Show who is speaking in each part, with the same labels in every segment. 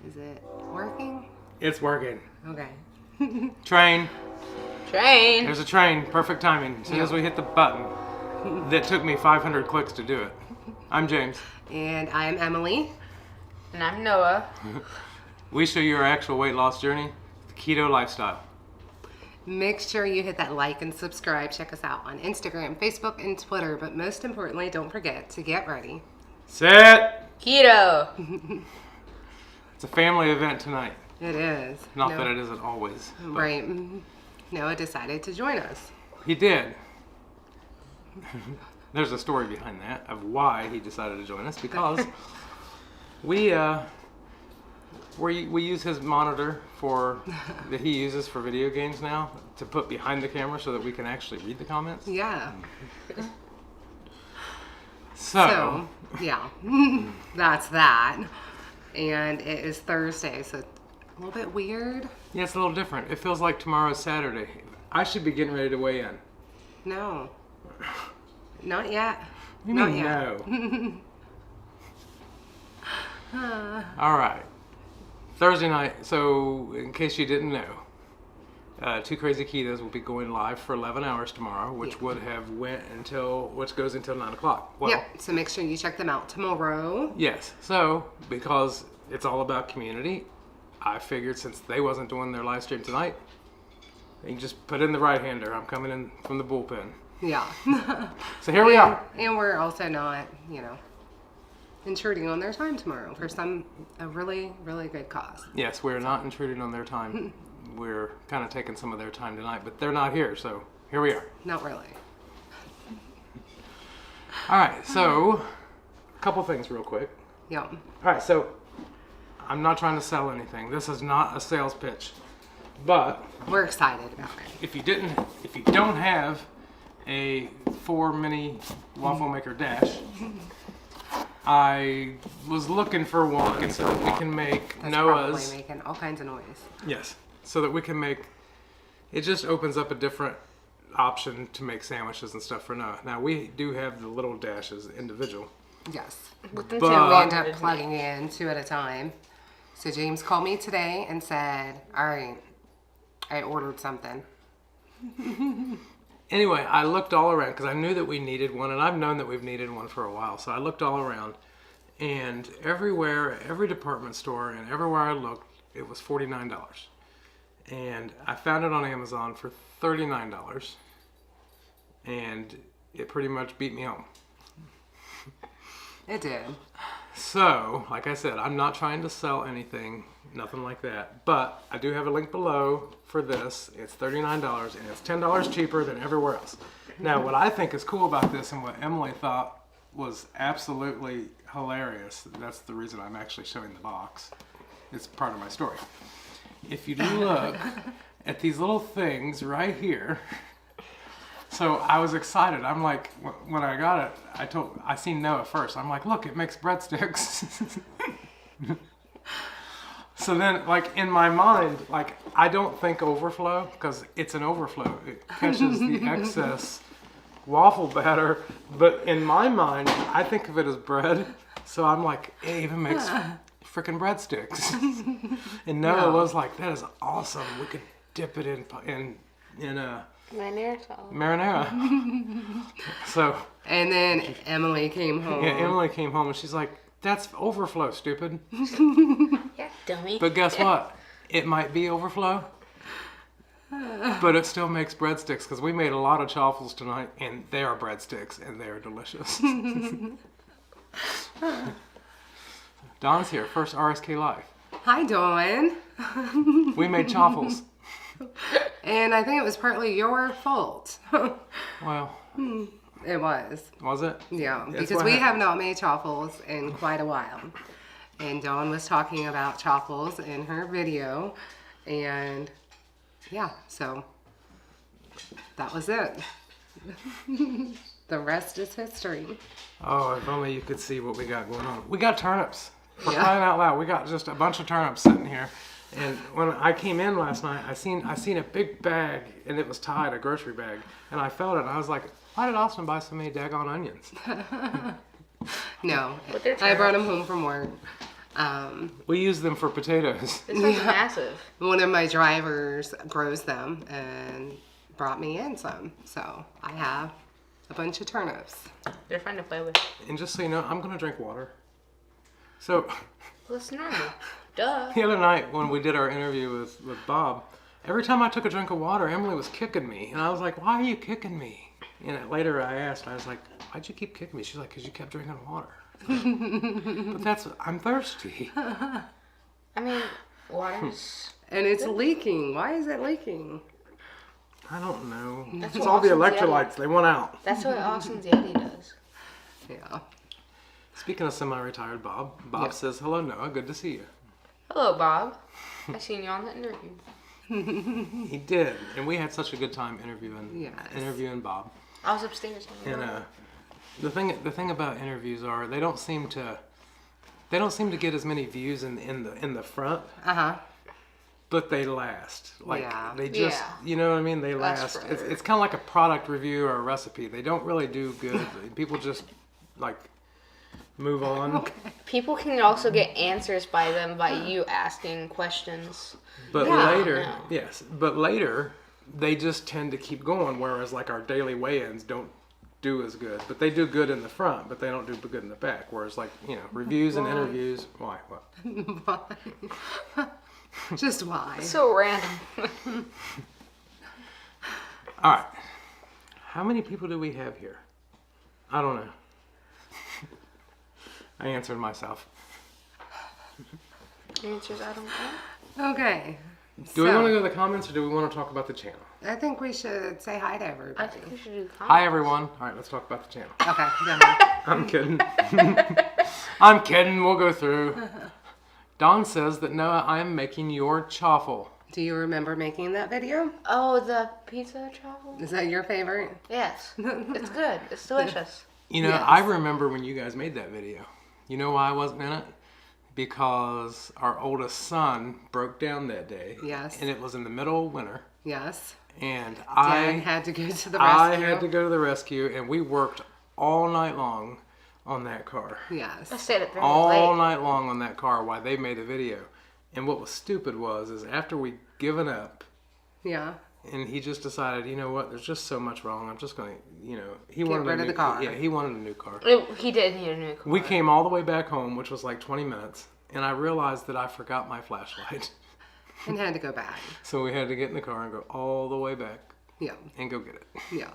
Speaker 1: Is it working?
Speaker 2: It's working.
Speaker 1: Okay.
Speaker 2: Train.
Speaker 3: Train.
Speaker 2: There's a train. Perfect timing. As soon as we hit the button. That took me 500 clicks to do it. I'm James.
Speaker 1: And I'm Emily.
Speaker 3: And I'm Noah.
Speaker 2: We show you our actual weight loss journey, the keto lifestyle.
Speaker 1: Make sure you hit that like and subscribe. Check us out on Instagram, Facebook, and Twitter. But most importantly, don't forget to get ready.
Speaker 2: Set.
Speaker 3: Keto.
Speaker 2: It's a family event tonight.
Speaker 1: It is.
Speaker 2: Not that it isn't always.
Speaker 1: Right. Noah decided to join us.
Speaker 2: He did. There's a story behind that of why he decided to join us, because we use his monitor that he uses for video games now to put behind the camera so that we can actually read the comments.
Speaker 1: Yeah.
Speaker 2: So
Speaker 1: yeah, that's that. And it is Thursday, so a little bit weird.
Speaker 2: Yeah, it's a little different. It feels like tomorrow's Saturday. I should be getting ready to weigh in.
Speaker 1: No. Not yet.
Speaker 2: You
Speaker 1: Not
Speaker 2: mean
Speaker 1: yet.
Speaker 2: no? All right. Thursday night, so in case you didn't know, Two Crazy Ketos will be going live for 11 hours tomorrow, which goes until 9 o'clock. Well,
Speaker 1: Yep, so make sure you check them out tomorrow.
Speaker 2: yes. So, because it's all about community, I figured since they wasn't doing their live stream tonight, you can just put in the right-hander. I'm coming in from the bullpen.
Speaker 1: Yeah.
Speaker 2: So here we are.
Speaker 1: And we're also not, intruding on their time tomorrow for a really, really good cause.
Speaker 2: Yes, we're not intruding on their time. We're kind of taking some of their time tonight, but they're not here, so here we are.
Speaker 1: Not really.
Speaker 2: All right, so a couple things real quick.
Speaker 1: Yeah.
Speaker 2: All right, so I'm not trying to sell anything. This is not a sales pitch, but
Speaker 1: We're excited about it.
Speaker 2: if you don't have a 4 mini waffle maker dash, I was looking for one so that we can make
Speaker 1: That's
Speaker 2: Noah's.
Speaker 1: probably making all kinds of noise.
Speaker 2: Yes, so that we can make. It just opens up a different option to make sandwiches and stuff for Noah. Now we do have the little dashes individual.
Speaker 1: Yes.
Speaker 3: With them
Speaker 1: So we
Speaker 2: But-
Speaker 1: end up plugging in 2 at a time. So James called me today and said, all right, I ordered something.
Speaker 2: Anyway, I looked all around because I knew that we needed one, and I've known that we've needed one for a while. So I looked all around, and everywhere, every department store, and everywhere I looked, it was $49. And I found it on Amazon for $39, and it pretty much beat me home.
Speaker 1: It did.
Speaker 2: So, like I said, I'm not trying to sell anything, nothing like that. But I do have a link below for this. It's $39 and it's $10 cheaper than everywhere else. Now, what I think is cool about this and what Emily thought was absolutely hilarious, that's the reason I'm actually showing the box. It's part of my story. If you do look at these little things right here, so I was excited. I'm like, when I got it, I seen Noah first. I'm like, look, it makes breadsticks. So then, like, in my mind, like, I don't think overflow because it's an overflow. It catches the excess waffle batter. But in my mind, I think of it as bread. So I'm like, it even makes freaking breadsticks. And Noah was like, that is awesome. We could dip it in marinara. So.
Speaker 1: And then Emily came home.
Speaker 2: Yeah, Emily came home and she's like, that's overflow, stupid.
Speaker 3: Yeah, dummy.
Speaker 2: But guess what? It might be overflow, but it still makes breadsticks because we made a lot of chaffles tonight and they are breadsticks and they are delicious. Dawn's here, first RSK Live.
Speaker 1: Hi, Dawn.
Speaker 2: We made chaffles.
Speaker 1: And I think it was partly your fault.
Speaker 2: Well,
Speaker 1: It was
Speaker 2: it?
Speaker 1: Yeah,
Speaker 2: That's
Speaker 1: because
Speaker 2: what
Speaker 1: we
Speaker 2: happened.
Speaker 1: have not made chaffles in quite a while. And Dawn was talking about chaffles in her video. And yeah, so that was it. The rest is history.
Speaker 2: Oh, if only you could see what we got going on. We got turnips. For
Speaker 1: Yeah.
Speaker 2: crying out loud, we got just a bunch of turnips sitting here. And when I came in last night, I seen a big bag, and it was tied, a grocery bag. And I felt it, and I was like, why did Austin buy so many daggone onions?
Speaker 1: No,
Speaker 3: But they're
Speaker 1: I brought them home from work.
Speaker 2: We use them for potatoes.
Speaker 3: This one's massive.
Speaker 1: One of my drivers grows them and brought me in some. So I have a bunch of turnips.
Speaker 3: They're fun to play with.
Speaker 2: And just so you know, I'm going to drink water. So
Speaker 3: Well, it's normal. Duh.
Speaker 2: the other night when we did our interview with Bob, every time I took a drink of water, Emily was kicking me. And I was like, why are you kicking me? And later I asked, I was like, why'd you keep kicking me? She's like, because you kept drinking water. But I'm thirsty.
Speaker 3: I mean, water's...
Speaker 1: And it's leaking. Why is it leaking?
Speaker 2: I don't know.
Speaker 3: That's
Speaker 2: It's
Speaker 3: what
Speaker 2: all the
Speaker 3: Austin's
Speaker 2: electrolytes. They went out.
Speaker 3: That's what Austin's Yeti does.
Speaker 1: Yeah.
Speaker 2: Speaking of semi-retired Bob, Bob
Speaker 1: Yeah.
Speaker 2: says, hello, Noah. Good to see you.
Speaker 3: Hello, Bob. I seen you on the interview.
Speaker 2: He did. And we had such a good time interviewing Bob.
Speaker 3: I was upstairs.
Speaker 2: And the thing about interviews are they don't seem to get as many views in the front, but they last. Like
Speaker 1: Yeah.
Speaker 2: they just you know what I mean? They
Speaker 3: Last
Speaker 2: last.
Speaker 3: forever.
Speaker 2: It's kind of like a product review or a recipe. They don't really do good. People just like move on.
Speaker 3: People can also get answers by them by you asking questions.
Speaker 2: But
Speaker 1: Yeah.
Speaker 2: later,
Speaker 3: No.
Speaker 2: yes, but later they just tend to keep going. Whereas like our daily weigh-ins don't do as good, but they do good in the front, but they don't do good in the back. Whereas like reviews and interviews, why? What?
Speaker 1: Why? Just why?
Speaker 3: So random.
Speaker 2: All right, how many people do we have here? I don't know. I answered myself.
Speaker 3: Answers, I don't know.
Speaker 1: Okay.
Speaker 2: Do we want to go to the comments or do we want to talk about the channel?
Speaker 1: I think we should say hi to
Speaker 3: I
Speaker 1: everybody.
Speaker 3: think we should do comments.
Speaker 2: Hi everyone. All right, let's talk about the channel.
Speaker 1: Okay, go ahead.
Speaker 2: I'm kidding. I'm kidding. We'll go through. Dawn says that Noah, I am making your chaffle.
Speaker 1: Do you remember making that video?
Speaker 3: Oh, the pizza truffle?
Speaker 1: Is that your favorite?
Speaker 3: Yes. It's good. It's delicious.
Speaker 2: You know,
Speaker 1: Yes.
Speaker 2: I remember when you guys made that video. You know why I wasn't in it? Because our oldest son broke down that day.
Speaker 1: Yes.
Speaker 2: And it was in the middle of winter.
Speaker 1: Yes.
Speaker 2: And
Speaker 1: Dad
Speaker 2: I
Speaker 1: had to go to the rescue.
Speaker 2: I had to go to the rescue, and we worked all night long on that car.
Speaker 3: I
Speaker 1: Yes.
Speaker 3: stayed up very
Speaker 2: All
Speaker 3: late.
Speaker 2: night long on that car while they made a video. And what was stupid is after we'd given up,
Speaker 1: Yeah.
Speaker 2: and he just decided, you know what, there's just so much wrong. I'm just going to, he
Speaker 1: Get
Speaker 2: wanted
Speaker 1: rid
Speaker 2: a
Speaker 1: of
Speaker 2: new
Speaker 1: the car.
Speaker 2: Yeah, he wanted a new car.
Speaker 3: He did need a new car.
Speaker 2: We came all the way back home, which was like 20 minutes, and I realized that I forgot my flashlight.
Speaker 1: And had to go back.
Speaker 2: So we had to get in the car and go all the way back
Speaker 1: Yeah.
Speaker 2: and go get it.
Speaker 1: Yeah.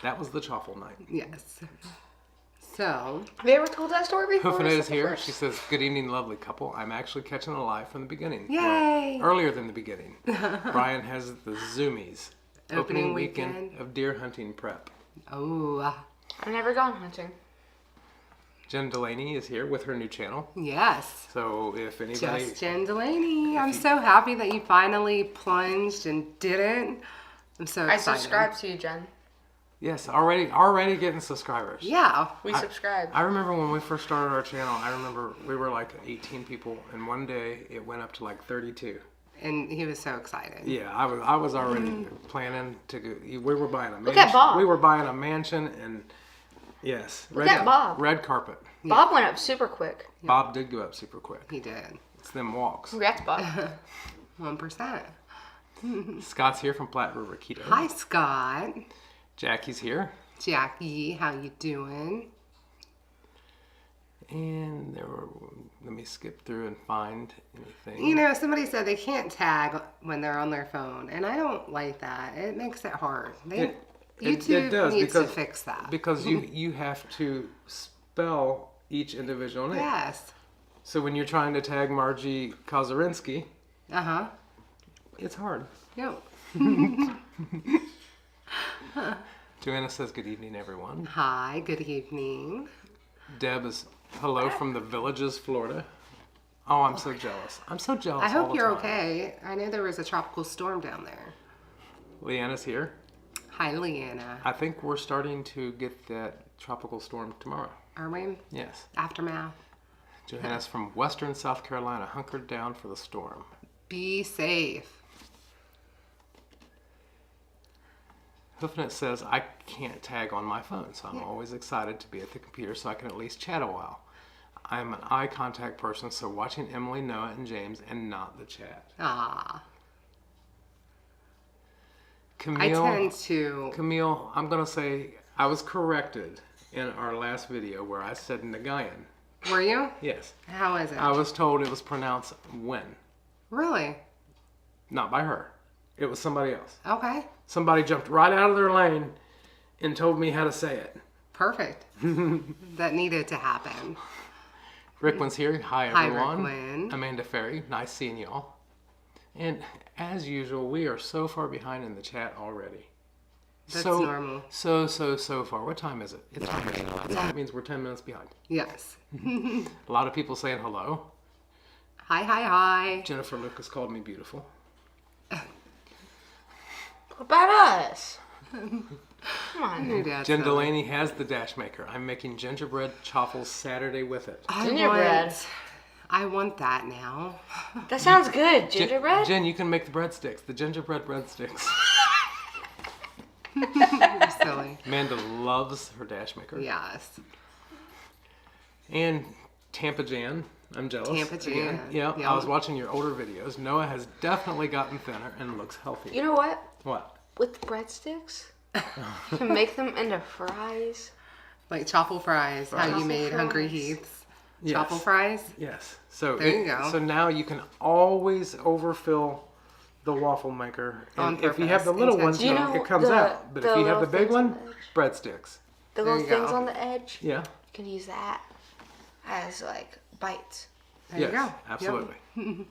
Speaker 2: That was the chaffle night.
Speaker 1: Yes. So,
Speaker 3: Have you ever told that story before?
Speaker 2: Hoofin
Speaker 3: It's
Speaker 2: is
Speaker 3: the
Speaker 2: here.
Speaker 3: first.
Speaker 2: She says, good evening, lovely couple. I'm actually catching a live from the beginning.
Speaker 1: Yay!
Speaker 2: Well, earlier than the beginning. Brian has the Zoomies.
Speaker 1: Opening
Speaker 2: weekend
Speaker 1: weekend.
Speaker 2: of deer hunting prep.
Speaker 1: oh,
Speaker 3: I've never gone hunting.
Speaker 2: Jen Delaney is here with her new channel.
Speaker 1: yes.
Speaker 2: So if anybody...
Speaker 1: Just Jen Delaney. I'm so happy that you finally plunged and didn't. I'm so
Speaker 3: I
Speaker 1: excited.
Speaker 3: subscribed to you, Jen.
Speaker 2: Yes, already getting subscribers.
Speaker 1: Yeah.
Speaker 3: We subscribed.
Speaker 2: I remember when we first started our channel, I remember we were like 18 people, and one day it went up to like 32.
Speaker 1: And he was so excited.
Speaker 2: Yeah, I was already planning to go. We were buying a mansion.
Speaker 3: Look at Bob.
Speaker 2: We were buying a mansion, and yes,
Speaker 3: Look at Bob.
Speaker 2: red carpet.
Speaker 3: Bob went up super quick.
Speaker 2: Bob did go up super quick.
Speaker 1: He did.
Speaker 2: It's them walks.
Speaker 3: Congrats, Bob.
Speaker 1: 1%.
Speaker 2: Scott's here from Platte River Keto.
Speaker 1: Hi, Scott.
Speaker 2: Jackie's here,
Speaker 1: Jackie, how you doing?
Speaker 2: and let me skip through and find anything.
Speaker 1: You know, somebody said they can't tag when they're on their phone, and I don't like that. It makes it hard. YouTube
Speaker 2: does,
Speaker 1: needs to
Speaker 2: because-
Speaker 1: fix that.
Speaker 2: Because you have to spell each individual name.
Speaker 1: Yes.
Speaker 2: So when you're trying to tag Margie Kozarinsky,
Speaker 1: Uh-huh.
Speaker 2: it's hard.
Speaker 1: Yep.
Speaker 2: Joanna says, good evening, everyone.
Speaker 1: Hi, good evening.
Speaker 2: Deb is, hello from the Villages, Florida. Oh, I'm so jealous. I'm so jealous.
Speaker 1: I
Speaker 2: all
Speaker 1: hope
Speaker 2: the
Speaker 1: you're
Speaker 2: time.
Speaker 1: okay. I know there was a tropical storm down there.
Speaker 2: Leanna's here.
Speaker 1: Hi, Leanna.
Speaker 2: I think we're starting to get that tropical storm tomorrow.
Speaker 1: Are we?
Speaker 2: Yes.
Speaker 1: Aftermath.
Speaker 2: Johanna's from Western South Carolina, hunkered down for the storm.
Speaker 1: Be safe.
Speaker 2: Hoofnet says, I can't tag on my phone, so I'm always excited to be at the computer so I can at least chat a while. I am an eye contact person, so watching Emily, Noah, and James, and not the chat.
Speaker 1: Ah.
Speaker 2: Camille,
Speaker 1: I tend to.
Speaker 2: Camille, I'm gonna say I was corrected in our last video where I said Nagayan.
Speaker 1: Were you?
Speaker 2: Yes.
Speaker 1: How is it?
Speaker 2: I was told it was pronounced when.
Speaker 1: Really?
Speaker 2: Not by her. It was somebody else.
Speaker 1: Okay.
Speaker 2: Somebody jumped right out of their lane and told me how to say it.
Speaker 1: Perfect. That needed to happen.
Speaker 2: Rickman's here. Hi,
Speaker 1: Hi,
Speaker 2: everyone.
Speaker 1: Rickman.
Speaker 2: Amanda Ferry. Nice seeing y'all. And as usual, we are so far behind in the chat already.
Speaker 1: That's
Speaker 2: so,
Speaker 1: normal.
Speaker 2: So far. What time is it? It's 10 minutes. That means we're 10 minutes behind.
Speaker 1: Yes.
Speaker 2: A lot of people saying hello.
Speaker 1: Hi.
Speaker 2: Jennifer Lucas called me beautiful.
Speaker 3: What about us? Come on.
Speaker 1: Your dad's
Speaker 2: Jen
Speaker 1: silly.
Speaker 2: Delaney has the dash maker. I'm making gingerbread chaffles Saturday with it.
Speaker 3: Gingerbread.
Speaker 1: I want that now.
Speaker 3: That sounds good. Gingerbread?
Speaker 2: Jen, you can make the breadsticks. The gingerbread breadsticks.
Speaker 1: You're silly.
Speaker 2: Amanda loves her dash maker.
Speaker 1: Yes.
Speaker 2: And Tampa Jan. I'm jealous.
Speaker 1: Tampa Jan.
Speaker 2: Again. Yeah,
Speaker 1: Yep.
Speaker 2: I was watching your older videos. Noah has definitely gotten thinner and looks healthy.
Speaker 3: You know what?
Speaker 2: What?
Speaker 3: With breadsticks, you can make them into fries.
Speaker 1: Like chaffle fries. How you
Speaker 3: Chaffle
Speaker 1: made Hungry
Speaker 3: fries.
Speaker 1: Heath's.
Speaker 2: Yes.
Speaker 1: Chaffle fries.
Speaker 2: Yes. So
Speaker 1: There you go.
Speaker 2: So now you can always overfill the waffle maker. And
Speaker 1: On
Speaker 2: if you have the
Speaker 1: purpose,
Speaker 2: little ones,
Speaker 3: Do you
Speaker 2: then
Speaker 3: know
Speaker 2: it comes
Speaker 3: the-
Speaker 2: out. But
Speaker 3: the
Speaker 2: if you have the
Speaker 3: little
Speaker 2: big
Speaker 3: things on
Speaker 2: one,
Speaker 3: the edge?
Speaker 2: breadsticks.
Speaker 3: The
Speaker 1: There
Speaker 3: little
Speaker 1: you
Speaker 3: things
Speaker 1: go.
Speaker 3: on the edge,
Speaker 2: Yeah.
Speaker 3: you can use that as like bites.
Speaker 1: There
Speaker 2: yes.
Speaker 1: you go. Yep.
Speaker 2: Absolutely.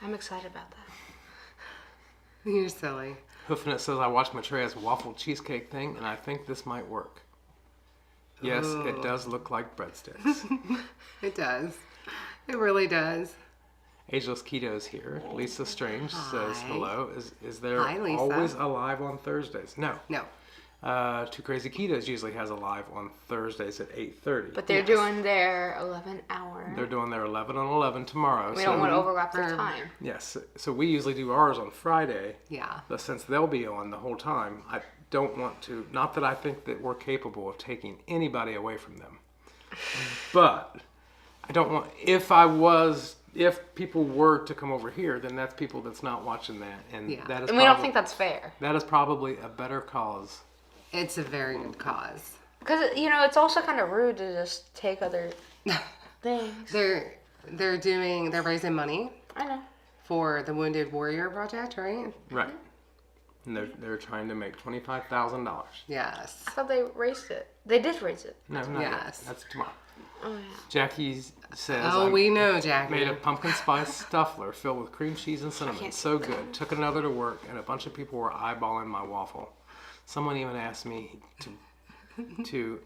Speaker 3: I'm excited about that.
Speaker 1: You're silly.
Speaker 2: Hoofnut says, I watched Matreya's waffle cheesecake thing, and I think this might work. Yes, it does look like breadsticks.
Speaker 1: It does. It really does.
Speaker 2: Ageless Keto's here. Lisa Strange says,
Speaker 1: Hi.
Speaker 2: hello. Is there
Speaker 1: Hi, Lisa.
Speaker 2: always a live on Thursdays? No.
Speaker 1: No.
Speaker 2: Too Crazy Ketos usually has a live on Thursdays at 8:30.
Speaker 3: But they're
Speaker 1: Yes.
Speaker 3: doing their 11 hour.
Speaker 2: They're doing their 11 on 11 tomorrow.
Speaker 3: We
Speaker 2: so
Speaker 3: don't want to overlap their
Speaker 1: Um,
Speaker 3: time.
Speaker 2: Yes, so we usually do ours on Friday.
Speaker 1: Yeah.
Speaker 2: But since they'll be on the whole time, I don't want to, not that I think that we're capable of taking anybody away from them, but I don't want, if people were to come over here, then that's people that's not watching that. And
Speaker 1: Yeah.
Speaker 2: that is
Speaker 3: And we don't think that's fair.
Speaker 2: that is probably a better cause.
Speaker 1: It's a very good cause.
Speaker 3: Because, you know, it's also kind of rude to just take other things.
Speaker 1: They're raising money
Speaker 3: I know.
Speaker 1: for the Wounded Warrior Project, right?
Speaker 2: Right. And they're trying to make $25,000.
Speaker 1: Yes.
Speaker 3: I thought they raised it. They did raise it.
Speaker 2: No, not
Speaker 1: Yes.
Speaker 2: yet. That's tomorrow.
Speaker 3: Oh, yeah.
Speaker 2: Jackie says,
Speaker 1: Oh,
Speaker 2: I
Speaker 1: we know, Jackie.
Speaker 2: made a pumpkin spice stuffler filled with cream cheese and cinnamon.
Speaker 3: can't
Speaker 2: So good. Took another to work, and a bunch of people were eyeballing my waffle. Someone even asked me to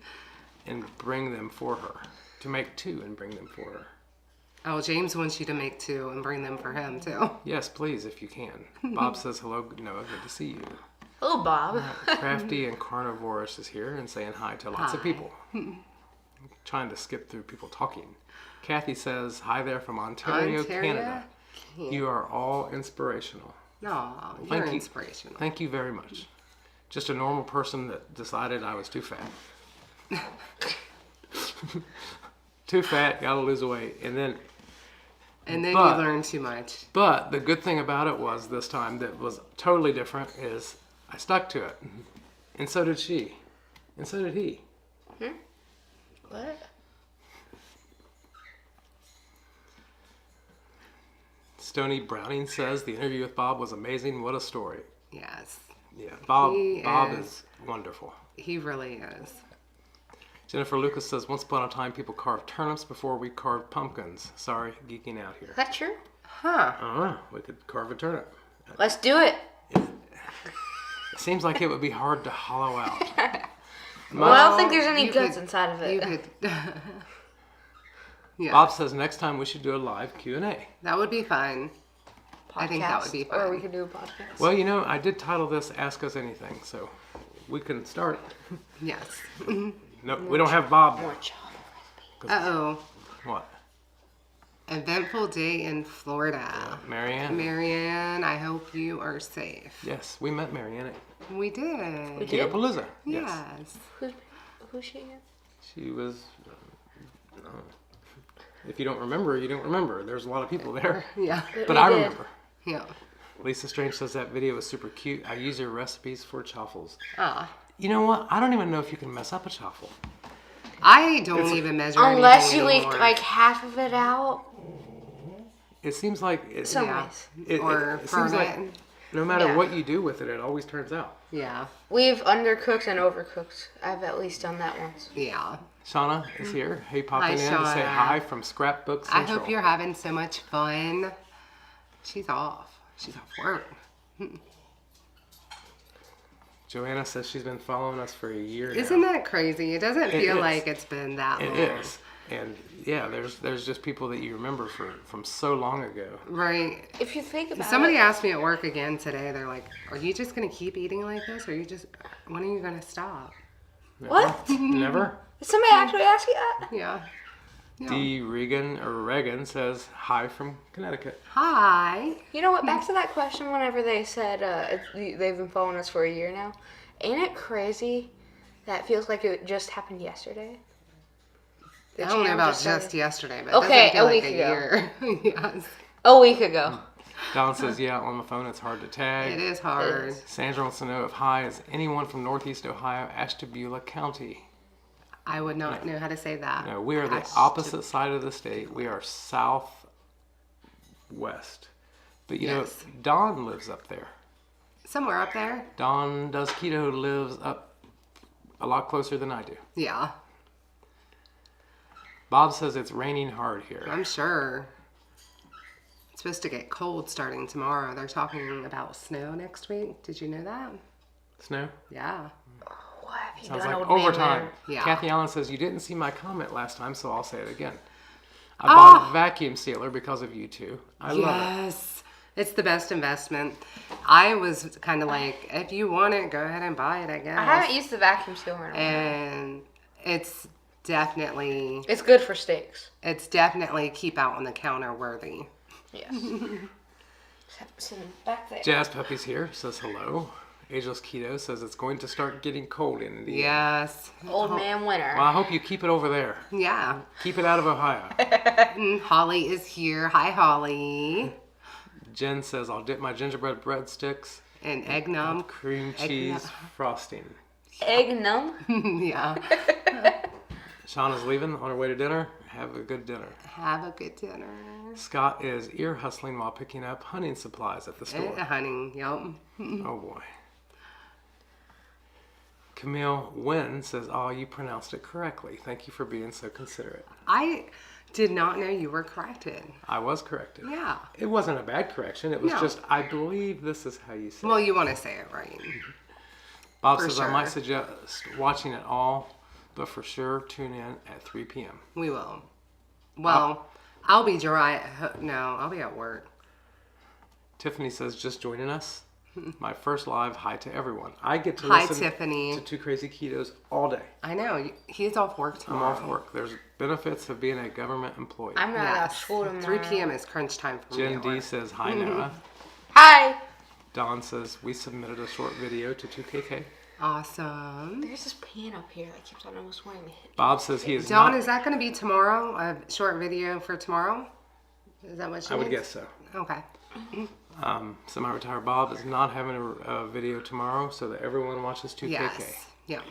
Speaker 2: and bring them for her. To make two and bring them for her.
Speaker 1: Oh, James wants you to make two and bring them for him, too.
Speaker 2: Yes, please, if you can. Bob says, hello, Noah, good to see you.
Speaker 3: Hello, Bob.
Speaker 2: Crafty and Carnivorous is here and saying hi to lots of
Speaker 1: Hi.
Speaker 2: people. Trying to skip through people talking. Kathy says, hi there from Ontario, Canada. You are all inspirational.
Speaker 1: No, you're
Speaker 2: Thank you.
Speaker 1: inspirational.
Speaker 2: Thank you very much. Just a normal person that decided I was too fat. Too fat, gotta lose weight. And then,
Speaker 1: And then
Speaker 2: But-
Speaker 1: you learn too much.
Speaker 2: but the good thing about it was this time that was totally different is I stuck to it. And so did she. And so did he.
Speaker 3: What?
Speaker 2: Stony Browning says the interview with Bob was amazing. What a story.
Speaker 1: Yes.
Speaker 2: Yeah, Bob
Speaker 1: He
Speaker 2: Bob
Speaker 1: is-
Speaker 2: is wonderful.
Speaker 1: He really is.
Speaker 2: Jennifer Lucas says, once upon a time people carved turnips before we carved pumpkins. Sorry, geeking out here.
Speaker 3: Is that true?
Speaker 1: Huh.
Speaker 2: We could carve a turnip.
Speaker 3: Let's do it.
Speaker 2: It seems like it would be hard to hollow out.
Speaker 3: Well, I don't think there's any
Speaker 1: you
Speaker 3: guts
Speaker 1: could-
Speaker 3: inside of
Speaker 1: You
Speaker 3: it.
Speaker 1: could. Yeah.
Speaker 2: Bob says next time we should do a live Q&A.
Speaker 1: That would be fun. I think that would be
Speaker 3: Podcast, Or
Speaker 1: fun.
Speaker 3: we could do a podcast.
Speaker 2: Well, you know, I did title this Ask Us Anything, so we can start.
Speaker 1: Yes.
Speaker 2: No, we don't have Bob.
Speaker 3: More chocolate.
Speaker 1: Uh-oh.
Speaker 2: What?
Speaker 1: Eventful day in Florida.
Speaker 2: Marianne?
Speaker 1: Marianne, I hope you are safe.
Speaker 2: Yes, we met Marianne at
Speaker 1: We did.
Speaker 3: did?
Speaker 2: Ketopalooza.
Speaker 1: Yes.
Speaker 3: Who's she again?
Speaker 2: She was If you don't remember, you don't remember. There's a lot of people there.
Speaker 1: Yeah.
Speaker 2: But I
Speaker 3: did.
Speaker 2: remember.
Speaker 1: Yeah.
Speaker 2: Lisa Strange says that video was super cute. I use your recipes for chaffles.
Speaker 1: Ah.
Speaker 2: You know what? I don't even know if you can mess up a chaffle.
Speaker 1: I don't even measure
Speaker 3: Unless you
Speaker 1: anything
Speaker 3: leave
Speaker 1: anymore.
Speaker 3: like half of it out.
Speaker 2: It seems like
Speaker 3: Some
Speaker 1: Yeah.
Speaker 3: ways.
Speaker 1: Or
Speaker 2: it
Speaker 1: burn
Speaker 2: seems like
Speaker 1: it.
Speaker 2: no matter
Speaker 3: Yeah.
Speaker 2: what you do with it, it always turns out.
Speaker 1: Yeah.
Speaker 3: We've undercooked and overcooked. I've at least done that once.
Speaker 1: Yeah.
Speaker 2: Shauna is here. Hey, popping
Speaker 1: Hi,
Speaker 2: in to say
Speaker 1: Shauna.
Speaker 2: hi from Scrapbook
Speaker 1: I
Speaker 2: Central.
Speaker 1: hope you're having so much fun. She's off. She's off work.
Speaker 2: Joanna says she's been following us for a year now.
Speaker 1: Isn't that crazy? It doesn't feel
Speaker 2: is.
Speaker 1: like it's been that
Speaker 2: It
Speaker 1: long.
Speaker 2: is. And yeah, there's just people that you remember from so long ago.
Speaker 1: Right.
Speaker 3: If you think about
Speaker 1: Somebody
Speaker 3: it.
Speaker 1: asked me at work again today. They're like, "Are you just gonna keep eating like this, or when are you gonna stop?"
Speaker 3: What?
Speaker 2: Never?
Speaker 3: Did somebody actually ask you that?
Speaker 1: Yeah. Yeah.
Speaker 2: D. Regan says hi from Connecticut.
Speaker 1: Hi.
Speaker 3: You know what? Back to that question whenever they said they've been following us for a year now. Ain't it crazy that feels like it just happened yesterday?
Speaker 1: I don't know
Speaker 3: channel
Speaker 1: about
Speaker 3: just started.
Speaker 1: just yesterday, but
Speaker 3: Okay,
Speaker 1: it doesn't feel
Speaker 3: a
Speaker 1: like
Speaker 3: week
Speaker 1: a
Speaker 3: ago.
Speaker 1: year. Yes.
Speaker 3: A week ago.
Speaker 2: Don says, yeah, on the phone it's hard to tag.
Speaker 1: It is hard.
Speaker 3: It is.
Speaker 2: Sandra wants to know if hi is anyone from Northeast Ohio, Ashtabula County.
Speaker 1: I would not know how to say that.
Speaker 2: No, we are the
Speaker 1: Ash-
Speaker 2: opposite side of the state. We are southwest. But you
Speaker 1: Yes.
Speaker 2: know, Don lives up there.
Speaker 1: Somewhere up there.
Speaker 2: Don Does Keto lives up a lot closer than I do.
Speaker 1: Yeah,
Speaker 2: Bob says it's raining hard here.
Speaker 1: I'm sure. It's supposed to get cold starting tomorrow. They're talking about snow next week. Did you know that?
Speaker 2: Snow?
Speaker 1: Yeah.
Speaker 3: What have you
Speaker 2: Sounds
Speaker 3: done,
Speaker 2: like
Speaker 3: old man
Speaker 2: overtime.
Speaker 3: winner?
Speaker 1: Yeah.
Speaker 2: Kathy Allen says, you didn't see my comment last time, so I'll say it again. I bought a vacuum sealer because of you two. I love it.
Speaker 1: Yes. It's the best investment. I was kind of like, if you want it, go ahead and buy it, I guess.
Speaker 3: I haven't used the vacuum sealer in a while.
Speaker 1: And it's definitely
Speaker 3: It's good for steaks.
Speaker 1: keep out on the counter worthy.
Speaker 3: Yes. Sitting back there.
Speaker 2: Jazz Puppy's here, says hello. Ageless Keto says it's going to start getting cold in Indiana.
Speaker 1: Yes.
Speaker 3: Old man winner.
Speaker 2: Well, I hope you keep it over there.
Speaker 1: Yeah.
Speaker 2: Keep it out of Ohio.
Speaker 1: And Holly is here. Hi, Holly.
Speaker 2: Jen says, I'll dip my gingerbread breadsticks
Speaker 1: And eggnog.
Speaker 2: cream cheese frosting.
Speaker 3: Egg numb.
Speaker 1: Yeah.
Speaker 2: Shauna's leaving on her way to dinner. Have a good dinner.
Speaker 1: Have a good dinner.
Speaker 2: Scott is ear hustling while picking up hunting supplies at the store.
Speaker 1: Honey, yep.
Speaker 2: Oh boy. Camille Wynn says, oh, you pronounced it correctly. Thank you for being so considerate.
Speaker 1: I did not know you were corrected.
Speaker 2: I was corrected.
Speaker 1: Yeah.
Speaker 2: It wasn't a bad correction. It was
Speaker 1: No.
Speaker 2: just, I believe this is how you say
Speaker 1: Well,
Speaker 2: it.
Speaker 1: you want to say it right.
Speaker 2: Bob
Speaker 1: for
Speaker 2: says, I might
Speaker 1: sure.
Speaker 2: suggest watching it all, but for sure tune in at 3 p.m.
Speaker 1: We will. Well, I'll be dry. No, I'll be at work.
Speaker 2: Tiffany says, just joining us. My first live hi to everyone. I get to
Speaker 1: Hi,
Speaker 2: listen
Speaker 1: Tiffany.
Speaker 2: to Two Crazy Ketos all day.
Speaker 1: I know. He's off work
Speaker 2: I'm
Speaker 1: tomorrow.
Speaker 2: off work. There's benefits of being a government employee.
Speaker 3: I'm not out of
Speaker 1: Yes.
Speaker 3: school tomorrow.
Speaker 1: 3 p.m. is crunch time for me.
Speaker 2: Jen
Speaker 1: at
Speaker 2: D
Speaker 1: work.
Speaker 2: says, hi Noah.
Speaker 3: Hi.
Speaker 2: Don says, we submitted a short video to 2KK.
Speaker 1: Awesome.
Speaker 3: There's this pan up here that keeps on almost wanting to hit.
Speaker 2: Bob says he is
Speaker 1: Dawn,
Speaker 2: not.
Speaker 1: is that going to be tomorrow? A short video for tomorrow? Is that what she
Speaker 2: I would
Speaker 1: means?
Speaker 2: guess so.
Speaker 1: Okay.
Speaker 2: Semi-retired Bob is not having a video tomorrow, so that everyone watches 2KK.
Speaker 1: Yes. Yeah.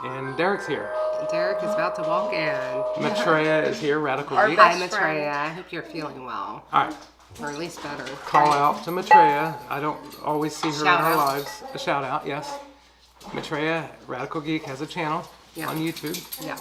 Speaker 2: And Derek's here.
Speaker 1: Derek is about to walk in.
Speaker 2: Matreya is here, Radical
Speaker 3: Our
Speaker 2: Geek.
Speaker 3: best-
Speaker 1: Hi,
Speaker 3: friend.
Speaker 1: Maitreya. I hope you're feeling well.
Speaker 2: All right,
Speaker 1: Or at least better.
Speaker 2: call out to Matreya. I don't always see her
Speaker 1: Shout
Speaker 2: in our
Speaker 1: out.
Speaker 2: lives. A shout out, yes. Matreya, Radical Geek, has a channel
Speaker 1: Yeah.
Speaker 2: on YouTube,
Speaker 1: Yeah.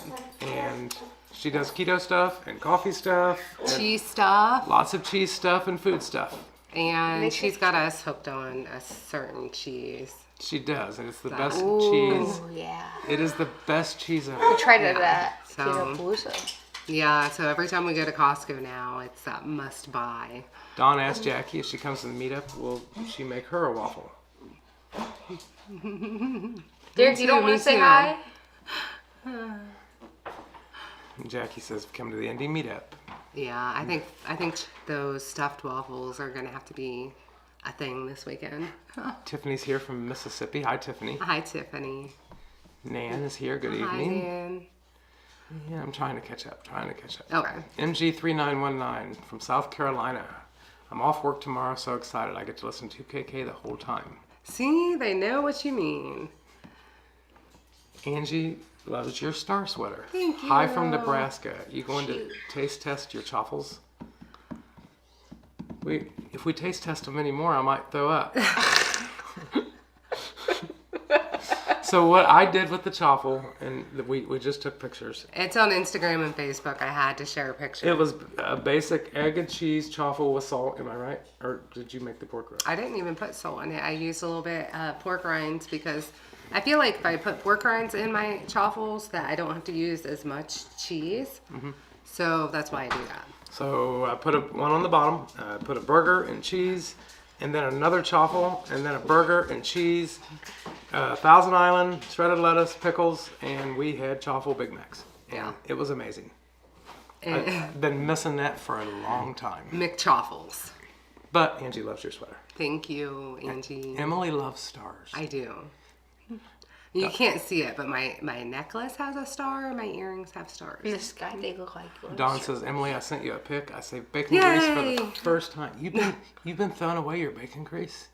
Speaker 2: and she does keto stuff and coffee stuff, and
Speaker 1: Cheese stuff.
Speaker 2: lots of cheese stuff and food stuff.
Speaker 1: And
Speaker 3: Make
Speaker 1: she's
Speaker 3: it-
Speaker 1: got us hooked on a certain cheese.
Speaker 2: She does, and it's the
Speaker 1: That-
Speaker 2: best
Speaker 1: Ooh.
Speaker 2: cheese.
Speaker 3: Oh, yeah.
Speaker 2: It is the best cheese
Speaker 3: We
Speaker 2: ever.
Speaker 3: tried it
Speaker 1: Yeah,
Speaker 3: at
Speaker 1: so-
Speaker 3: Keto.
Speaker 1: Yeah, so every time we go to Costco now, it's that must buy.
Speaker 2: Dawn asked Jackie if she comes to the meetup, will she make her a waffle?
Speaker 3: Derek, you don't
Speaker 1: Me
Speaker 3: want to say
Speaker 1: too.
Speaker 3: hi?
Speaker 2: And Jackie says, come to the indie meetup.
Speaker 1: Yeah, I think those stuffed waffles are gonna have to be a thing this weekend.
Speaker 2: Tiffany's here from Mississippi. Hi, Tiffany.
Speaker 1: Hi, Tiffany.
Speaker 2: Nan is here. Good
Speaker 1: Hi,
Speaker 2: evening.
Speaker 1: Dan.
Speaker 2: Yeah, I'm trying to catch up.
Speaker 1: Okay.
Speaker 2: MG3919 from South Carolina. I'm off work tomorrow, so excited. I get to listen to KK the whole time.
Speaker 1: See, they know what you mean.
Speaker 2: Angie loves your star sweater.
Speaker 1: Thank you.
Speaker 2: Hi from Nebraska. You going to taste test your chaffles? If we taste test them anymore, I might throw up. So what I did with the chaffle, and we just took pictures.
Speaker 1: It's on Instagram and Facebook. I had to share a picture.
Speaker 2: It was a basic egg and cheese chaffle with salt. Am I right? Or did you make the pork roast?
Speaker 1: I didn't even put salt in it. I used a little bit of pork rinds because I feel like if I put pork rinds in my chaffles, that I don't have to use as much cheese. Mm-hmm. So that's why I do that.
Speaker 2: So I put one on the bottom. I put a burger and cheese, and then another chaffle, and then a burger and cheese, Thousand Island, shredded lettuce, pickles, and we had chaffle Big Macs. And
Speaker 1: Yeah.
Speaker 2: it was amazing. I've been missing that for a long time.
Speaker 1: McChaffles.
Speaker 2: But Angie loves your sweater.
Speaker 1: Thank you, Angie.
Speaker 2: Emily loves stars.
Speaker 1: I do. You can't see it, but my necklace has a star. My earrings have stars.
Speaker 3: In the sky, they look like yours.
Speaker 2: Dawn says, Emily, I sent you a pic. I saved bacon grease for the
Speaker 1: Yay!
Speaker 2: first time. You've been throwing away your bacon grease?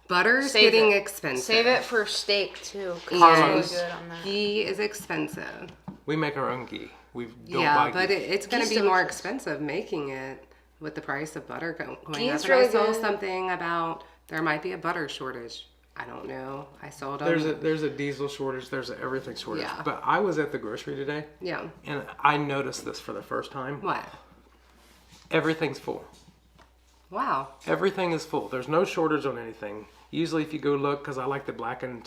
Speaker 1: Butter's
Speaker 3: Save
Speaker 1: getting
Speaker 3: it.
Speaker 1: expensive.
Speaker 3: Save it for steak too. 'Cause
Speaker 2: Carlos.
Speaker 3: it's really good on that.
Speaker 1: Ghee is expensive.
Speaker 2: We make our own ghee. We don't
Speaker 1: Yeah,
Speaker 2: buy
Speaker 1: but
Speaker 2: ghee.
Speaker 1: it's going to
Speaker 3: Ghee's
Speaker 1: be more
Speaker 3: delicious.
Speaker 1: expensive making it with the price of butter going
Speaker 3: Ghee's
Speaker 1: up. And I
Speaker 3: really
Speaker 1: saw
Speaker 3: good.
Speaker 1: something about there might be a butter shortage. I don't know. I saw it on.
Speaker 2: There's a diesel shortage. There's an everything shortage.
Speaker 1: Yeah.
Speaker 2: But I was at the grocery today,
Speaker 1: Yeah.
Speaker 2: and I noticed this for the first time.
Speaker 1: What?
Speaker 2: Everything's full.
Speaker 1: Wow.
Speaker 2: Everything is full. There's no shortage on anything. Usually, if you go look, because I like the blackened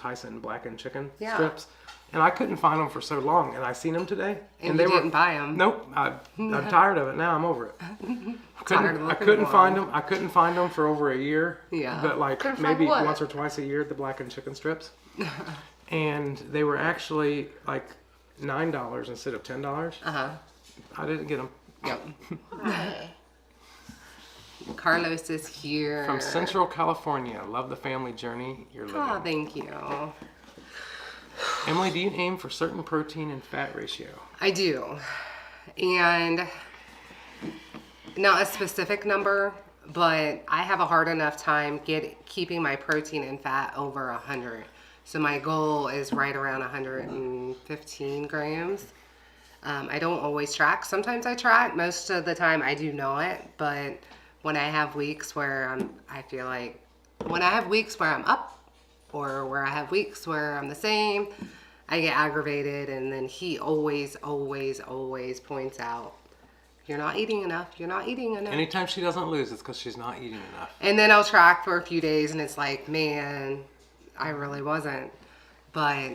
Speaker 2: chicken
Speaker 1: Yeah.
Speaker 2: strips, and I couldn't find them for so long, and I seen them today,
Speaker 1: And you didn't buy them.
Speaker 2: Nope. I'm tired of it now. I'm over it.
Speaker 1: Tired of
Speaker 2: I
Speaker 1: looking
Speaker 2: couldn't
Speaker 1: for
Speaker 2: find
Speaker 1: 'em.
Speaker 2: them. I couldn't find them for over a year.
Speaker 1: Yeah.
Speaker 2: But like
Speaker 3: Couldn't find
Speaker 2: maybe
Speaker 3: what?
Speaker 2: once or twice a year, the blackened chicken strips, and they were actually like $9 instead of $10.
Speaker 1: Uh-huh.
Speaker 2: I didn't get them.
Speaker 1: Yep.
Speaker 3: Hey.
Speaker 1: Carlos is here.
Speaker 2: From Central California. Love the family journey you're living.
Speaker 1: Oh, thank you.
Speaker 2: Emily, do you aim for certain protein and fat ratio?
Speaker 1: I do. And not a specific number, but I have a hard enough time keeping my protein and fat over 100. So my goal is right around 115 grams. I don't always track. Sometimes I track. Most of the time I do not. But when I have weeks where when I have weeks where I'm up or where I have weeks where I'm the same, I get aggravated, and then he always points out, you're not eating enough, you're not eating enough.
Speaker 2: Anytime she doesn't lose, it's because she's not eating enough.
Speaker 1: And then I'll track for a few days, and it's like, man, I really wasn't. But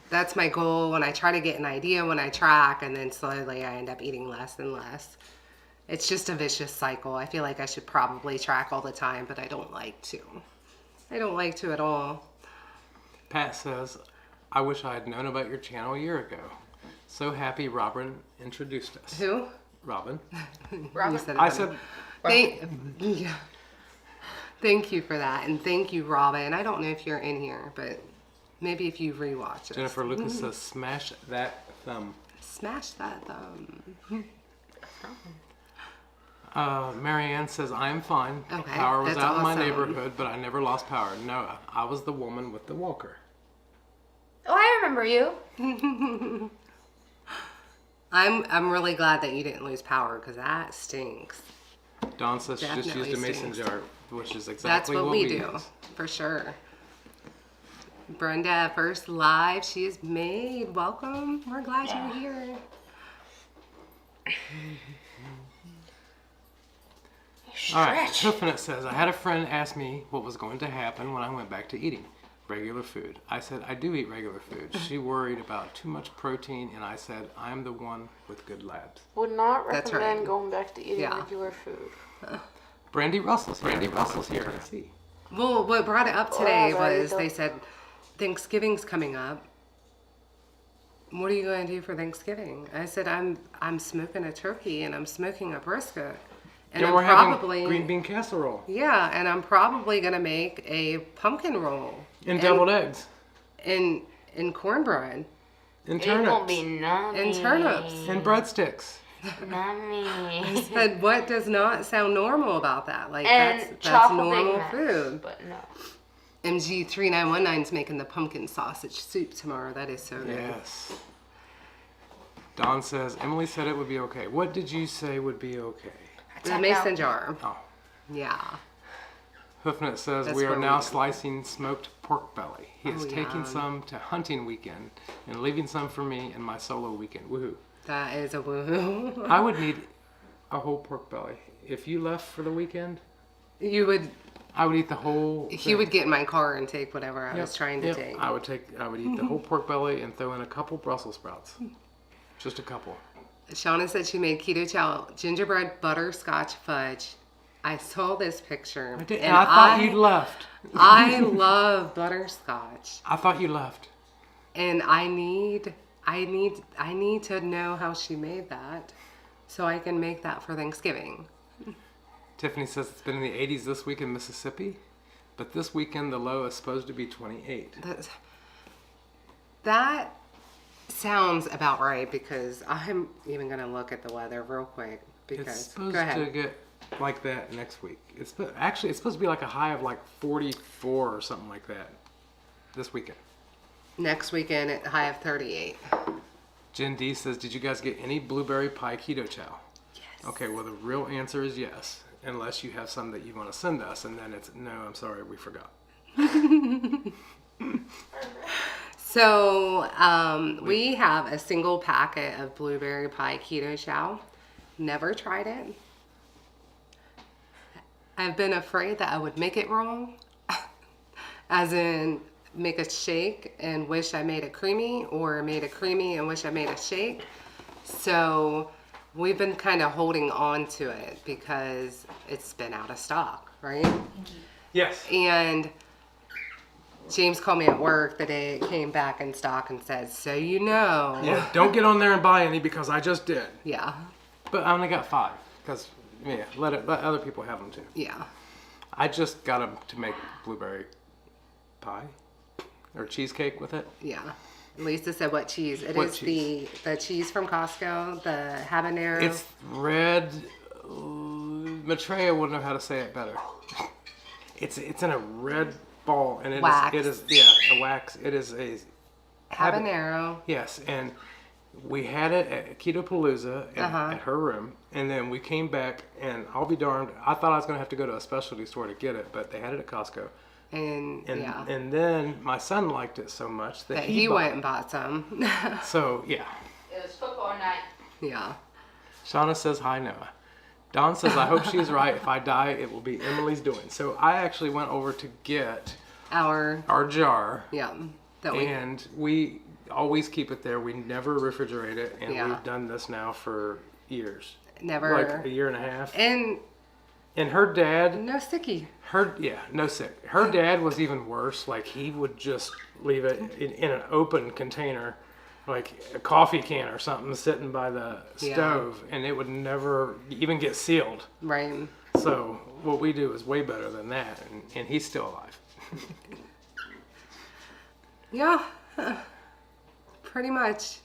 Speaker 1: that's my goal when I try to get an idea when I track, and then slowly I end up eating less and less. It's just a vicious cycle. I feel like I should probably track all the time, but I don't like to. I don't like to at all.
Speaker 2: Pat says, I wish I had known about your channel a year ago. So happy Robin introduced us.
Speaker 1: Who?
Speaker 2: Robin.
Speaker 1: You said it
Speaker 2: I
Speaker 1: better.
Speaker 2: said,
Speaker 1: Thank you for that, and thank you, Robin. I don't know if you're in here, but maybe if you rewatch it.
Speaker 2: Jennifer Lucas says, smash that thumb.
Speaker 1: Smash that thumb.
Speaker 2: Marianne says, I am fine.
Speaker 1: Okay,
Speaker 2: Power was
Speaker 1: that's
Speaker 2: out in my
Speaker 1: awesome.
Speaker 2: neighborhood, but I never lost power. Noah, I was the woman with the walker.
Speaker 3: Oh, I remember you.
Speaker 1: I'm really glad that you didn't lose power, because that stinks.
Speaker 2: Dawn says she just
Speaker 1: Definitely
Speaker 2: used a mason
Speaker 1: stinks.
Speaker 2: jar, which is
Speaker 1: That's
Speaker 2: exactly
Speaker 1: what we do,
Speaker 2: use.
Speaker 1: for sure. Brenda, first live she is made. Welcome. We're glad you're here.
Speaker 2: All right,
Speaker 3: Stretch.
Speaker 2: Hoofinit says, I had a friend ask me what was going to happen when I went back to eating regular food. I said, I do eat regular food. She worried about too much protein, and I said, I'm the one with good labs.
Speaker 3: Would not
Speaker 1: That's
Speaker 3: recommend
Speaker 1: right.
Speaker 3: going back to eating
Speaker 1: Yeah.
Speaker 3: regular food.
Speaker 2: Brandy Russell's here. Let's see.
Speaker 1: Well, what brought it up today
Speaker 3: Oh, there you
Speaker 1: was
Speaker 3: go.
Speaker 1: they said Thanksgiving's coming up. What are you going to do for Thanksgiving? I said, I'm smoking a turkey and I'm smoking a brisket. And
Speaker 2: Then
Speaker 1: I'm
Speaker 2: we're
Speaker 1: probably
Speaker 2: having green bean casserole
Speaker 1: yeah, and I'm probably gonna make a pumpkin roll
Speaker 2: and deviled eggs.
Speaker 1: and cornbread.
Speaker 2: And
Speaker 3: It won't
Speaker 2: turnips.
Speaker 3: be nummy.
Speaker 1: And turnips.
Speaker 2: And breadsticks.
Speaker 3: Nummy.
Speaker 1: But what does not sound normal about that? Like
Speaker 3: And
Speaker 1: that's
Speaker 3: chocolate Big
Speaker 1: normal
Speaker 3: Macs,
Speaker 1: food.
Speaker 3: but no.
Speaker 1: MG3919 is making the pumpkin sausage soup tomorrow. That is so good.
Speaker 2: Yes. Don says, Emily said it would be okay. What did you say would be okay?
Speaker 1: The mason jar.
Speaker 2: Oh.
Speaker 1: Yeah.
Speaker 2: Hoofnut says,
Speaker 1: That's
Speaker 2: we are
Speaker 1: where
Speaker 2: now
Speaker 1: we-
Speaker 2: slicing smoked pork belly. He is
Speaker 1: Oh,
Speaker 2: taking
Speaker 1: yum.
Speaker 2: some to hunting weekend and leaving some for me and my solo weekend. Woohoo.
Speaker 1: That is a woohoo.
Speaker 2: I would need a whole pork belly. If you left for the weekend,
Speaker 1: You would.
Speaker 2: I would eat the whole
Speaker 1: He
Speaker 2: thing.
Speaker 1: would get in my car and take whatever I
Speaker 2: Yep,
Speaker 1: was trying to
Speaker 2: yep.
Speaker 1: take.
Speaker 2: I would eat the whole pork belly and throw in a couple Brussels sprouts. Just a couple.
Speaker 1: Shauna said she made keto chow gingerbread butterscotch fudge. I saw this picture.
Speaker 2: I did,
Speaker 1: and
Speaker 2: and I thought you left.
Speaker 1: I love butterscotch,
Speaker 2: I thought you left.
Speaker 1: and I need to know how she made that, so I can make that for Thanksgiving.
Speaker 2: Tiffany says it's been in the 80s this week in Mississippi, but this weekend the low is supposed to be 28.
Speaker 1: That sounds about right because I'm even gonna look at the weather real quick because
Speaker 2: It's supposed
Speaker 1: go ahead.
Speaker 2: to get like that next week. Actually, it's supposed to be like a high of like 44 or something like that this weekend.
Speaker 1: Next weekend at high of 38.
Speaker 2: Jen D says, did you guys get any blueberry pie keto chow?
Speaker 1: Yes.
Speaker 2: Okay, well the real answer is yes, unless you have some that you want to send us, and then it's no, I'm sorry, we forgot.
Speaker 1: So we have a single packet of blueberry pie keto chow. Never tried it. I've been afraid that I would make it wrong, as in make a shake and wish I made a creamy, or made a creamy and wish I made a shake. So we've been kind of holding on to it because it's been out of stock, right?
Speaker 2: Yes.
Speaker 1: And James called me at work the day it came back in stock and said, so you know.
Speaker 2: Yeah, don't get on there and buy any because I just did.
Speaker 1: Yeah.
Speaker 2: But I only got 5 because, yeah, let other people have them too.
Speaker 1: Yeah.
Speaker 2: I just got them to make blueberry pie or cheesecake with it.
Speaker 1: Yeah. Lisa said what cheese? It
Speaker 2: What
Speaker 1: is
Speaker 2: cheese?
Speaker 1: the cheese from Costco, the habanero.
Speaker 2: It's red. Maitreya would know how to say it better. It's in a red ball and
Speaker 1: Wax.
Speaker 2: it is a wax. It is a
Speaker 1: habanero.
Speaker 2: Yes, and we had it at Ketopalooza at her room, and then we came back, and I'll be darned, I thought I was going to have to go to a specialty store to get it, but they had it at Costco.
Speaker 1: And yeah.
Speaker 2: And then my son liked it so much that
Speaker 1: That
Speaker 2: he
Speaker 1: he
Speaker 2: bought
Speaker 1: went
Speaker 2: it.
Speaker 1: and bought some.
Speaker 2: So, yeah.
Speaker 3: It was football night.
Speaker 1: Yeah.
Speaker 2: Shauna says, hi, Noah. Dawn says, I hope she's right. If I die, it will be Emily's doing. So I actually went over to get
Speaker 1: Our
Speaker 2: jar,
Speaker 1: yeah. That we
Speaker 2: and we always keep it there. We never refrigerate it, and
Speaker 1: Yeah.
Speaker 2: we've done this now for years.
Speaker 1: never
Speaker 2: Like a year and a half.
Speaker 1: and
Speaker 2: And her dad,
Speaker 1: no sticky.
Speaker 2: no sick. Her dad was even worse. Like he would just leave it in an open container, like a coffee can or something, sitting by the
Speaker 1: Yeah.
Speaker 2: stove, and it would never even get sealed.
Speaker 1: Right.
Speaker 2: So what we do is way better than that, and he's still alive.
Speaker 1: Yeah. Pretty much.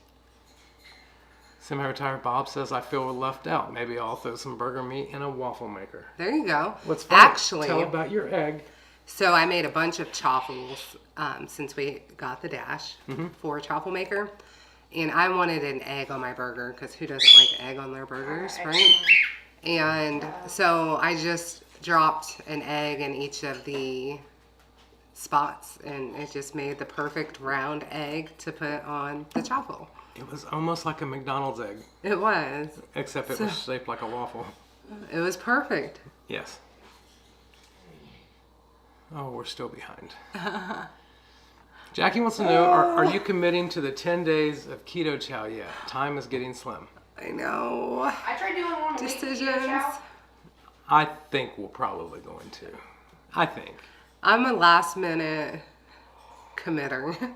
Speaker 2: Semi-retired Bob says, I feel left out. Maybe I'll throw some burger meat in a waffle maker.
Speaker 1: There you go.
Speaker 2: What's fun?
Speaker 1: Actually,
Speaker 2: Tell about your egg.
Speaker 1: so I made a bunch of chaffles since we got the dash for a chaffle maker. And I wanted an egg on my burger because who doesn't like egg on their burgers, right? And so I just dropped an egg in each of the spots, and it just made the perfect round egg to put on the chaffle.
Speaker 2: It was almost like a McDonald's egg,
Speaker 1: It was.
Speaker 2: except it was shaped like a waffle.
Speaker 1: It was perfect.
Speaker 2: Yes. Oh, we're still behind. Jackie wants to know, are you committing to the 10 days of keto chow yet? Time is getting slim.
Speaker 1: I know.
Speaker 3: I tried doing one a week.
Speaker 1: Decisions.
Speaker 2: I think we're probably going to. I think.
Speaker 1: I'm a last minute committer.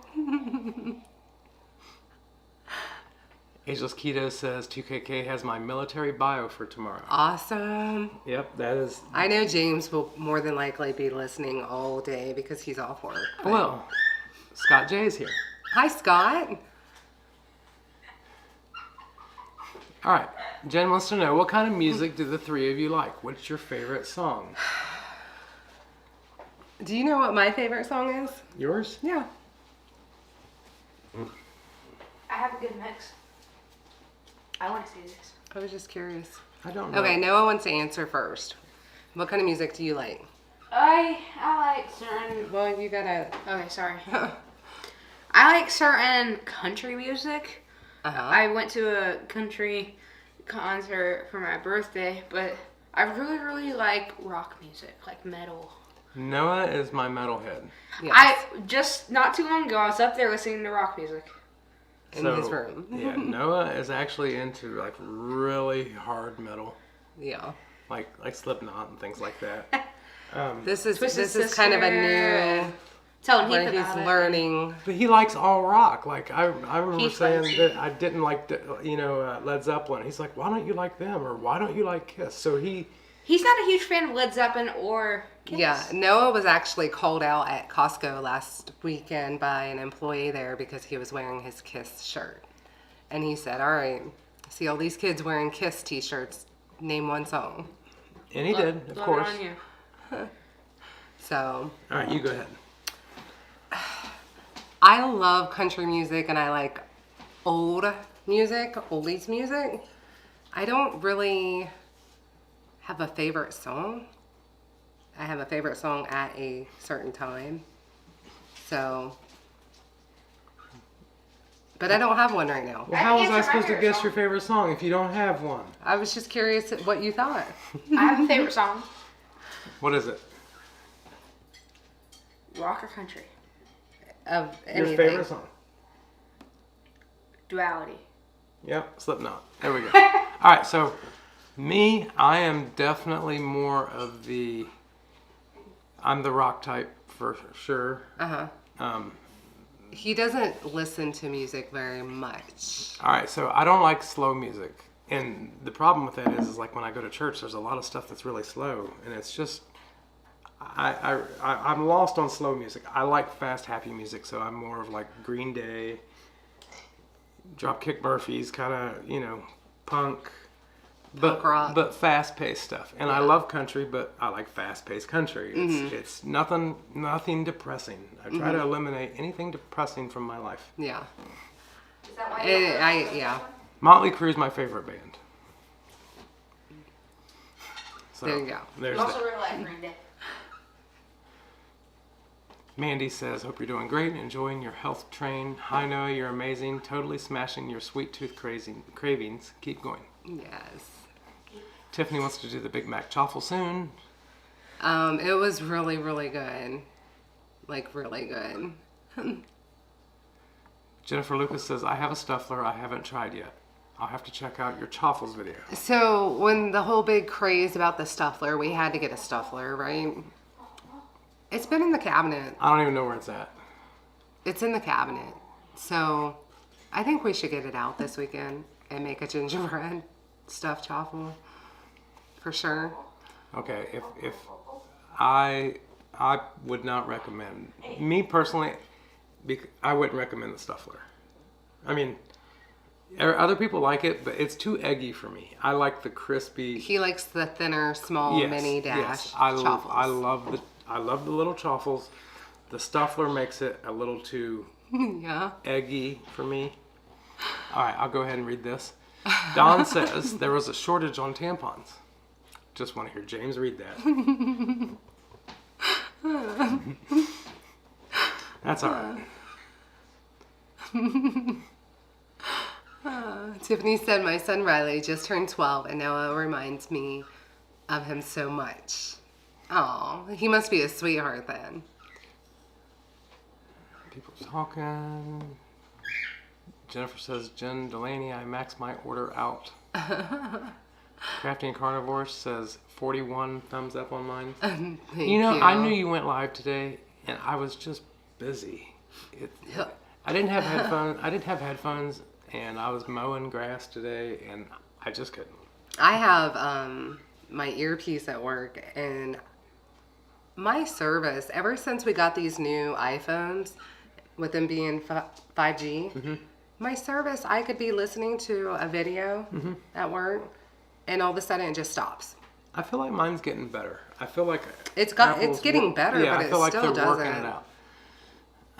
Speaker 2: Ageless Keto says 2KK has my military bio for tomorrow.
Speaker 1: Awesome.
Speaker 2: Yep, that is.
Speaker 1: I know James will more than likely be listening all day because he's off work. but-
Speaker 2: Well, Scott J is here.
Speaker 1: Hi, Scott.
Speaker 2: All right. Jen wants to know, what kind of music do the three of you like? What's your favorite song?
Speaker 1: Do you know what my favorite song is?
Speaker 2: Yours?
Speaker 1: Yeah.
Speaker 3: I have a good mix. I want to see this.
Speaker 1: I was just curious.
Speaker 2: I don't know.
Speaker 1: Okay, Noah wants to answer first. What kind of music do you like?
Speaker 3: I like certain.
Speaker 1: Well, you gotta.
Speaker 3: Okay, sorry. I like certain country music. I went to a country concert for my birthday, but I really, really like rock music, like metal.
Speaker 2: Noah is my metalhead.
Speaker 1: Yes.
Speaker 3: I just not too long ago I was up there listening to rock music.
Speaker 1: In his room.
Speaker 2: Yeah, Noah is actually into like really hard metal,
Speaker 1: Yeah.
Speaker 2: like Slipknot and things like that.
Speaker 1: This is
Speaker 3: Twisted
Speaker 1: this is kind of a
Speaker 3: Sister.
Speaker 1: new
Speaker 3: Telling
Speaker 1: where
Speaker 3: Heath
Speaker 1: he's
Speaker 3: about it.
Speaker 1: learning.
Speaker 2: But he likes all rock. Like I remember
Speaker 3: Heath
Speaker 2: saying
Speaker 3: likes
Speaker 2: that I didn't like Led Zeppelin. He's like, why don't you like them, or why don't you like Kiss? So
Speaker 3: He's not a huge fan of Led Zeppelin or Kiss.
Speaker 1: Yeah, Noah was actually called out at Costco last weekend by an employee there because he was wearing his Kiss shirt. And he said, all right, see all these kids wearing Kiss t-shirts, name one song.
Speaker 2: and he did, of course.
Speaker 3: On you.
Speaker 1: So
Speaker 2: All right, you go ahead.
Speaker 1: I love country music and I like old music, oldies music. I don't really have a favorite song. I have a favorite song at a certain time. So, but I don't have one right now.
Speaker 2: Well, how was
Speaker 3: answer
Speaker 2: I
Speaker 3: my
Speaker 2: supposed to
Speaker 3: favorite
Speaker 2: guess
Speaker 3: song.
Speaker 2: your favorite song if you don't have one?
Speaker 1: I was just curious what you thought
Speaker 3: I have a favorite song.
Speaker 2: What is it?
Speaker 3: Rock or country?
Speaker 1: of
Speaker 2: Your
Speaker 1: anything.
Speaker 2: favorite song?
Speaker 3: Duality.
Speaker 2: Yep, Slipknot. There we go. All right, so me, I am definitely more of I'm the rock type for sure.
Speaker 1: He doesn't listen to music very much.
Speaker 2: All right, so I don't like slow music. And the problem with that is like when I go to church, there's a lot of stuff that's really slow. And it's just, I'm lost on slow music. I like fast, happy music. So I'm more of like Green Day, Dropkick Murphys, kind of, punk.
Speaker 1: Punk rock.
Speaker 2: But fast-paced stuff. And I love country, but I like fast-paced country. It's nothing depressing. I try to eliminate anything depressing from my life.
Speaker 1: Yeah.
Speaker 3: Is that why
Speaker 1: Yeah.
Speaker 2: Motley Crue's my favorite band. So,
Speaker 1: There you go.
Speaker 2: There's
Speaker 3: I also
Speaker 2: that.
Speaker 3: really like Green Day.
Speaker 2: Mandy says, hope you're doing great, enjoying your health train. Hi Noah, you're amazing. Totally smashing your sweet tooth cravings. Keep going.
Speaker 1: Yes.
Speaker 2: Tiffany wants to do the Big Mac chaffle soon.
Speaker 1: It was really, really good. Like, really good.
Speaker 2: Jennifer Lucas says, I have a Stuffler I haven't tried yet. I'll have to check out your chaffles video.
Speaker 1: So, when the whole big craze about the Stuffler, we had to get a Stuffler, right? It's been in the cabinet.
Speaker 2: I don't even know where it's at.
Speaker 1: It's in the cabinet. So, I think we should get it out this weekend and make a gingerbread stuffed chaffle. For sure.
Speaker 2: Okay, if I would not recommend, me personally, I wouldn't recommend the Stuffler. I mean, other people like it, but it's too eggy for me. I like the crispy.
Speaker 1: He likes the thinner, small, mini dash chaffles.
Speaker 2: I love the little chaffles. The Stuffler makes it a little too
Speaker 1: Yeah.
Speaker 2: eggy for me. All right, I'll go ahead and read this. Don says there was a shortage on tampons. Just want to hear James read that. That's all right.
Speaker 1: Tiffany said, my son Riley just turned 12 and Noah reminds me of him so much. Oh, he must be a sweetheart then.
Speaker 2: People talking. Jennifer says, Jen Delaney, I maxed my order out. Crafty and Carnivore says 41 thumbs up on mine.
Speaker 1: Thank
Speaker 2: I knew you went live today, and I was just busy. I didn't have headphones, and I was mowing grass today, and I just couldn't.
Speaker 1: I have my earpiece at work, and my service, ever since we got these new iPhones, with them being 5G, My service, I could be listening to a video at work, and all of a sudden it just stops.
Speaker 2: I feel like mine's getting better. I feel like
Speaker 1: It's
Speaker 2: Apple's
Speaker 1: getting better,
Speaker 2: yeah,
Speaker 1: but
Speaker 2: I
Speaker 1: it
Speaker 2: feel like
Speaker 1: still
Speaker 2: they're working
Speaker 1: doesn't.
Speaker 2: it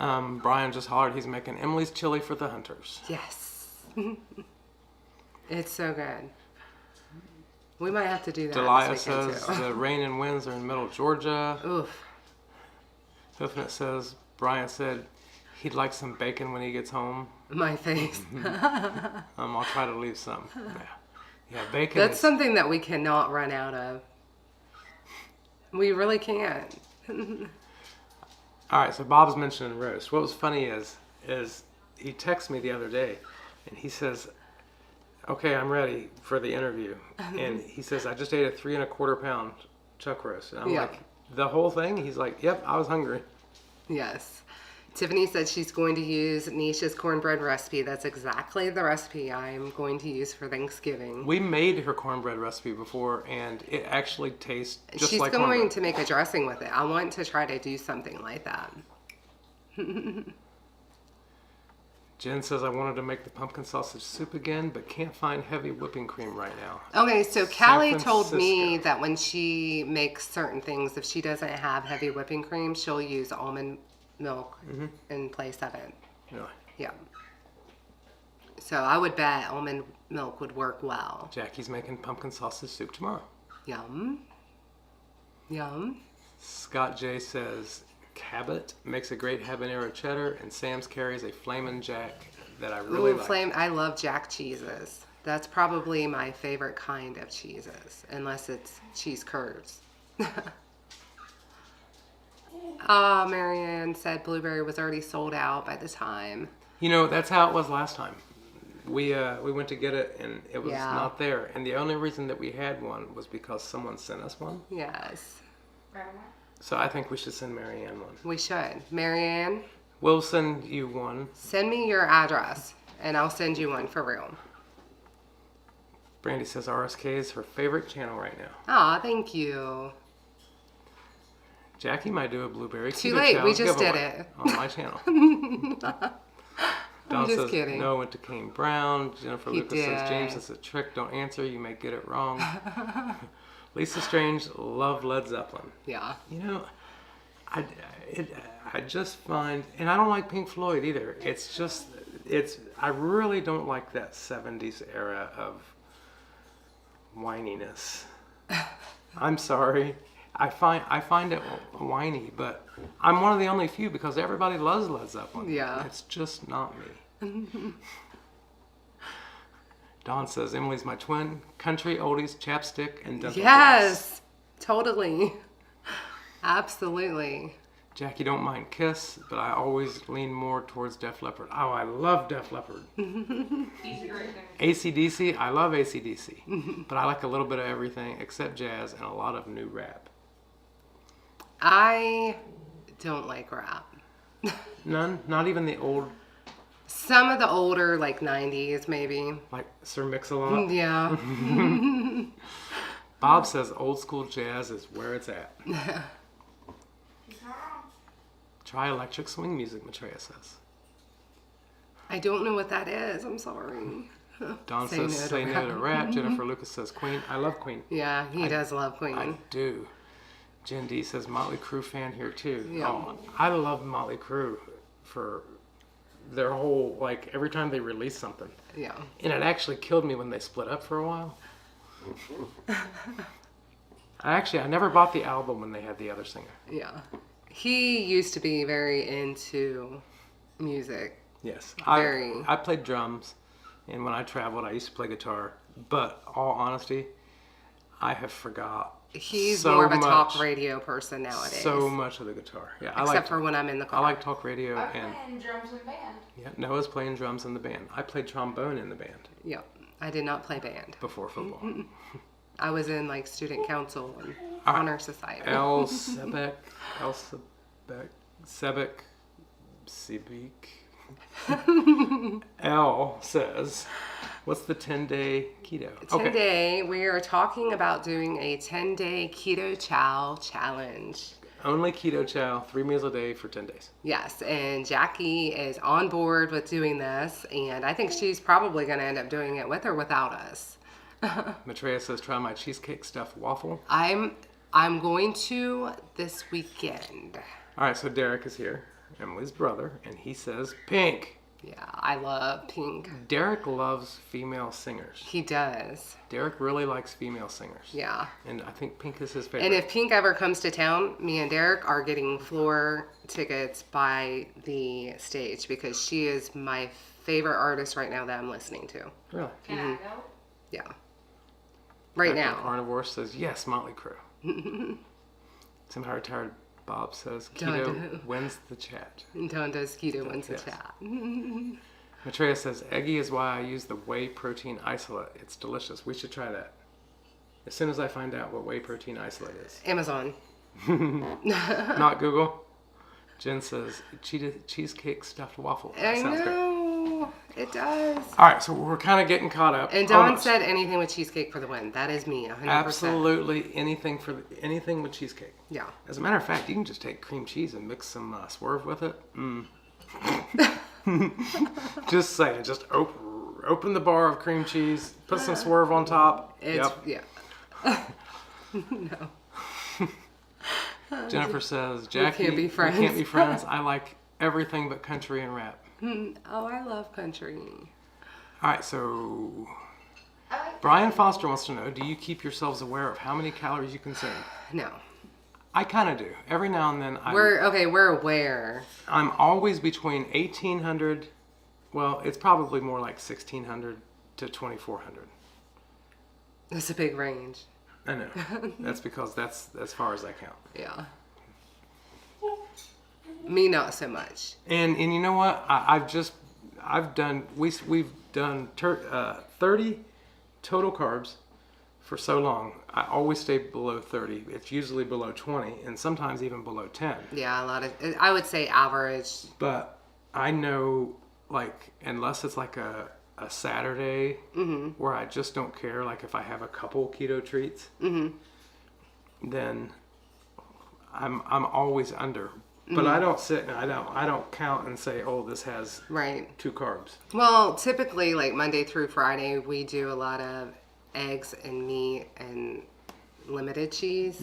Speaker 2: out. Brian just hollered he's making Emiley's chili for the hunters.
Speaker 1: Yes. It's so good. We might have to do that
Speaker 2: Delia
Speaker 1: this weekend
Speaker 2: says
Speaker 1: too.
Speaker 2: the rain and winds are in middle Georgia.
Speaker 1: Oof.
Speaker 2: Hoofnut says Brian said he'd like some bacon when he gets home.
Speaker 1: My face.
Speaker 2: I'll try to leave some. Yeah, bacon.
Speaker 1: That's
Speaker 2: is,
Speaker 1: something that we cannot run out of. We really can't.
Speaker 2: All right, so Bob's mentioning roast. What was funny is he texted me the other day, and he says, "Okay, I'm ready for the interview." And he says, "I just ate a 3 1/4 pound chuck roast." And I'm
Speaker 1: Yeah.
Speaker 2: like, "The whole thing?" He's like, "Yep, I was hungry."
Speaker 1: Yes. Tiffany said she's going to use Nisha's cornbread recipe. That's exactly the recipe I'm going to use for Thanksgiving.
Speaker 2: We made her cornbread recipe before, and it actually tastes just
Speaker 1: She's
Speaker 2: like
Speaker 1: going
Speaker 2: cornbread.
Speaker 1: to make a dressing with it. I want to try to do something like that.
Speaker 2: Jen says, "I wanted to make the pumpkin sausage soup again, but can't find heavy whipping cream right now."
Speaker 1: Okay, so Callie told me
Speaker 2: Francisco.
Speaker 1: that when she makes certain things, if she doesn't have heavy whipping cream, she'll use almond milk in place of it.
Speaker 2: Really?
Speaker 1: Yeah. So I would bet almond milk would work well.
Speaker 2: Jackie's making pumpkin sausage soup tomorrow.
Speaker 1: Yum. Yum.
Speaker 2: Scott J says, Cabot makes a great habanero cheddar, and Sam's carries a Flamin' Jack that I really like.
Speaker 1: I love Jack cheeses. That's probably my favorite kind of cheeses, unless it's cheese curds. Marianne said blueberry was already sold out by the time.
Speaker 2: You know, that's how it was last time. We went to get it, and it was
Speaker 1: Yeah.
Speaker 2: not there. And the only reason that we had one was because someone sent us one.
Speaker 1: Yes,
Speaker 2: So I think we should send Marianne one.
Speaker 1: we should. Marianne,
Speaker 2: We'll send you one.
Speaker 1: send me your address, and I'll send you one for real.
Speaker 2: Brandy says RSK is her favorite channel right now.
Speaker 1: Aw, thank you.
Speaker 2: Jackie might do a blueberry
Speaker 1: Too
Speaker 2: keto
Speaker 1: late, we
Speaker 2: challenge
Speaker 1: just did
Speaker 2: giveaway
Speaker 1: it.
Speaker 2: on my channel. Don
Speaker 1: just
Speaker 2: says
Speaker 1: kidding.
Speaker 2: no went to Kane Brown. Jennifer
Speaker 1: He
Speaker 2: Lucas says
Speaker 1: did.
Speaker 2: James, it's a trick. Don't answer. You may get it wrong. Lisa Strange, love Led Zeppelin.
Speaker 1: Yeah.
Speaker 2: You know, I just find, and I don't like Pink Floyd either. I really don't like that 70s era of whininess. I'm sorry. I find it whiny, but I'm one of the only few because everybody loves Led Zeppelin.
Speaker 1: Yeah.
Speaker 2: It's just not me. Dawn says, Emily's my twin. Country, oldies, chapstick, and dental floss.
Speaker 1: Yes, totally. Absolutely.
Speaker 2: Jackie don't mind Kiss, but I always lean more towards Def Leppard. Oh, I love Def Leppard. AC/DC, I love AC/DC. But I like a little bit of everything except jazz and a lot of new rap.
Speaker 1: I don't like rap.
Speaker 2: None? Not even the old,
Speaker 1: Some of the older, like 90s maybe.
Speaker 2: like Sir Mix-a-Lot?
Speaker 1: Yeah.
Speaker 2: Bob says old school jazz is where it's at. Try electric swing music, Maitreya says.
Speaker 1: I don't know what that is. I'm sorry.
Speaker 2: Don
Speaker 1: Say
Speaker 2: says
Speaker 1: no to
Speaker 2: say no to rap. Jennifer Lucas says Queen. I love Queen.
Speaker 1: Yeah, he does love Queen.
Speaker 2: I do. Jen D says Motley Crue fan here too.
Speaker 1: Yeah.
Speaker 2: Oh, I love Motley Crue for their whole, like, every time they release something.
Speaker 1: Yeah.
Speaker 2: And it actually killed me when they split up for a while. I never bought the album when they had the other singer.
Speaker 1: Yeah. He used to be very into music.
Speaker 2: Yes.
Speaker 1: Very.
Speaker 2: I played drums, and when I traveled, I used to play guitar. But all honesty, I have forgot.
Speaker 1: He's
Speaker 2: so
Speaker 1: more of a
Speaker 2: much,
Speaker 1: talk radio person nowadays.
Speaker 2: So much of the guitar. Yeah,
Speaker 1: Except for when I'm in the
Speaker 2: I
Speaker 1: car.
Speaker 2: like talk radio, and
Speaker 3: playing drums in band.
Speaker 2: yeah, Noah's playing drums in the band. I played trombone in the band
Speaker 1: Yeah. I did not play band.
Speaker 2: before football.
Speaker 1: I was in like student council and
Speaker 2: right.
Speaker 1: honor society.
Speaker 2: Sebek, L says, what's the 10-day keto?
Speaker 1: 10-day, we are talking about doing a 10-day keto chow challenge.
Speaker 2: only keto chow, 3 meals a day for 10 days.
Speaker 1: Yes, and Jackie is on board with doing this, and I think she's probably going to end up doing it with or without us.
Speaker 2: Maitreya says, try my cheesecake stuffed waffle.
Speaker 1: I'm going to this weekend.
Speaker 2: All right, so Derek is here, Emily's brother, and he says pink.
Speaker 1: Yeah, I love pink.
Speaker 2: Derek loves female singers.
Speaker 1: He does.
Speaker 2: Derek really likes female singers.
Speaker 1: Yeah.
Speaker 2: And I think Pink is his favorite.
Speaker 1: And if Pink ever comes to town, me and Derek are getting floor tickets by the stage because she is my favorite artist right now that I'm listening to.
Speaker 2: Really?
Speaker 3: Can I go?
Speaker 1: Yeah. Right
Speaker 2: Dr.
Speaker 1: now.
Speaker 2: Carnivore says, yes, Motley Crue. Somehow retired Bob says, Keto
Speaker 1: Dun.
Speaker 2: wins the chat.
Speaker 1: Don does keto wins the
Speaker 2: Yes.
Speaker 1: chat.
Speaker 2: Maitreya says, eggy is why I use the whey protein isolate. It's delicious. We should try that. As soon as I find out what whey protein isolate is.
Speaker 1: Amazon.
Speaker 2: Not Google. Jen says, cheesecake stuffed waffle. That
Speaker 1: I
Speaker 2: sounds great.
Speaker 1: know. It does.
Speaker 2: All right, so we're kind of getting caught up.
Speaker 1: And Dawn
Speaker 2: Almost.
Speaker 1: said anything with cheesecake for the win. That is me, 100%.
Speaker 2: Absolutely anything with cheesecake.
Speaker 1: Yeah.
Speaker 2: As a matter of fact, you can just take cream cheese and mix some Swerve with it. Just saying, just open the bar of cream cheese, put some Swerve on top.
Speaker 1: It's,
Speaker 2: Yep.
Speaker 1: yeah. No.
Speaker 2: Jennifer says, Jackie,
Speaker 1: can't be friends.
Speaker 2: We can't be friends. I like everything but country and rap.
Speaker 1: Oh, I love country.
Speaker 2: All right, so Brian Foster wants to know, do you keep yourselves aware of how many calories you consume?
Speaker 1: No.
Speaker 2: I kind of do. Every now and then
Speaker 1: We're aware.
Speaker 2: I'm always between 1,800, well, it's probably more like 1,600 to 2,400.
Speaker 1: That's a big range.
Speaker 2: I know. That's because that's as far as I count.
Speaker 1: Yeah. Me, not so much.
Speaker 2: And you know what? We've done 30 total carbs for so long. I always stay below 30. It's usually below 20 and sometimes even below 10.
Speaker 1: Yeah, I would say average.
Speaker 2: But I know, like, unless it's like a Saturday where I just don't care, like if I have a couple keto treats, then I'm always under. But I don't sit and I don't count and say, oh, this has
Speaker 1: Right.
Speaker 2: 2 carbs.
Speaker 1: Well, typically, like Monday through Friday, we do a lot of eggs and meat and limited cheese.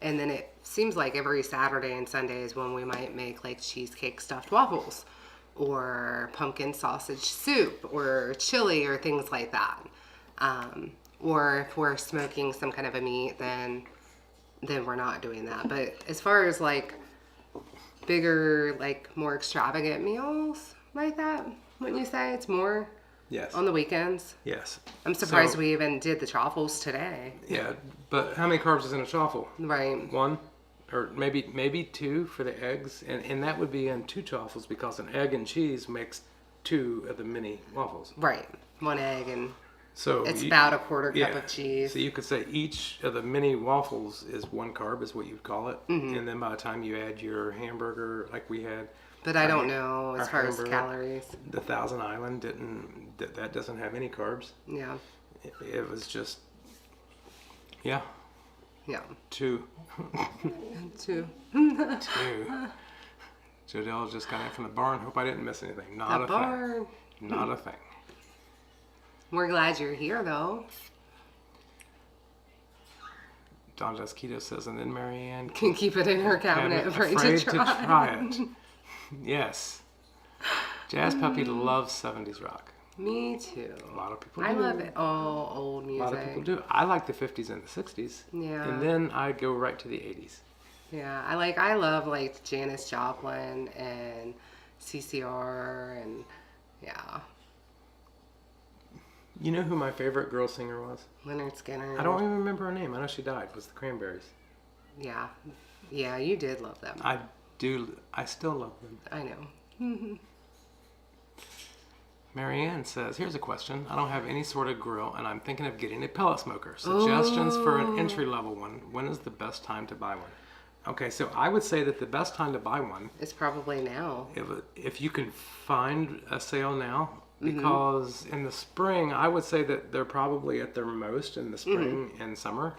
Speaker 1: And then it seems like every Saturday and Sunday is when we might make like cheesecake stuffed waffles or pumpkin sausage soup or chili or things like that. Or if we're smoking some kind of a meat, then we're not doing that. But as far as like bigger, like more extravagant meals like that, wouldn't you say it's more
Speaker 2: Yes.
Speaker 1: on the weekends?
Speaker 2: Yes.
Speaker 1: I'm surprised
Speaker 2: So-
Speaker 1: we even did the truffles today.
Speaker 2: Yeah, but how many carbs is in a truffle?
Speaker 1: Right.
Speaker 2: 1 or maybe 2 for the eggs, and that would be in 2 truffles because an egg and cheese makes 2 of the mini waffles.
Speaker 1: Right. 1 egg and
Speaker 2: So
Speaker 1: it's about a quarter cup of cheese.
Speaker 2: So you could say each of the mini waffles is 1 carb, is what you'd call it, and then by the time you add your hamburger, like we had.
Speaker 1: But I don't know as
Speaker 2: our
Speaker 1: far as
Speaker 2: hamburger,
Speaker 1: calories.
Speaker 2: The Thousand Island that doesn't have any carbs.
Speaker 1: Yeah.
Speaker 2: It was just, yeah,
Speaker 1: Yeah.
Speaker 2: 2.
Speaker 1: 2.
Speaker 2: 2. Jodelle just got in from the barn. Hope I didn't miss anything. Not
Speaker 1: The
Speaker 2: a
Speaker 1: barn.
Speaker 2: thing. Not a thing.
Speaker 1: We're glad you're here though.
Speaker 2: Don Just Keto says, and then Marianne
Speaker 1: Can keep it in her cabinet, afraid
Speaker 2: afraid
Speaker 1: to try.
Speaker 2: it. Yes. Jazz Puppy loves 70s rock.
Speaker 1: Me too.
Speaker 2: A lot of people do.
Speaker 1: I love it. Oh, old
Speaker 2: A
Speaker 1: music.
Speaker 2: lot of people do. I like the 50s and the 60s.
Speaker 1: Yeah.
Speaker 2: And then I go right to the 80s.
Speaker 1: Yeah, I love like Janis Joplin and CCR and yeah,
Speaker 2: You know who my favorite girl singer was?
Speaker 1: Leonard Skinner.
Speaker 2: I don't even remember her name. I know she died. It was the Cranberries.
Speaker 1: Yeah, yeah, you did love them.
Speaker 2: I do. I still love them.
Speaker 1: I know.
Speaker 2: Marianne says, here's a question. I don't have any sort of grill, and I'm thinking of getting a pellet smoker. Suggestions for an entry-level one. When is the best time to buy one? Okay, so I would say that the best time to buy one,
Speaker 1: It's probably now.
Speaker 2: if you can find a sale now, because in the spring, I would say that they're probably at their most in the spring and summer.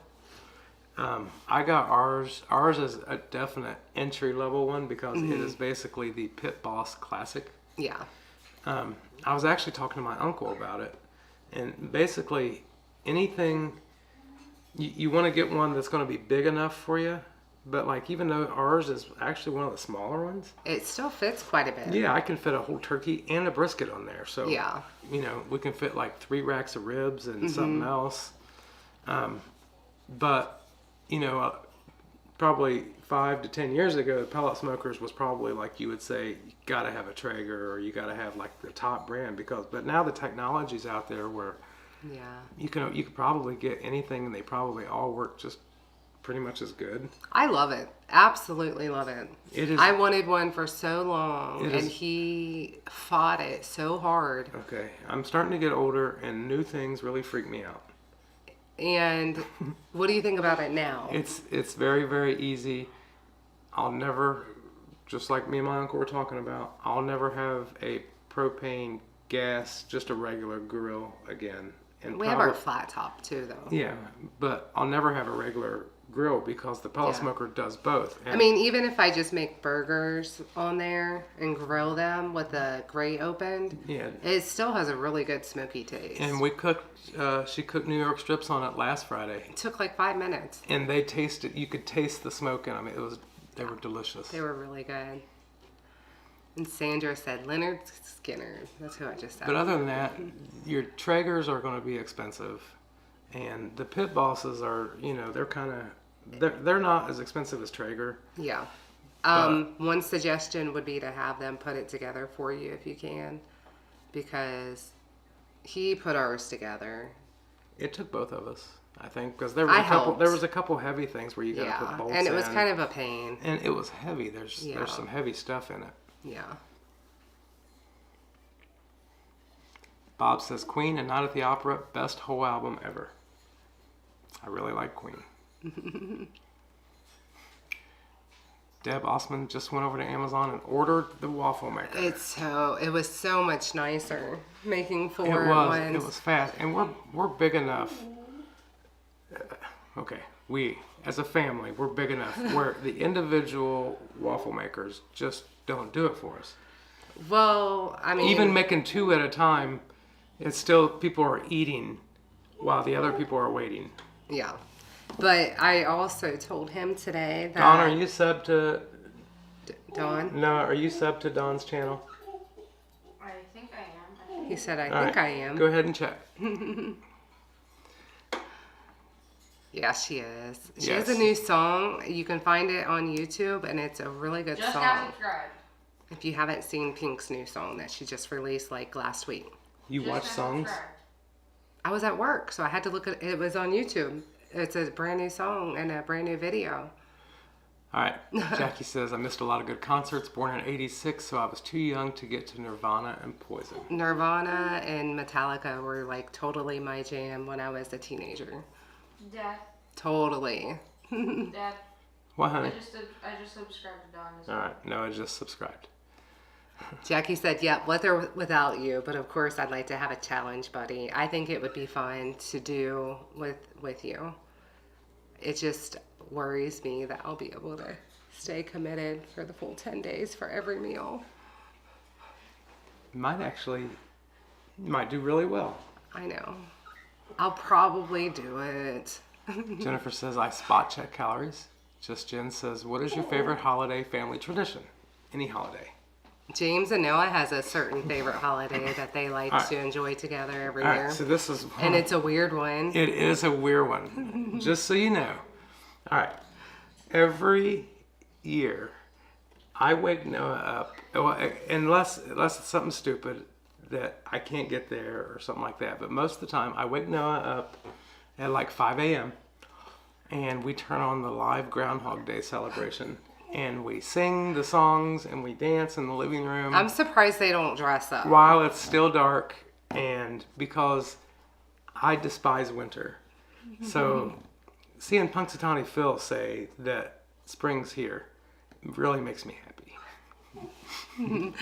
Speaker 2: I got ours. Ours is a definite entry level one because it is basically the Pit Boss Classic.
Speaker 1: Yeah.
Speaker 2: I was actually talking to my uncle about it, and basically anything you want to get one that's going to be big enough for you, but like even though ours is actually one of the smaller ones,
Speaker 1: It still fits quite a bit.
Speaker 2: yeah, I can fit a whole turkey and a brisket on there. So
Speaker 1: Yeah.
Speaker 2: you know, we can fit like 3 racks of ribs and something else. But you know, probably 5 to 10 years ago, the pellet smokers was probably like you would say you gotta have a Traeger or you gotta have like the top brand but now the technology's out there where
Speaker 1: Yeah.
Speaker 2: you could probably get anything and they probably all work just pretty much as good.
Speaker 1: I love it. Absolutely love it.
Speaker 2: It is.
Speaker 1: I wanted one for so long,
Speaker 2: It
Speaker 1: and
Speaker 2: is-
Speaker 1: he fought it so hard.
Speaker 2: Okay, I'm starting to get older and new things really freak me out.
Speaker 1: And what do you think about it now?
Speaker 2: It's very, very easy. I'll never, just like me and my uncle were talking about, I'll never have a propane gas, just a regular grill again. And
Speaker 1: We have our flat top too, though.
Speaker 2: yeah, but I'll never have a regular grill because the pellet
Speaker 1: Yeah.
Speaker 2: smoker does both.
Speaker 1: I mean, even if I just make burgers on there and grill them with the grate opened,
Speaker 2: yeah,
Speaker 1: it still has a really good smoky taste.
Speaker 2: and we cooked. She cooked New York strips on it last Friday,
Speaker 1: It took like 5 minutes.
Speaker 2: and they tasted. You could taste the smoke in them. They were delicious.
Speaker 1: They were really good. And Sandra said Leonard Skinner. That's who I just said.
Speaker 2: But other than that, your Traegers are going to be expensive, and the Pit Bosses are, you know, they're not as expensive as Traeger.
Speaker 1: Yeah. One suggestion would be to have them put it together for you if you can, because he put ours together.
Speaker 2: It took both of us, I think, because there
Speaker 1: I
Speaker 2: was
Speaker 1: helped.
Speaker 2: a couple heavy things where you got to put
Speaker 1: Yeah,
Speaker 2: bolts
Speaker 1: and it was
Speaker 2: in,
Speaker 1: kind of a pain.
Speaker 2: and it was heavy. There's
Speaker 1: Yeah.
Speaker 2: some heavy stuff in it.
Speaker 1: Yeah.
Speaker 2: Bob says Queen and Not at the Opera, best whole album ever. I really like Queen. Deb Osman just went over to Amazon and ordered the waffle maker.
Speaker 1: It was so much nicer making 4
Speaker 2: It
Speaker 1: at
Speaker 2: was.
Speaker 1: once.
Speaker 2: It was fast, and we're big enough. Okay, we as a family we're big enough where the individual waffle makers just don't do it for us.
Speaker 1: Well, I mean,
Speaker 2: Even making 2 at a time, it's still people are eating while the other people are waiting.
Speaker 1: yeah. But I also told him today that
Speaker 2: Don, are you sub to?
Speaker 1: Dawn.
Speaker 2: No, are you sub to Don's channel?
Speaker 3: I think I am.
Speaker 1: He said, "I
Speaker 2: All
Speaker 1: think
Speaker 2: right,
Speaker 1: I am."
Speaker 2: Go ahead and check.
Speaker 1: Yeah, she is. She
Speaker 2: Yes.
Speaker 1: has a new song. You can find it on YouTube, and it's a really good
Speaker 3: Just
Speaker 1: song.
Speaker 3: got subscribed.
Speaker 1: If you haven't seen Pink's new song that she just released like last week.
Speaker 2: You
Speaker 3: Just
Speaker 2: watch
Speaker 3: got
Speaker 2: songs?
Speaker 3: subscribed.
Speaker 1: I was at work, so I had to look at it. It was on YouTube. It's a brand new song and a brand new video.
Speaker 2: All right. Jackie says, I missed a lot of good concerts. Born in '86, so I was too young to get to Nirvana and Poison.
Speaker 1: Nirvana and Metallica were like totally my jam when I was a teenager.
Speaker 3: Dad,
Speaker 1: Totally.
Speaker 3: Dad,
Speaker 2: What,
Speaker 3: I
Speaker 2: honey?
Speaker 3: just subscribed to Dawn.
Speaker 2: All right. No, I just subscribed.
Speaker 1: Jackie said, "Yep, with or without you, but of course I'd like to have a challenge buddy. I think it would be fun to do with you. It just worries me that I'll be able to stay committed for the full 10 days for every meal.
Speaker 2: You might do really well.
Speaker 1: I know. I'll probably do it."
Speaker 2: Jennifer says, I spot check calories. Just Jen says, what is your favorite holiday family tradition? Any holiday.
Speaker 1: James and Noah has a certain favorite holiday that they like
Speaker 2: All right.
Speaker 1: to enjoy together every
Speaker 2: All
Speaker 1: year.
Speaker 2: right, so this is...
Speaker 1: And it's a weird one.
Speaker 2: It is a weird one, just so you know. All right. Every year, I wake Noah up, unless it's something stupid that I can't get there or something like that. But most of the time, I wake Noah up at like 5 a.m. and we turn on the live Groundhog Day celebration. And we sing the songs and we dance in the living room.
Speaker 1: I'm surprised they don't dress up.
Speaker 2: While it's still dark, and because I despise winter. So seeing Punxsutawney Phil say that spring's here really makes me happy.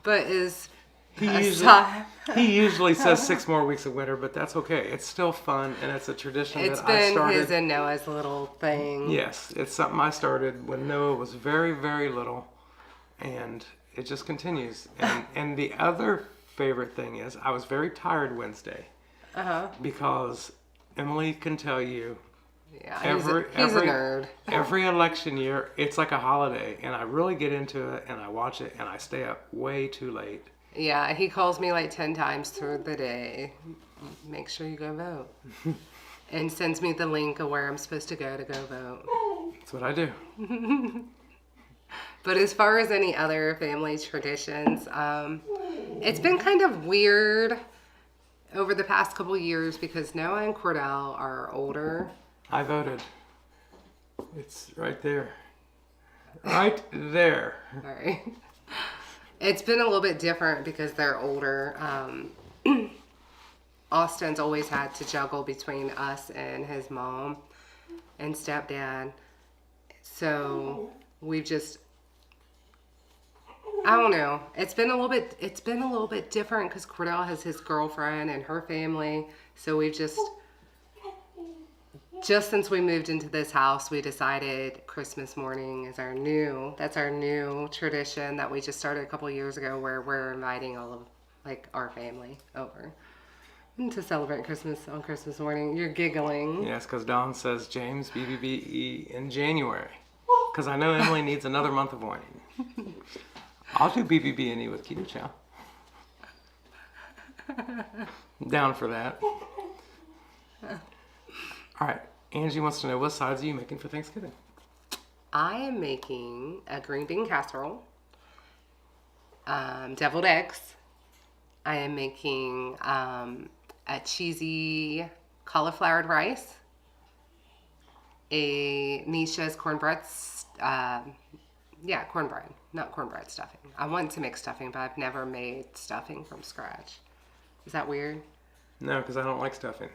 Speaker 1: But is
Speaker 2: He usually says 6 more weeks of winter, but that's okay. It's still fun, and it's a tradition
Speaker 1: It's
Speaker 2: that I
Speaker 1: been
Speaker 2: started.
Speaker 1: his and Noah's little thing.
Speaker 2: Yes, it's something I started when Noah was very, very little, and it just continues. And the other favorite thing is I was very tired Wednesday because Emily can tell you
Speaker 1: Yeah, he's a nerd.
Speaker 2: every election year, it's like a holiday, and I really get into it, and I watch it, and I stay up way too late.
Speaker 1: Yeah, he calls me like 10 times through the day. Make sure you go vote. And sends me the link of where I'm supposed to go vote.
Speaker 2: That's what I do.
Speaker 1: But as far as any other family traditions, it's been kind of weird over the past couple years because Noah and Cordell are older.
Speaker 2: I voted. It's right there. Right there.
Speaker 1: All right. It's been a little bit different because they're older. Austin's always had to juggle between us and his mom and stepdad. So we've just, I don't know. It's been a little bit different because Cordell has his girlfriend and her family. So we've just since we moved into this house, we decided Christmas morning is that's our new tradition that we just started a couple years ago where we're inviting all of like our family over to celebrate Christmas on Christmas morning. You're giggling.
Speaker 2: Yes, because Dawn says James BBBE in January. Because I know Emily needs another month of whining. I'll do BBB&E with Keto Chow. Down for that. All right. Angie wants to know, what sides are you making for Thanksgiving?
Speaker 1: I am making a green bean casserole, deviled eggs. I am making a cheesy cauliflowered rice, a Nisha's cornbread, cornbread, not cornbread stuffing. I want to make stuffing, but I've never made stuffing from scratch. Is that weird?
Speaker 2: No, because I don't like stuffing.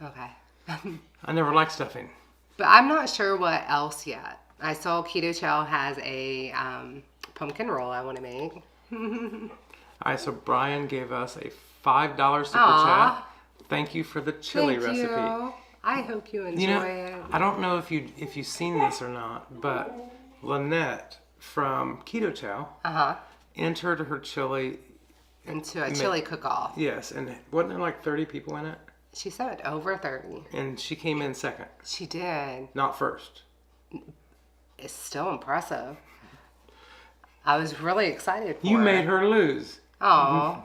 Speaker 1: Okay.
Speaker 2: I never like stuffing.
Speaker 1: But I'm not sure what else yet. I saw Keto Chow has a pumpkin roll I want to make.
Speaker 2: All right, so Brian gave us a $5 super
Speaker 1: Aw.
Speaker 2: chat. Thank you for the chili
Speaker 1: Thank
Speaker 2: recipe.
Speaker 1: you. I hope you enjoy
Speaker 2: You know,
Speaker 1: it.
Speaker 2: I don't know if you've seen this or not, but Lynette from Keto Chow entered her chili.
Speaker 1: Into a chili cook-off.
Speaker 2: Yes, and wasn't there like 30 people in it?
Speaker 1: She said over 30.
Speaker 2: And she came in second,
Speaker 1: She did.
Speaker 2: not first.
Speaker 1: It's still impressive. I was really excited for
Speaker 2: You
Speaker 1: her.
Speaker 2: made her lose.
Speaker 1: Aw.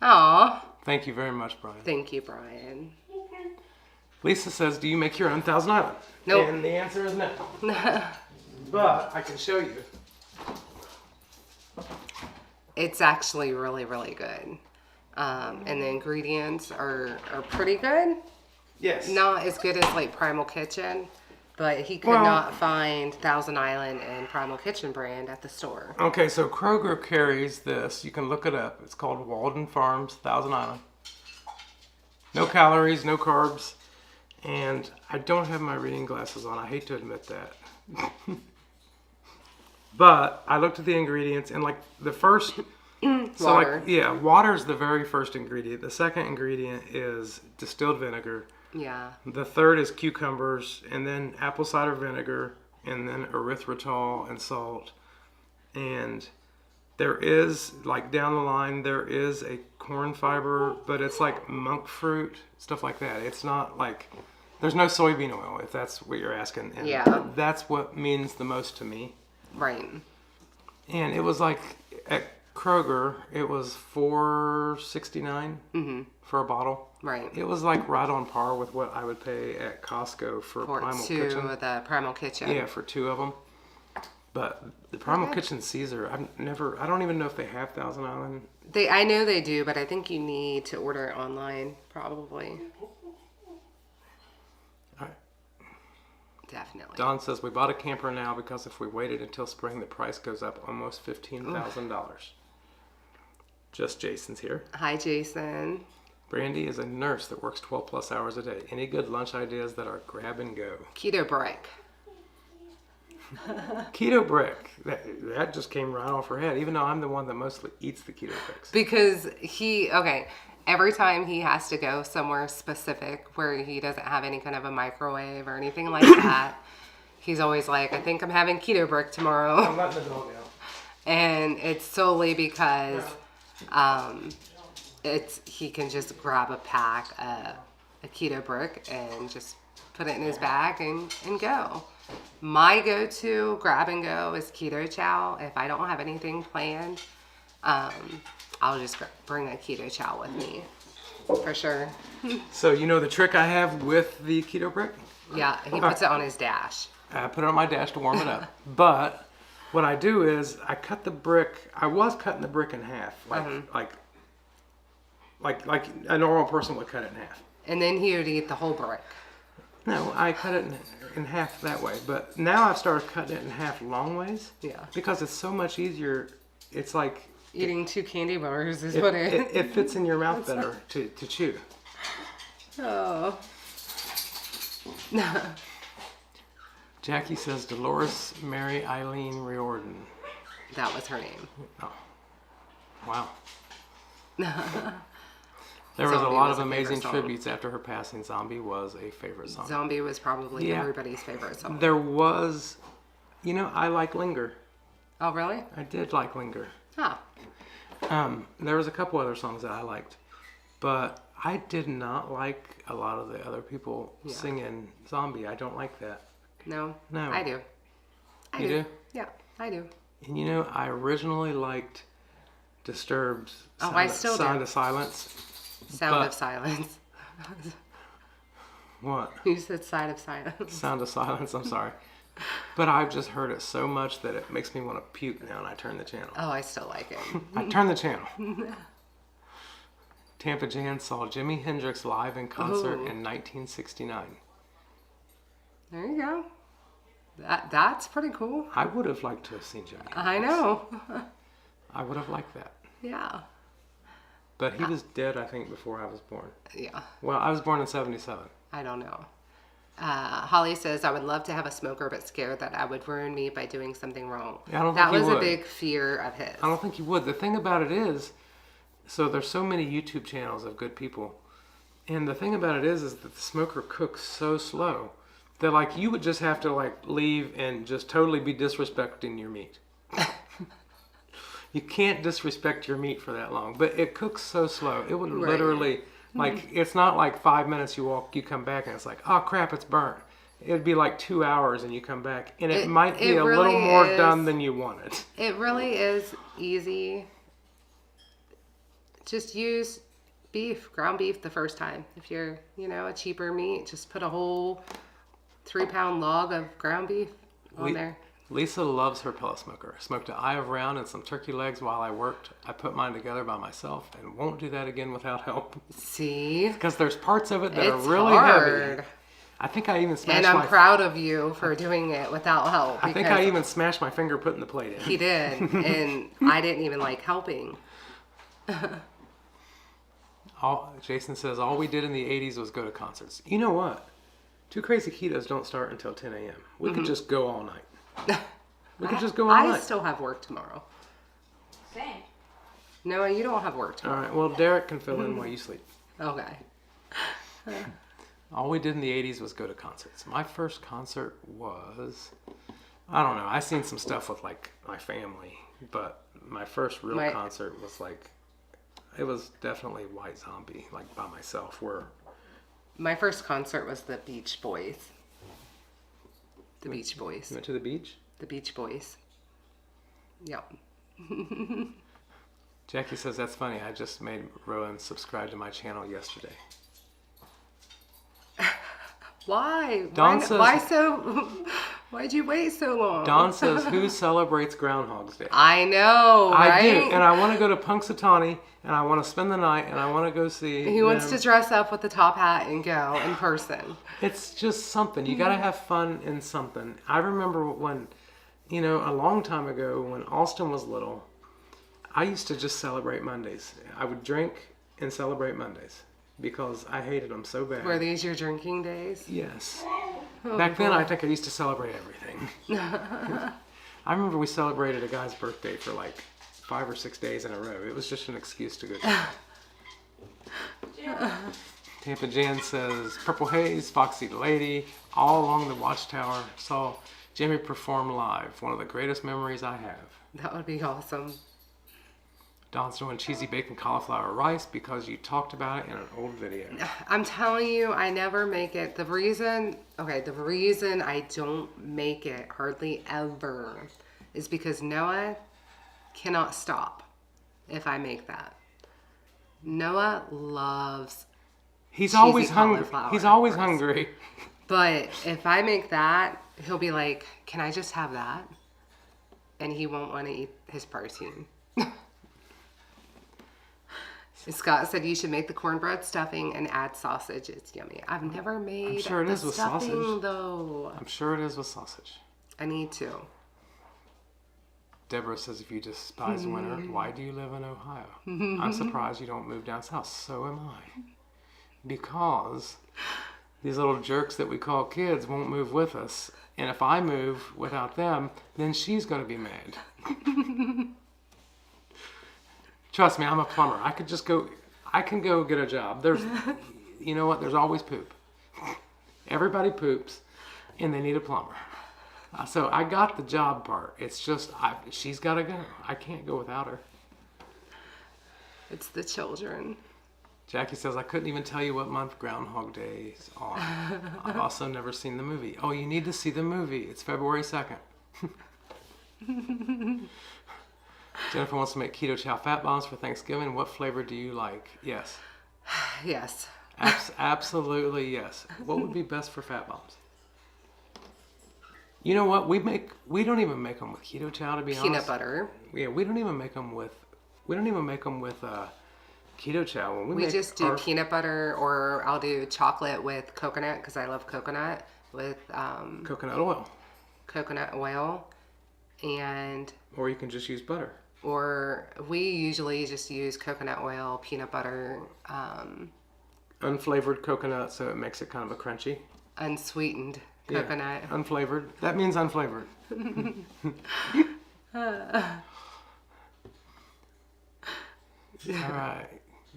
Speaker 1: Aw.
Speaker 2: Thank you very much, Brian.
Speaker 1: Thank you, Brian.
Speaker 2: Lisa says, do you make your own Thousand Island?
Speaker 1: Nope.
Speaker 2: And the answer is no. But I can show you.
Speaker 1: It's actually really, really good. And the ingredients are pretty good.
Speaker 2: Yes.
Speaker 1: Not as good as like Primal Kitchen, but he could not find Thousand Island and Primal Kitchen brand at the store.
Speaker 2: Okay, so Kroger carries this. You can look it up. It's called Walden Farms Thousand Island. No calories, no carbs. And I don't have my reading glasses on. I hate to admit that. But I looked at the ingredients and like the first... So
Speaker 1: Water.
Speaker 2: Water's the very first ingredient. The second ingredient is distilled vinegar.
Speaker 1: Yeah.
Speaker 2: The third is cucumbers, and then apple cider vinegar, and then erythritol and salt. And there is, like down the line, there is a corn fiber, but it's like monk fruit, stuff like that. It's not like, there's no soybean oil, if that's what you're asking. And
Speaker 1: Yeah.
Speaker 2: that's what means the most to me.
Speaker 1: Right.
Speaker 2: And it was like, at Kroger, it was $4.69 for a bottle.
Speaker 1: Right.
Speaker 2: It was like right on par with what I would pay at Costco for Primal Kitchen.
Speaker 1: The Primal Kitchen.
Speaker 2: Yeah, for 2 of them. But the Primal Kitchen Caesar, I don't even know if they have Thousand Island.
Speaker 1: I know they do, but I think you need to order it online, probably.
Speaker 2: All right.
Speaker 1: Definitely.
Speaker 2: Don says, we bought a camper now because if we waited until spring, the price goes up almost $15,000. Just Jason's here.
Speaker 1: Hi, Jason.
Speaker 2: Brandy is a nurse that works 12 plus hours a day. Any good lunch ideas that are grab and go?
Speaker 1: Keto break.
Speaker 2: Keto brick. That just came right off her head, even though I'm the one that mostly eats the keto bricks.
Speaker 1: Because every time he has to go somewhere specific where he doesn't have any kind of a microwave or anything like that, he's always like, I think I'm having keto brick tomorrow.
Speaker 2: I'm letting the dog out.
Speaker 1: And it's solely because he can just grab a pack of a keto brick and just put it in his bag and go. My go-to grab and go is keto chow. If I don't have anything planned, I'll just bring a keto chow with me for sure.
Speaker 2: So you know the trick I have with the keto brick?
Speaker 1: Yeah, he puts it on his dash.
Speaker 2: I put it on my dash to warm it up. But what I do is I cut the brick. I was cutting the brick in half, like a normal person would cut it in half.
Speaker 1: And then he would eat the whole brick.
Speaker 2: No, I cut it in half that way. But now I've started cutting it in half long ways.
Speaker 1: Yeah.
Speaker 2: Because it's so much easier. It's like
Speaker 1: eating 2 candy bars is what
Speaker 2: it fits in your mouth better to chew.
Speaker 1: Oh.
Speaker 2: Jackie says Dolores Mary Eileen Riordan.
Speaker 1: That was her name.
Speaker 2: Oh. Wow. There was a lot of amazing tributes after her passing. Zombie was a favorite song.
Speaker 1: Zombie was probably everybody's favorite song.
Speaker 2: There was, I like Linger.
Speaker 1: Oh, really?
Speaker 2: I did like Linger.
Speaker 1: Oh.
Speaker 2: There was a couple other songs that I liked, but I did not like a lot of the other people singing Zombie. I don't like that.
Speaker 1: No?
Speaker 2: No.
Speaker 1: I do.
Speaker 2: You do?
Speaker 1: Yeah, I do.
Speaker 2: And I originally liked Disturbed's
Speaker 1: Sound
Speaker 2: of Silence.
Speaker 1: Sound of Silence.
Speaker 2: What?
Speaker 1: You said Side of Silence.
Speaker 2: Sound of Silence, I'm sorry. But I've just heard it so much that it makes me want to puke now, and I turn the channel.
Speaker 1: Oh, I still like it.
Speaker 2: I turn the channel. Tampa Jan saw Jimi Hendrix live in concert in 1969.
Speaker 1: There you go. That's pretty cool.
Speaker 2: I would have liked to have seen Jimi Hendrix.
Speaker 1: I know.
Speaker 2: I would have liked that.
Speaker 1: Yeah.
Speaker 2: But he was dead, I think, before I was born.
Speaker 1: Yeah.
Speaker 2: Well, I was born in 77.
Speaker 1: I don't know. Holly says, I would love to have a smoker, but scared that I would ruin me by doing something wrong.
Speaker 2: Yeah, I don't
Speaker 1: that
Speaker 2: think he
Speaker 1: was
Speaker 2: would.
Speaker 1: a big fear of his.
Speaker 2: I don't think he would. The thing about it is, so there's so many YouTube channels of good people. And the thing about it is that the smoker cooks so slow that, you would just have to, leave and just totally be disrespecting your meat. You can't disrespect your meat for that long. But it cooks so slow. It would literally, it's not like 5 minutes you come back and it's like, oh crap, it's burnt. It'd be like 2 hours and you come back and it might be a little more done than you wanted.
Speaker 1: It really is easy. Just use ground beef the first time. If you're, a cheaper meat, just put a whole 3-pound log of ground beef on there.
Speaker 2: Lisa loves her pellet smoker. Smoked an eye of round and some turkey legs while I worked. I put mine together by myself and won't do that again without help.
Speaker 1: See?
Speaker 2: Because there's parts of it that are really
Speaker 1: hard.
Speaker 2: heavy. I think I even smashed
Speaker 1: And I'm proud of you for doing it without help.
Speaker 2: I think I even smashed my finger putting the plate in.
Speaker 1: He did. And I didn't even like helping.
Speaker 2: Jason says, all we did in the 80s was go to concerts. You know what? Two Crazy Ketos don't start until 10 a.m. We could just go all night. We could just go all night.
Speaker 1: I still have work tomorrow.
Speaker 3: Same.
Speaker 1: No, you don't have work tomorrow.
Speaker 2: All right, well, Derek can fill in while you sleep.
Speaker 1: Okay.
Speaker 2: All we did in the 80s was go to concerts. My first concert was, I don't know, I seen some stuff with my family, but my first real concert was it was definitely White Zombie, by myself,
Speaker 1: My first concert was the Beach Boys. The Beach Boys.
Speaker 2: You went to the beach?
Speaker 1: The Beach Boys. Yep.
Speaker 2: Jackie says, that's funny. I just made Rowan subscribe to my channel yesterday.
Speaker 1: Why?
Speaker 2: Dawn says,
Speaker 1: Why'd you wait so long?
Speaker 2: Dawn says, who celebrates Groundhog's Day?
Speaker 1: I know, right?
Speaker 2: I do, and I want to go to Punxsutawney, and I want to spend the night, and I want to go see
Speaker 1: He wants to dress up with the top hat and go in person.
Speaker 2: It's just something. You got to have fun in something. I remember when, a long time ago when Austin was little, I used to just celebrate Mondays. I would drink and celebrate Mondays because I hated them so bad.
Speaker 1: Were these your drinking days?
Speaker 2: Yes. Back then, I think I used to celebrate everything. I remember we celebrated a guy's birthday for like 5 or 6 days in a row. It was just an excuse to go to. Tampa Jan says, Purple Haze, Foxy Lady, all along the Watchtower. Saw Jimmy perform live. One of the greatest memories I have.
Speaker 1: That would be awesome.
Speaker 2: Don's doing cheesy bacon cauliflower rice because you talked about it in an old video.
Speaker 1: I'm telling you, I never make it. The reason I don't make it hardly ever is because Noah cannot stop if I make that. Noah loves
Speaker 2: He's always
Speaker 1: cheesy
Speaker 2: hungry.
Speaker 1: cauliflower
Speaker 2: He's always
Speaker 1: rice.
Speaker 2: hungry.
Speaker 1: But if I make that, he'll be like, can I just have that? And he won't want to eat his protein. Scott said you should make the cornbread stuffing and add sausage. It's yummy. I've never made
Speaker 2: I'm sure it
Speaker 1: the
Speaker 2: is with
Speaker 1: stuffing,
Speaker 2: sausage.
Speaker 1: though.
Speaker 2: I'm sure it is with sausage.
Speaker 1: I need to.
Speaker 2: Deborah says, if you despise winter, why do you live in Ohio? I'm surprised you don't move down south. So am I. Because these little jerks that we call kids won't move with us. And if I move without them, then she's going to be mad. Trust me, I'm a plumber. I can go get a job. You know what? There's always poop. Everybody poops, and they need a plumber. So I got the job part. It's just, she's got to go. I can't go without her.
Speaker 1: It's the children.
Speaker 2: Jackie says, I couldn't even tell you what month Groundhog Day is on. I've also never seen the movie. Oh, you need to see the movie. It's February 2nd. Jennifer wants to make keto chow fat bombs for Thanksgiving. What flavor do you like? Yes.
Speaker 1: Yes.
Speaker 2: Absolutely yes. What would be best for fat bombs? You know what? We don't even make them with keto chow, to be honest.
Speaker 1: Peanut butter.
Speaker 2: Yeah, we don't even make them with keto chow. When
Speaker 1: We just do peanut butter, or I'll do chocolate with coconut because I love coconut with
Speaker 2: coconut oil.
Speaker 1: Coconut oil, and
Speaker 2: Or you can just use butter.
Speaker 1: or we usually just use coconut oil, peanut butter,
Speaker 2: Unflavored coconut, so it makes it kind of a crunchy.
Speaker 1: unsweetened
Speaker 2: Yeah,
Speaker 1: coconut.
Speaker 2: unflavored. That means unflavored. All right.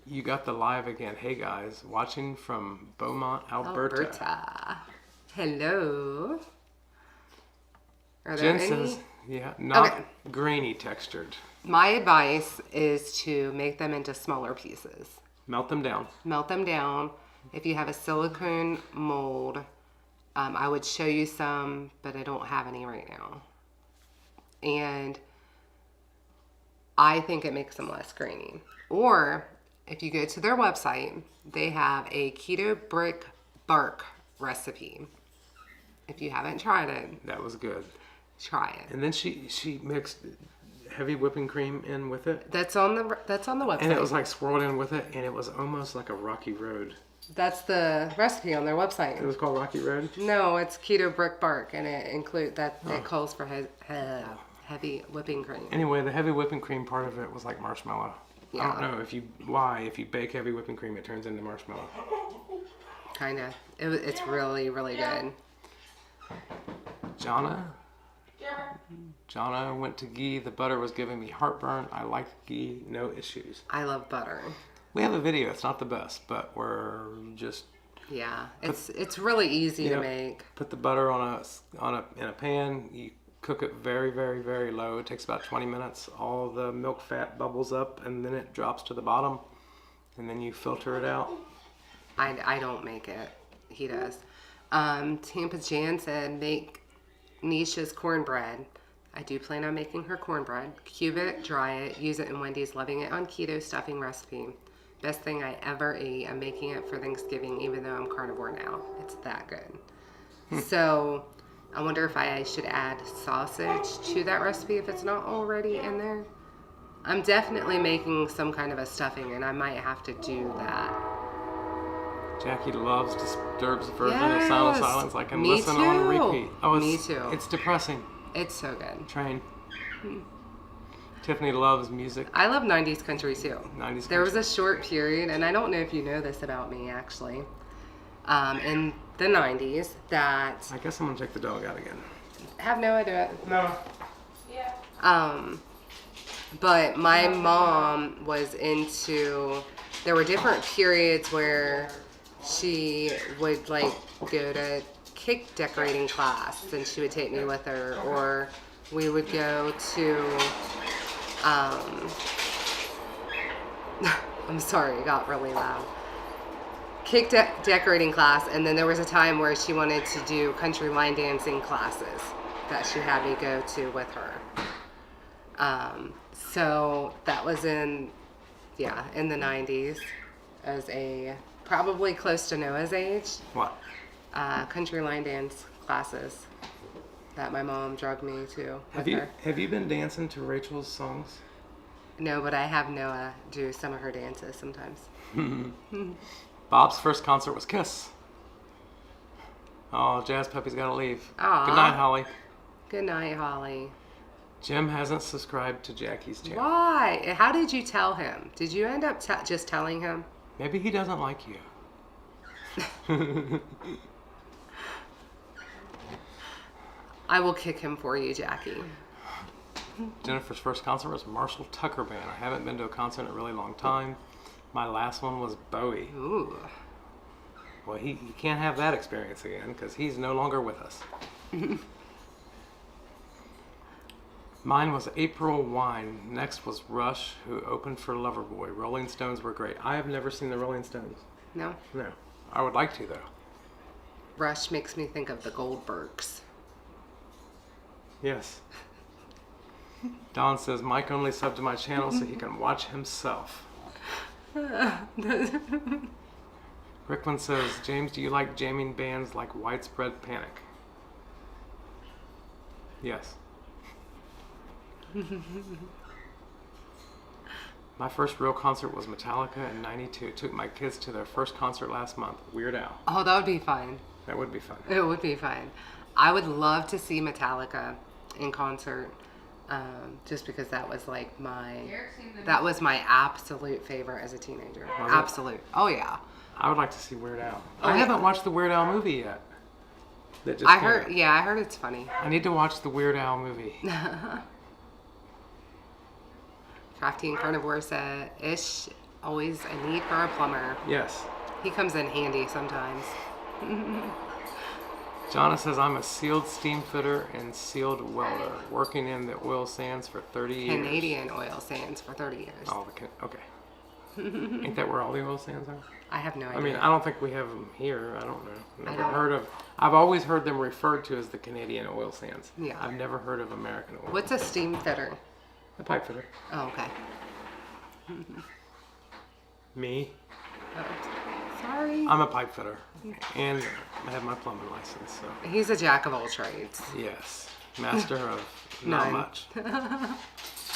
Speaker 2: You got the live again. Hey guys, watching from Beaumont, Alberta.
Speaker 1: Hello. Are there
Speaker 2: Jen
Speaker 1: any?
Speaker 2: says, yeah, not
Speaker 1: Okay.
Speaker 2: grainy textured.
Speaker 1: My advice is to make them into smaller pieces.
Speaker 2: Melt them down.
Speaker 1: Melt them down. If you have a silicone mold, I would show you some, but I don't have any right now. And I think it makes them less grainy. Or if you go to their website, they have a keto brick bark recipe. If you haven't tried it,
Speaker 2: That was good.
Speaker 1: try it.
Speaker 2: And then she mixed heavy whipping cream in with it.
Speaker 1: That's on the website.
Speaker 2: And it was like swirled in with it, and it was almost like a rocky road.
Speaker 1: That's the recipe on their
Speaker 2: It
Speaker 1: website.
Speaker 2: was called Rocky Road?
Speaker 1: No, it's keto brick bark, and it include that it calls for heavy whipping cream.
Speaker 2: Anyway, the heavy whipping cream part of it was like marshmallow.
Speaker 1: Yeah.
Speaker 2: I don't know if you bake heavy whipping cream, it turns into marshmallow.
Speaker 1: Kinda. It's really, really good.
Speaker 2: Jonna went to ghee. The butter was giving me heartburn. I like ghee, no issues.
Speaker 1: I love butter.
Speaker 2: We have a video. It's not the best, but we're just
Speaker 1: Yeah, it's really easy to make.
Speaker 2: put the butter in a pan. You cook it very, very, very low. It takes about 20 minutes. All the milk fat bubbles up, and then it drops to the bottom, and then you filter it out.
Speaker 1: I don't make it. He does. Tampa Jan said make Nisha's cornbread. I do plan on making her cornbread. Cube it, dry it, use it in Wendy's. Loving it on keto stuffing recipe. Best thing I ever ate. I'm making it for Thanksgiving, even though I'm carnivore now. It's that good. So I wonder if I should add sausage to that recipe if it's not already in there. I'm definitely making some kind of a stuffing, and I might have to do that.
Speaker 2: Jackie loves Disturbs version of Silent
Speaker 1: Yes.
Speaker 2: Silence. I can
Speaker 1: Me
Speaker 2: listen on
Speaker 1: too.
Speaker 2: repeat. Oh,
Speaker 1: Me too.
Speaker 2: It's depressing.
Speaker 1: It's so good.
Speaker 2: Train. Tiffany loves music.
Speaker 1: I love 90s country too.
Speaker 2: 90s
Speaker 1: There was
Speaker 2: country.
Speaker 1: a short period, and I don't know if you know this about me actually. in the 90s that
Speaker 2: I guess I'm gonna take the dog out again.
Speaker 1: have no idea.
Speaker 2: No.
Speaker 3: Yeah.
Speaker 1: But my mom was into, there were different periods where she would like go to cake decorating class and she would take me with her, or we would go to, I'm sorry, it got really loud. Cake decorating class, and then there was a time where she wanted to do country line dancing classes that she had me go to with her. So that was in the 90s as a, probably close to Noah's age,
Speaker 2: What?
Speaker 1: country line dance classes that my mom drugged me to with her.
Speaker 2: Have you been dancing to Rachel's songs?
Speaker 1: No, but I have Noah do some of her dances sometimes.
Speaker 2: Bob's first concert was Kiss. Oh, Jazz Puppy's gotta leave.
Speaker 1: Aw.
Speaker 2: Good night, Holly.
Speaker 1: Good night, Holly.
Speaker 2: Jim hasn't subscribed to Jackie's channel.
Speaker 1: Why? How did you tell him? Did you end up just telling him?
Speaker 2: Maybe he doesn't like you.
Speaker 1: I will kick him for you, Jackie.
Speaker 2: Jennifer's first concert was Marshall Tucker Band. I haven't been to a concert in a really long time. My last one was Bowie.
Speaker 1: Ooh.
Speaker 2: Well, he can't have that experience again because he's no longer with us. Mine was April Wine. Next was Rush, who opened for Loverboy. Rolling Stones were great. I have never seen the Rolling Stones.
Speaker 1: No?
Speaker 2: No. I would like to, though.
Speaker 1: Rush makes me think of the Goldbergs.
Speaker 2: Yes. Don says, Mike only subbed to my channel so he can watch himself. Ricklin says, James, do you like jamming bands like Widespread Panic? Yes. My first real concert was Metallica in '92. Took my kids to their first concert last month. Weird Al.
Speaker 1: Oh, that would be fun.
Speaker 2: That would be fun.
Speaker 1: It would be fun. I would love to see Metallica in concert, just because that was like that was my absolute favorite as a teenager.
Speaker 2: Was it?
Speaker 1: Absolute. Oh yeah.
Speaker 2: I would like to see Weird Al.
Speaker 1: Oh,
Speaker 2: I
Speaker 1: yeah.
Speaker 2: haven't watched the Weird Al movie yet. That just
Speaker 1: I
Speaker 2: came
Speaker 1: heard.
Speaker 2: out.
Speaker 1: Yeah, I heard it's funny.
Speaker 2: I need to watch the Weird Al movie.
Speaker 1: Crafty and Carnivore said, "Ish, always a need for a plumber.
Speaker 2: Yes.
Speaker 1: He comes in handy sometimes."
Speaker 2: Jonna says, I'm a sealed steam fitter and sealed welder, working in the oil sands for 30 years.
Speaker 1: Canadian oil sands for 30 years.
Speaker 2: Oh, okay. Ain't that where all the oil sands are?
Speaker 1: I have no idea.
Speaker 2: I mean, I don't think we have them here. I don't know.
Speaker 1: I
Speaker 2: Never
Speaker 1: don't-
Speaker 2: heard of. I've always heard them referred to as the Canadian oil sands.
Speaker 1: Yeah.
Speaker 2: I've never heard of American oil.
Speaker 1: What's a steam fitter?
Speaker 2: A pipe fitter?
Speaker 1: Oh, okay.
Speaker 2: Me?
Speaker 1: Oh, sorry.
Speaker 2: I'm a pipe fitter, and I have my plumbing license. So
Speaker 1: He's a jack of all trades.
Speaker 2: yes, master of not
Speaker 1: None.
Speaker 2: much.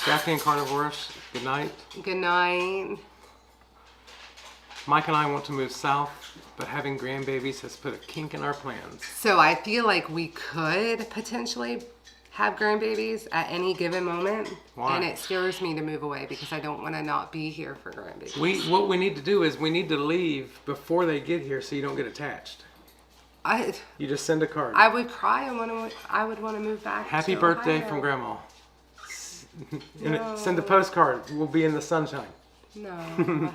Speaker 2: Jackie and Carnivores, good night.
Speaker 1: Good night.
Speaker 2: Mike and I want to move south, but having grandbabies has put a kink in our plans.
Speaker 1: So I feel like we could potentially have grandbabies at any given moment.
Speaker 2: Why?
Speaker 1: And it scares me to move away because I don't want to not be here for grandbabies.
Speaker 2: What we need to do is we need to leave before they get here so you don't get attached.
Speaker 1: I
Speaker 2: You just send a card.
Speaker 1: would cry and I would want to move back.
Speaker 2: Happy
Speaker 1: to
Speaker 2: birthday
Speaker 1: Ohio.
Speaker 2: from Grandma.
Speaker 1: No.
Speaker 2: Send a postcard. We'll be in the sunshine.
Speaker 1: No.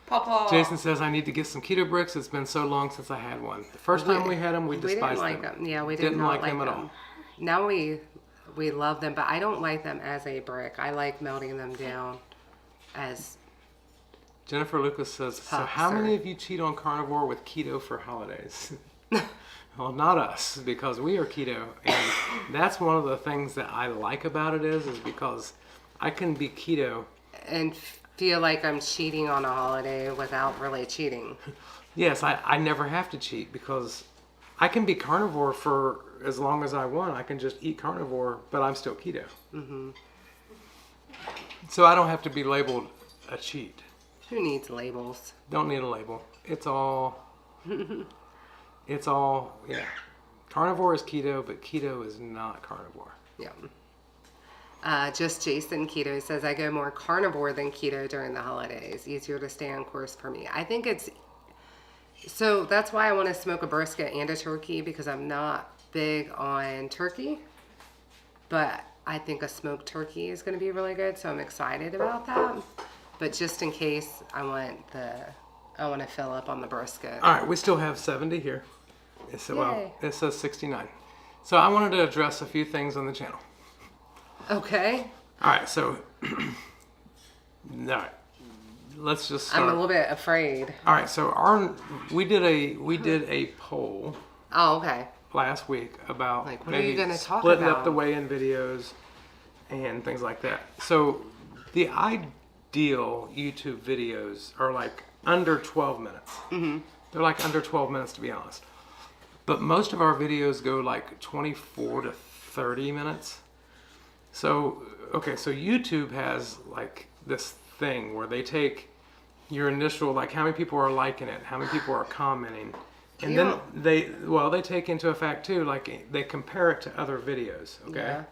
Speaker 3: Papa.
Speaker 2: Jason says I need to get some keto bricks. It's been so long since I had one. The first time we had them, we
Speaker 1: We didn't
Speaker 2: despised
Speaker 1: like
Speaker 2: them.
Speaker 1: them. Yeah, we
Speaker 2: Didn't
Speaker 1: not
Speaker 2: like them at all.
Speaker 1: Now we love them, but I don't like them as a brick. I like melting them down as
Speaker 2: Jennifer Lucas says, so
Speaker 1: Puffs
Speaker 2: how many
Speaker 1: or-
Speaker 2: of you cheat on carnivore with keto for holidays? Well, not us, because we are keto. And that's one of the things that I like about it is because I can be keto.
Speaker 1: and feel like I'm cheating on a holiday without really cheating.
Speaker 2: Yes, I never have to cheat because I can be carnivore for as long as I want. I can just eat carnivore, but I'm still keto. Mm-hmm. So I don't have to be labeled a cheat.
Speaker 1: Who needs labels?
Speaker 2: Don't need a label. It's all, yeah. Carnivore is keto, but keto is not carnivore.
Speaker 1: Yeah. Just Jason Keto says, I go more carnivore than keto during the holidays. Easier to stay on course for me. I think it's, so that's why I want to smoke a brisket and a turkey, because I'm not big on turkey. But I think a smoked turkey is going to be really good, so I'm excited about that. But just in case, I want to fill up on the brisket.
Speaker 2: All right, we still have 70 here. Well, it says 69. So I wanted to address a few things on the channel.
Speaker 1: Okay.
Speaker 2: All right, so all right, let's just start.
Speaker 1: I'm a little bit afraid.
Speaker 2: All right, so we did a poll.
Speaker 1: Oh, okay.
Speaker 2: Last week about
Speaker 1: Like, what
Speaker 2: maybe
Speaker 1: are you going to talk
Speaker 2: splitting
Speaker 1: about?
Speaker 2: up the weigh-in videos and things like that. So the ideal YouTube videos are like under 12 minutes. Mm-hmm. They're like under 12 minutes, to be honest. But most of our videos go like 24 to 30 minutes. So, okay, so YouTube has like this thing where they take your initial, like how many people are liking it, how many people are commenting, and then they take into effect too, like they compare it to other videos, okay?
Speaker 1: Yeah.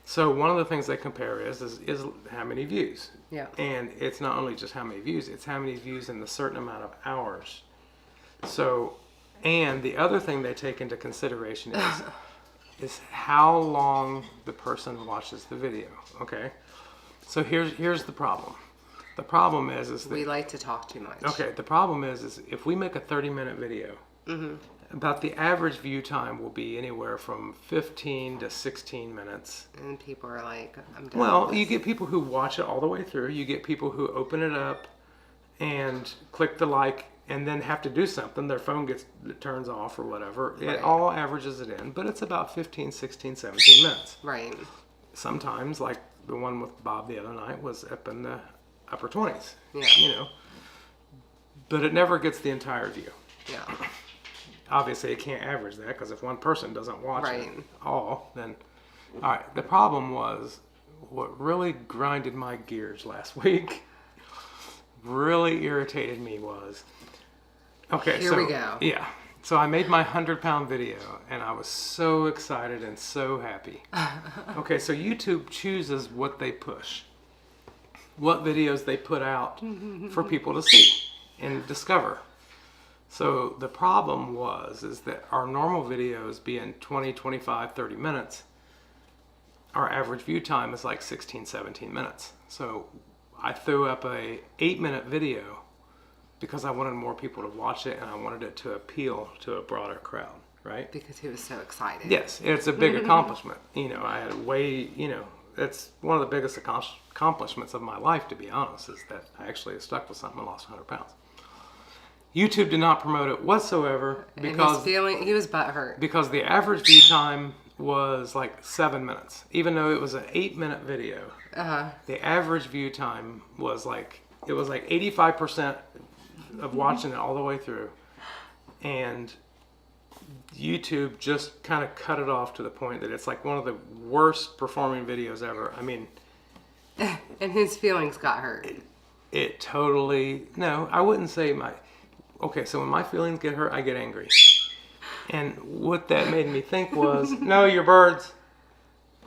Speaker 2: So one of the things they compare is how many views.
Speaker 1: Yeah.
Speaker 2: And it's not only just how many views, it's how many views in a certain amount of hours. So, and the other thing they take into consideration is how long the person watches the video, okay? So here's the problem. The problem is that
Speaker 1: We like to talk too much.
Speaker 2: okay, the problem is if we make a 30-minute video, about the average view time will be anywhere from 15 to 16 minutes.
Speaker 1: And people are like, I'm done.
Speaker 2: Well,
Speaker 1: with
Speaker 2: you
Speaker 1: this.
Speaker 2: get people who watch it all the way through. You get people who open it up and click the like and then have to do something. Their phone turns off or whatever.
Speaker 1: Right.
Speaker 2: It all averages it in, but it's about 15, 16, 17 minutes.
Speaker 1: Right.
Speaker 2: Sometimes, like the one with Bob the other night, was up in the upper 20s.
Speaker 1: Yeah.
Speaker 2: You know. But it never gets the entire view.
Speaker 1: Yeah.
Speaker 2: Obviously, it can't average that because if one person doesn't watch
Speaker 1: Right.
Speaker 2: it all, then... All right, the problem was what really grinded my gears last week, really irritated me was... Okay,
Speaker 1: Here we go.
Speaker 2: Yeah. So I made my 100-pound video, and I was so excited and so happy. Okay, so YouTube chooses what they push, what videos they put out for people to see and discover. So the problem is that our normal videos being 20, 25, 30 minutes, our average view time is like 16, 17 minutes. So I threw up a 8-minute video because I wanted more people to watch it and I wanted it to appeal to a broader crowd, right?
Speaker 1: Because he was so excited.
Speaker 2: Yes, it's a big accomplishment. You know, I had it's one of the biggest accomplishments of my life, to be honest, is that I actually stuck with something and lost 100 pounds. YouTube did not promote it whatsoever because
Speaker 1: he was butthurt.
Speaker 2: because the average view time was like 7 minutes. Even though it was an 8-minute video, the average view time was like 85% of watching it all the way through, and YouTube just kind of cut it off to the point that it's like one of the worst performing videos ever. I mean,
Speaker 1: And his feelings got hurt.
Speaker 2: it totally, no, I wouldn't say okay, so when my feelings get hurt, I get angry. And what that made me think was, no, you're birds.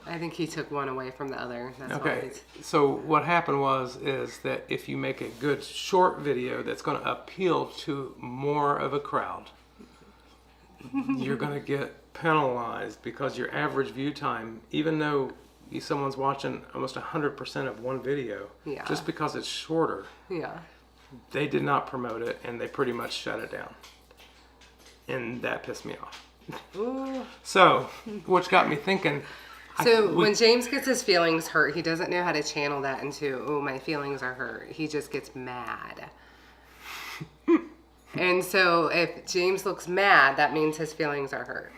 Speaker 1: I think he took one away from the other. That's why
Speaker 2: Okay, so what happened is that if you make a good short video that's going to appeal to more of a crowd, you're going to get penalized because your average view time, even though someone's watching almost 100% of one video,
Speaker 1: Yeah.
Speaker 2: just because it's shorter,
Speaker 1: Yeah.
Speaker 2: they did not promote it and they pretty much shut it down. And that pissed me off.
Speaker 1: Ooh.
Speaker 2: So, which got me thinking...
Speaker 1: So when James gets his feelings hurt, he doesn't know how to channel that into, oh, my feelings are hurt. He just gets mad. And so if James looks mad, that means his feelings are hurt.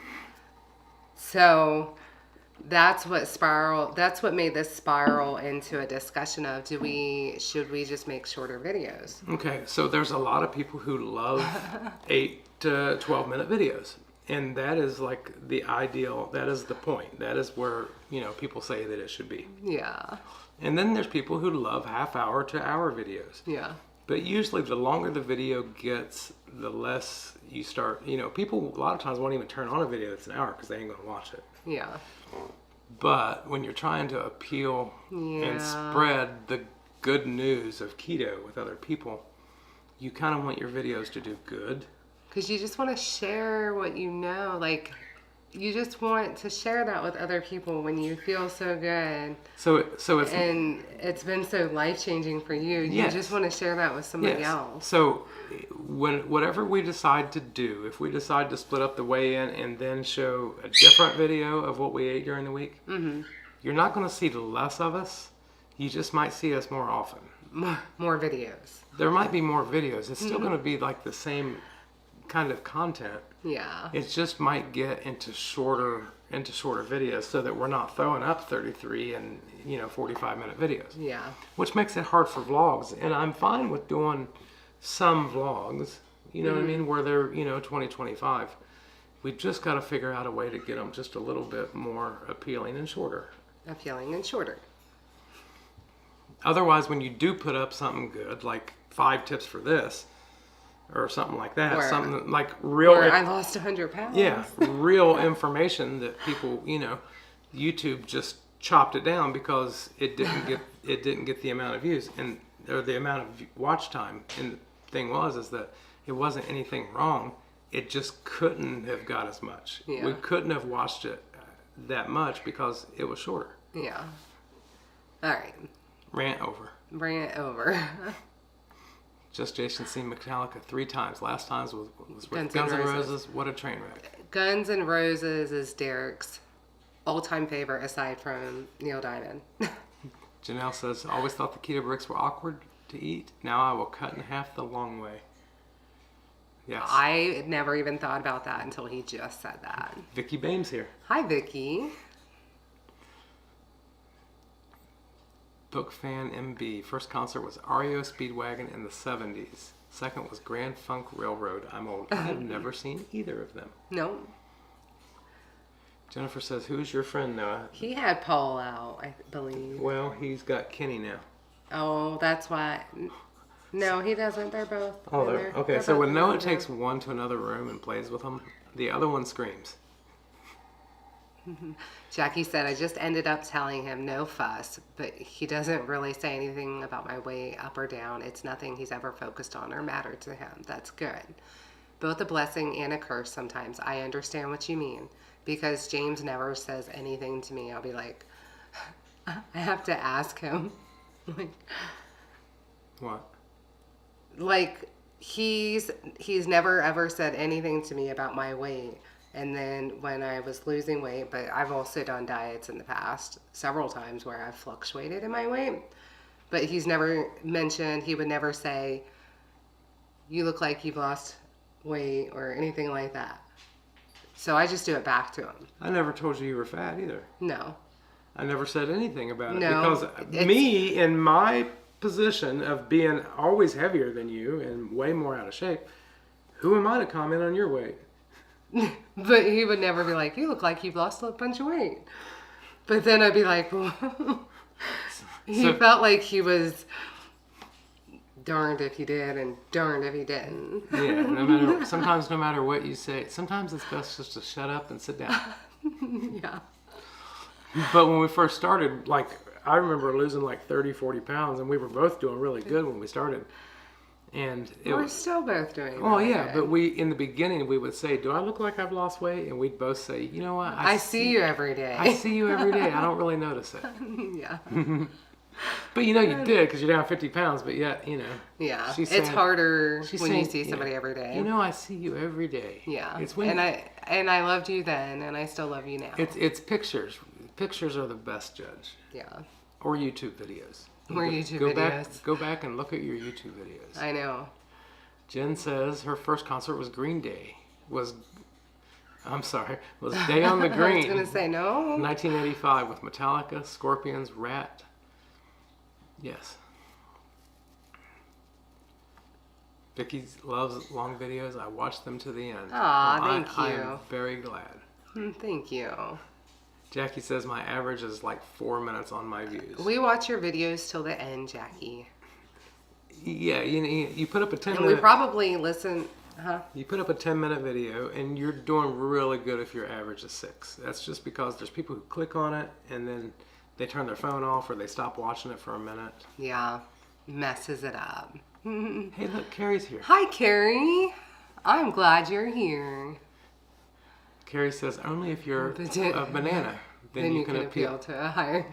Speaker 1: So that's what made this spiral into a discussion of should we just make shorter videos?
Speaker 2: Okay, so there's a lot of people who love 8 to 12-minute videos. And that is like the ideal, that is the point. That is where, people say that it should be.
Speaker 1: Yeah.
Speaker 2: And then there's people who love half-hour to hour videos.
Speaker 1: Yeah.
Speaker 2: But usually the longer the video gets, the less you start, people a lot of times won't even turn on a video that's an hour because they ain't going to watch it.
Speaker 1: Yeah.
Speaker 2: But when you're trying to appeal and spread the good news of keto with other people, you kind of want your videos to do good.
Speaker 1: Because you just want to share what you know. Like, you just want to share that with other people when you feel so good.
Speaker 2: So it's...
Speaker 1: And it's been so life-changing for you. You
Speaker 2: Yes.
Speaker 1: just want to share that with somebody else.
Speaker 2: So whatever we decide to do, if we decide to split up the weigh-in and then show a different video of what we ate during the week, you're not going to see less of us. You just might see us more often.
Speaker 1: More videos.
Speaker 2: There might be more videos. It's still going to be like the same kind of content.
Speaker 1: Yeah.
Speaker 2: It just might get into shorter videos so that we're not throwing up 33 and 45-minute videos.
Speaker 1: Yeah.
Speaker 2: Which makes it hard for vlogs. And I'm fine with doing some vlogs, you know what I mean, where they're 20, 25. We just got to figure out a way to get them just a little bit more appealing and shorter.
Speaker 1: Appealing and shorter.
Speaker 2: Otherwise, when you do put up something good, like 5 tips for this, or something like that,
Speaker 1: Or-
Speaker 2: something like real...
Speaker 1: Or I lost 100 pounds.
Speaker 2: Yeah, real information that people, YouTube just chopped it down because it didn't get the amount of views or the amount of watch time. And the thing is that it wasn't anything wrong. It just couldn't have got as much.
Speaker 1: Yeah.
Speaker 2: We couldn't have watched it that much because it was shorter.
Speaker 1: Yeah. All right.
Speaker 2: Rant over.
Speaker 1: Bring it over.
Speaker 2: Just Jason seen Metallica 3 times. Last time was with
Speaker 1: Guns
Speaker 2: Guns
Speaker 1: N'
Speaker 2: N'
Speaker 1: Roses.
Speaker 2: Roses. What a train wreck.
Speaker 1: Guns N' Roses is Derek's all-time favorite aside from Neil Diamond.
Speaker 2: Janelle says, always thought the keto bricks were awkward to eat. Now I will cut in half the long way. Yes.
Speaker 1: I never even thought about that until he just said that.
Speaker 2: Vicky Bames here.
Speaker 1: Hi, Vicky.
Speaker 2: Book fan MB. First concert was REO Speedwagon in the 70s. Second was Grand Funk Railroad. I'm old. I've never seen either of them.
Speaker 1: No,
Speaker 2: Jennifer says, who's your friend, Noah?
Speaker 1: he had Paul out, I believe.
Speaker 2: Well, he's got Kenny now.
Speaker 1: Oh, that's why. No, he doesn't. They're both.
Speaker 2: Oh,
Speaker 1: in
Speaker 2: they're,
Speaker 1: there.
Speaker 2: okay.
Speaker 1: They're
Speaker 2: So
Speaker 1: both
Speaker 2: when
Speaker 1: in
Speaker 2: Noah
Speaker 1: there.
Speaker 2: takes one to another room and plays with them, the other one screams.
Speaker 1: Jackie said, I just ended up telling him no fuss, but he doesn't really say anything about my weight up or down. It's nothing he's ever focused on or mattered to him. That's good. Both a blessing and a curse sometimes. I understand what you mean. Because James never says anything to me, I'll be like, I have to ask him.
Speaker 2: What?
Speaker 1: Like he's never ever said anything to me about my weight. And then when I was losing weight, but I've also done diets in the past several times where I've fluctuated in my weight, but he's never mentioned, he would never say, you look like you've lost weight or anything like that. So I just do it back to him.
Speaker 2: I never told you were fat either.
Speaker 1: No.
Speaker 2: I never said anything about it
Speaker 1: No,
Speaker 2: because
Speaker 1: it's-
Speaker 2: me in my position of being always heavier than you and way more out of shape, who am I to comment on your weight?
Speaker 1: But he would never be like, you look like you've lost a bunch of weight. But then I'd be like, well, he
Speaker 2: So-
Speaker 1: felt like he was darned if he did and darned if he didn't.
Speaker 2: Yeah, sometimes no matter what you say, sometimes it's best just to shut up and sit down.
Speaker 1: Yeah.
Speaker 2: But when we first started, like, I remember losing like 30, 40 pounds, and we were both doing really good when we started. And it
Speaker 1: We're
Speaker 2: was,
Speaker 1: still both doing
Speaker 2: oh
Speaker 1: really
Speaker 2: yeah,
Speaker 1: good.
Speaker 2: but we, in the beginning, we would say, do I look like I've lost weight? And we'd both say, you know what?
Speaker 1: I see you every day.
Speaker 2: I see you every day. I don't really notice it.
Speaker 1: Yeah.
Speaker 2: But you know you did because you're down 50 pounds, but yet,
Speaker 1: Yeah.
Speaker 2: She's
Speaker 1: It's
Speaker 2: saying-
Speaker 1: harder
Speaker 2: she's
Speaker 1: when you
Speaker 2: saying,
Speaker 1: see somebody every day.
Speaker 2: You know, I see you every day.
Speaker 1: Yeah.
Speaker 2: It's when
Speaker 1: and I loved you then and I still love you now.
Speaker 2: it's pictures. Pictures are the best judge.
Speaker 1: Yeah.
Speaker 2: Or YouTube videos.
Speaker 1: Or YouTube
Speaker 2: go
Speaker 1: videos.
Speaker 2: Go back and look at your YouTube videos.
Speaker 1: I know.
Speaker 2: Jen says her first concert was Green Day. Was Day on the
Speaker 1: I
Speaker 2: Green.
Speaker 1: was gonna say no.
Speaker 2: 1985 with Metallica, Scorpions, Rat. Yes. Vicky loves long videos. I watch them to the end.
Speaker 1: Aw,
Speaker 2: Well,
Speaker 1: thank
Speaker 2: I
Speaker 1: you.
Speaker 2: am very glad.
Speaker 1: Thank you.
Speaker 2: Jackie says my average is like 4 minutes on my views.
Speaker 1: We watch your videos till the end, Jackie.
Speaker 2: Yeah, you put up a 10
Speaker 1: And we
Speaker 2: minute...
Speaker 1: probably listen
Speaker 2: You put up a 10-minute video, and you're doing really good if your average is 6. That's just because there's people who click on it, and then they turn their phone off, or they stop watching it for a minute.
Speaker 1: Yeah, messes it up.
Speaker 2: Hey, look, Carrie's here.
Speaker 1: Hi, Carrie. I'm glad you're here.
Speaker 2: Carrie says, only if you're a banana, then you can appeal
Speaker 1: to a higher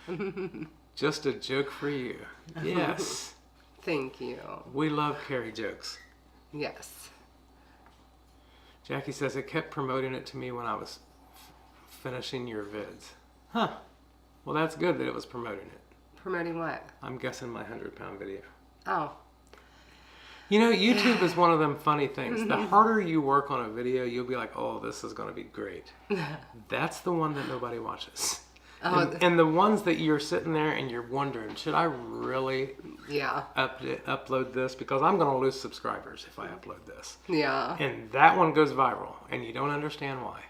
Speaker 1: crowd.
Speaker 2: Just a joke for you. Yes.
Speaker 1: Thank you.
Speaker 2: We love Carrie jokes.
Speaker 1: Yes.
Speaker 2: Jackie says, it kept promoting it to me when I was finishing your vids. Huh. Well, that's good that it was promoting it.
Speaker 1: Promoting what?
Speaker 2: I'm guessing my 100-pound video.
Speaker 1: Oh.
Speaker 2: You know, YouTube is one of them funny things. The harder you work on a video, you'll be like, oh, this is going to be great. That's the one that nobody watches. Oh, and the ones that you're sitting there and you're wondering, should I really upload this? Because I'm going to lose subscribers if I upload this.
Speaker 1: Yeah.
Speaker 2: And that one goes viral, and you don't understand why.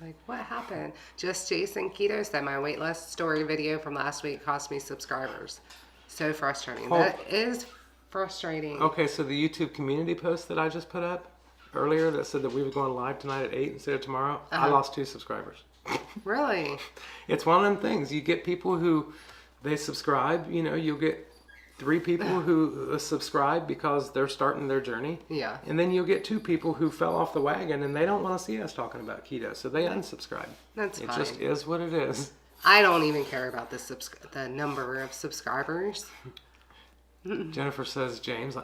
Speaker 1: Like, what happened? Just Jason Keto said my weight loss story video from last week cost me subscribers. So frustrating. That is frustrating.
Speaker 2: Okay, so the YouTube community post that I just put up earlier that said that we were going live tonight at 8 instead of tomorrow, I lost 2 subscribers.
Speaker 1: Really?
Speaker 2: It's one of them things. You get people who, they subscribe, you know, you'll get 3 people who subscribe because they're starting their journey.
Speaker 1: Yeah.
Speaker 2: And then you'll get 2 people who fell off the wagon and they don't want to see us talking about keto, so they unsubscribe.
Speaker 1: That's fine.
Speaker 2: It just is what it is.
Speaker 1: I don't even care about the number of subscribers.
Speaker 2: Jennifer says, James,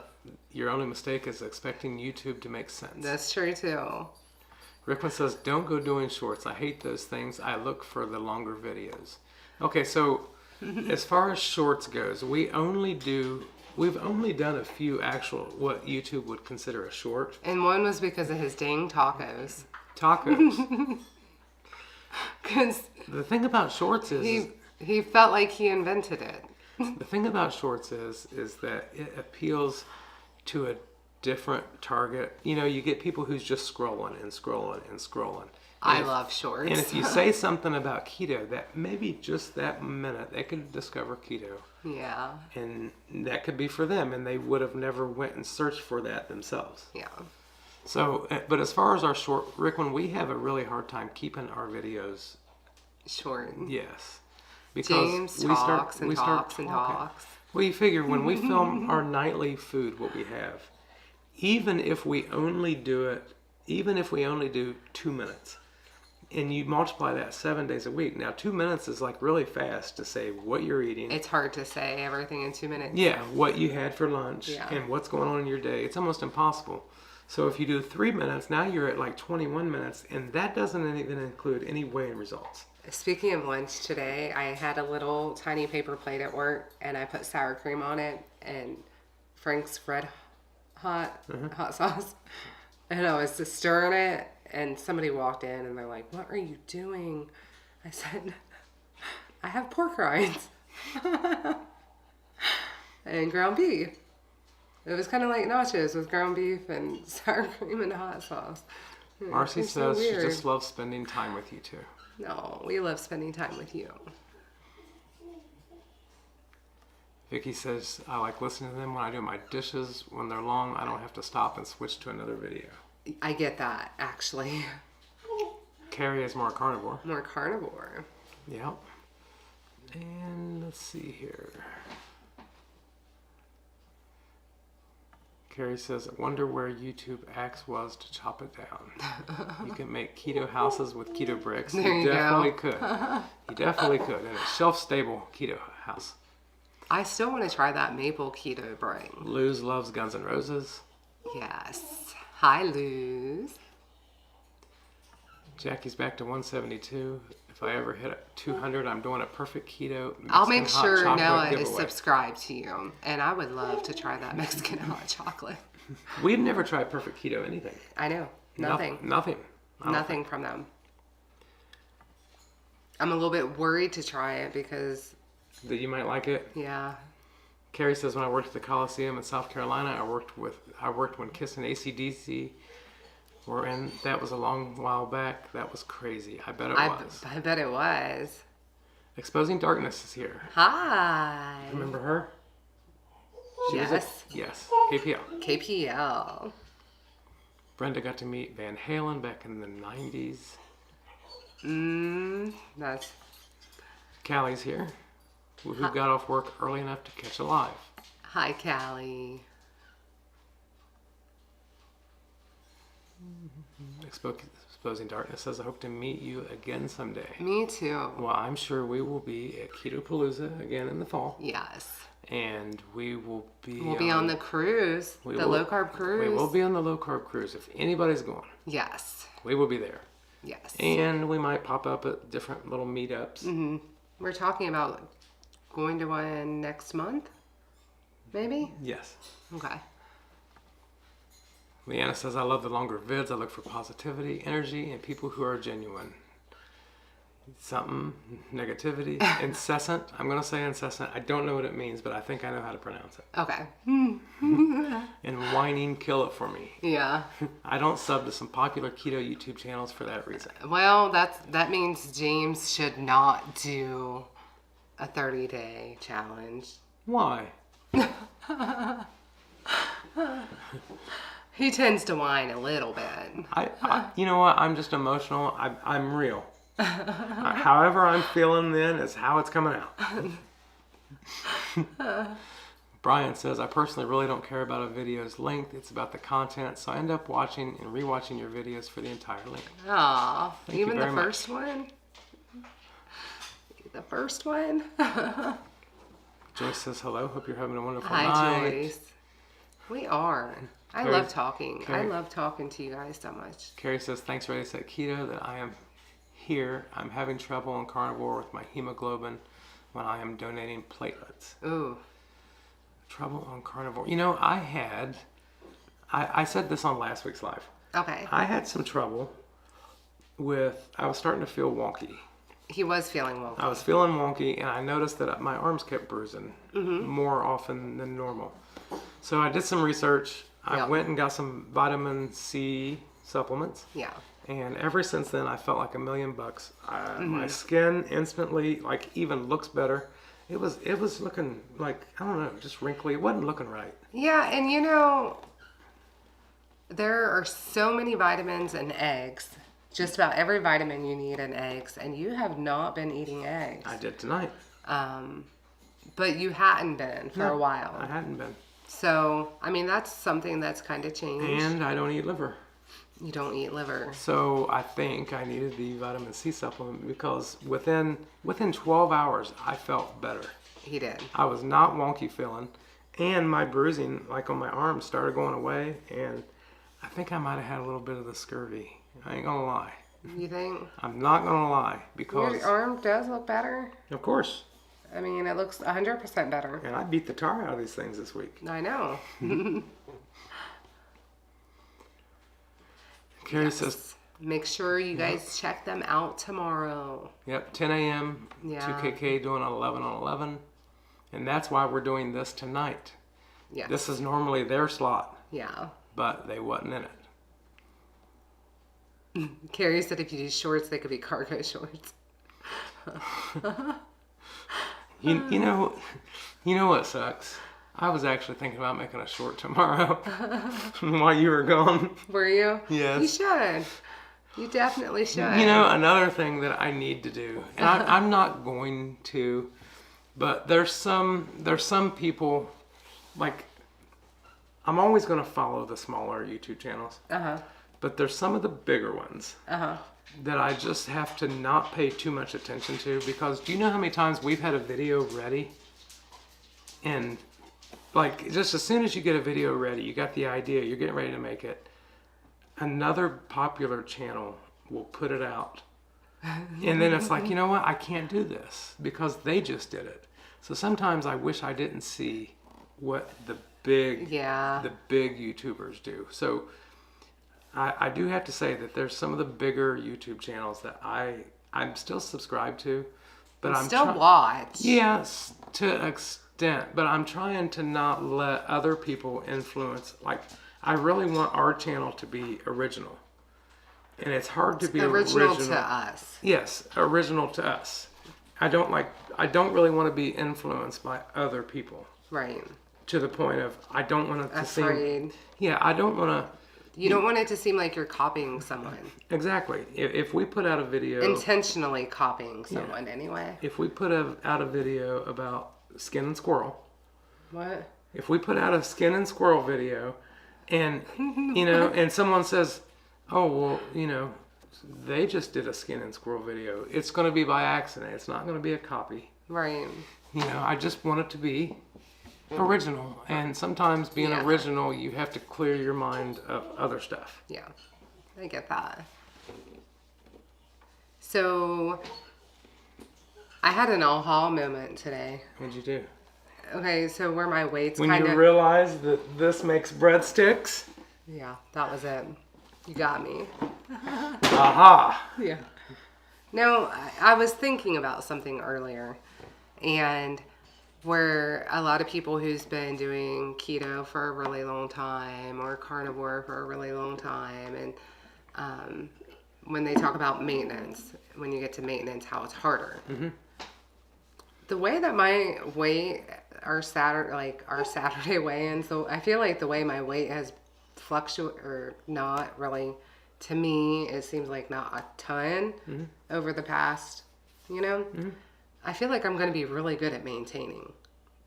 Speaker 2: your only mistake is expecting YouTube to make sense.
Speaker 1: That's true too.
Speaker 2: Rickman says, don't go doing shorts. I hate those things. I look for the longer videos. Okay, so as far as shorts goes, we've only done a few actual, what YouTube would consider a short.
Speaker 1: And one was because of his dang tacos.
Speaker 2: Tacos.
Speaker 1: Because
Speaker 2: the thing about shorts is...
Speaker 1: He felt like he invented it.
Speaker 2: The thing about shorts is that it appeals to a different target. You know, you get people who's just scrolling and scrolling and scrolling.
Speaker 1: I love shorts.
Speaker 2: And if you say something about keto, that maybe just that minute they could discover keto.
Speaker 1: Yeah.
Speaker 2: And that could be for them, and they would have never went and searched for that themselves.
Speaker 1: Yeah.
Speaker 2: So, but as far as our short, Rick, we have a really hard time keeping our videos
Speaker 1: short.
Speaker 2: Yes.
Speaker 1: Because James talks and talks.
Speaker 2: Well, you figure when we film our nightly food, what we have, even if we only do 2 minutes, and you multiply that 7 days a week. Now, 2 minutes is like really fast to say what you're eating.
Speaker 1: It's hard to say everything in 2 minutes.
Speaker 2: Yeah, what you had for lunch and what's going on in your day. It's almost impossible. So if you do 3 minutes, now you're at like 21 minutes, and that doesn't even include any weighing results.
Speaker 1: Speaking of lunch today, I had a little tiny paper plate at work, and I put sour cream on it and Frank's Red Hot hot sauce, and I was just stirring it, and somebody walked in, and they're like, "What are you doing?" I said, "I have pork rinds and ground beef." It was kind of like nachos with ground beef and sour cream and hot sauce.
Speaker 2: Marcy says she just loves spending time with you two.
Speaker 1: No, we love spending time with you.
Speaker 2: Vicky says, I like listening to them when I do my dishes. When they're long, I don't have to stop and switch to another video.
Speaker 1: I get that, actually.
Speaker 2: Carrie is more carnivore.
Speaker 1: More carnivore.
Speaker 2: Yep. And let's see here. Carrie says, I wonder where YouTube axe was to chop it down. You can make keto houses with keto bricks. You definitely could. You definitely could. And a shelf-stable keto house.
Speaker 1: I still want to try that maple keto brick.
Speaker 2: Luz loves Guns N' Roses.
Speaker 1: Yes. Hi, Luz.
Speaker 2: Jackie's back to 172. If I ever hit 200, I'm doing a perfect keto Mexican
Speaker 1: I'll make sure Noah
Speaker 2: giveaway.
Speaker 1: is subscribed to you. And I would love to try that Mexican hot chocolate.
Speaker 2: We've never tried perfect keto anything.
Speaker 1: I know. Nothing.
Speaker 2: Nothing
Speaker 1: from them. I'm a little bit worried to try it because...
Speaker 2: That you might like it?
Speaker 1: Yeah.
Speaker 2: Carrie says, when I worked at the Coliseum in South Carolina, I worked when Kiss and AC/DC were in. That was a long while back. That was crazy. I bet it was.
Speaker 1: I bet it was.
Speaker 2: Exposing Darkness is here.
Speaker 1: Hi.
Speaker 2: Remember her?
Speaker 1: Yes.
Speaker 2: Yes. KPL.
Speaker 1: KPL.
Speaker 2: Brenda got to meet Van Halen back in the 90s.
Speaker 1: That's...
Speaker 2: Callie's here, who got off work early enough to catch a live.
Speaker 1: Hi, Callie.
Speaker 2: Exposing Darkness says, I hope to meet you again someday.
Speaker 1: Me too.
Speaker 2: Well, I'm sure we will be at Ketopalooza again in the fall.
Speaker 1: Yes.
Speaker 2: And we will be...
Speaker 1: We'll be on the cruise, the low-carb cruise.
Speaker 2: We will be on the low-carb cruise. If anybody's going,
Speaker 1: Yes.
Speaker 2: we will be there.
Speaker 1: Yes.
Speaker 2: And we might pop up at different little meetups.
Speaker 1: We're talking about going to one next month, maybe?
Speaker 2: Yes.
Speaker 1: Okay.
Speaker 2: Leanna says, I love the longer vids. I look for positivity, energy, and people who are genuine. Something, negativity, incessant. I'm going to say incessant. I don't know what it means, but I think I know how to pronounce it.
Speaker 1: Okay.
Speaker 2: And whining, kill it for me.
Speaker 1: Yeah.
Speaker 2: I don't sub to some popular keto YouTube channels for that reason.
Speaker 1: Well, that means James should not do a 30-day challenge.
Speaker 2: Why?
Speaker 1: He tends to whine a little bit.
Speaker 2: I you know what? I'm just emotional. I'm real. However I'm feeling then is how it's coming out. Brian says, I personally really don't care about a video's length. It's about the content. So I end up watching and rewatching your videos for the entire length.
Speaker 1: Aw,
Speaker 2: Thank you
Speaker 1: even the
Speaker 2: very much.
Speaker 1: first one? The first one?
Speaker 2: Joyce says, hello. Hope you're having a wonderful
Speaker 1: Hi,
Speaker 2: night.
Speaker 1: Joyce. We are. I
Speaker 2: Carrie-
Speaker 1: love talking. I
Speaker 2: Carrie-
Speaker 1: love talking to you guys so much.
Speaker 2: Carrie says, thanks ReadySetKeto that I am here. I'm having trouble on carnivore with my hemoglobin when I am donating platelets.
Speaker 1: Ooh.
Speaker 2: Trouble on carnivore. You know, I said this on last week's live.
Speaker 1: Okay.
Speaker 2: I had some trouble I was starting to feel wonky.
Speaker 1: He was feeling wonky.
Speaker 2: I was feeling wonky, and I noticed that my arms kept bruising more often than normal. So I did some research. I
Speaker 1: Yep.
Speaker 2: went and got some vitamin C supplements.
Speaker 1: Yeah.
Speaker 2: And ever since then, I felt like $1,000,000. My skin instantly, like, even looks better. It was looking like, I don't know, just wrinkly. It wasn't looking right.
Speaker 1: Yeah, and you know, there are so many vitamins in eggs. Just about every vitamin you need in eggs, and you have not been eating eggs.
Speaker 2: I did tonight.
Speaker 1: But you hadn't been for a while.
Speaker 2: I hadn't been.
Speaker 1: So, I mean, that's something that's kind of changed.
Speaker 2: And I don't eat liver.
Speaker 1: You don't eat liver.
Speaker 2: So I think I needed the vitamin C supplement because within 12 hours, I felt better.
Speaker 1: He did.
Speaker 2: I was not wonky feeling, and my bruising, like on my arms, started going away, and I think I might have had a little bit of the scurvy. I ain't gonna lie.
Speaker 1: You think?
Speaker 2: I'm not gonna lie because,
Speaker 1: Your arm does look better.
Speaker 2: of course,
Speaker 1: I mean, it looks 100% better.
Speaker 2: and I beat the tar out of these things this week.
Speaker 1: I know.
Speaker 2: Carrie says,
Speaker 1: Make sure you guys check them out tomorrow.
Speaker 2: yep, 10 a.m.,
Speaker 1: Yeah.
Speaker 2: 2KK doing 11 on 11, and that's why we're doing this tonight.
Speaker 1: Yes.
Speaker 2: This is normally their slot,
Speaker 1: Yeah.
Speaker 2: but they wasn't in it.
Speaker 1: Carrie said if you do shorts, they could be cargo shorts.
Speaker 2: You know what sucks? I was actually thinking about making a short tomorrow while you were gone.
Speaker 1: Were you?
Speaker 2: Yes.
Speaker 1: You should. You definitely should.
Speaker 2: You know, another thing that I need to do, and I'm not going to, but there's some people, like, I'm always going to follow the smaller YouTube channels, but there's some of the bigger ones that I just have to not pay too much attention to, because do you know how many times we've had a video ready and, like, just as soon as you get a video ready, you got the idea, you're getting ready to make it, another popular channel will put it out. And then it's like, you know what? I can't do this because they just did it. So sometimes I wish I didn't see what the big YouTubers do. So I do have to say that there's some of the bigger YouTube channels that I'm still subscribed to, but I'm
Speaker 1: still watch.
Speaker 2: Yes, to an extent, but I'm trying to not let other people influence. Like, I really want our channel to be original, and it's hard to be original
Speaker 1: to us.
Speaker 2: Yes, original to us. I don't really want to be influenced by other people.
Speaker 1: Right.
Speaker 2: To the point of I don't want to seem.
Speaker 1: Afraid.
Speaker 2: Yeah, I don't want to
Speaker 1: You don't want it to seem like you're copying someone.
Speaker 2: Exactly. If we put out a video...
Speaker 1: Intentionally copying someone, anyway.
Speaker 2: If we put out a video about skin and squirrel...
Speaker 1: What?
Speaker 2: If we put out a skin and squirrel video and, and someone says, oh, well, they just did a skin and squirrel video. It's going to be by accident. It's not going to be a copy.
Speaker 1: Right.
Speaker 2: I just want it to be original. And sometimes being original, you have to clear your mind of other stuff.
Speaker 1: Yeah, I get that. So, I had an aha moment today.
Speaker 2: What'd you do?
Speaker 1: Okay, so where my weight's
Speaker 2: when
Speaker 1: kind of...
Speaker 2: you realize that this makes breadsticks?
Speaker 1: Yeah, that was it. You got me.
Speaker 2: Aha!
Speaker 1: Yeah. No, I was thinking about something earlier, and where a lot of people who's been doing keto for a really long time or carnivore for a really long time, and when they talk about maintenance, when you get to maintenance, how it's harder. Mm-hmm. The way that my weight, our Saturday weigh-in, so I feel like the way my weight has fluctuated, or not really, to me, it seems like not a ton over the past, I feel like I'm going to be really good at maintaining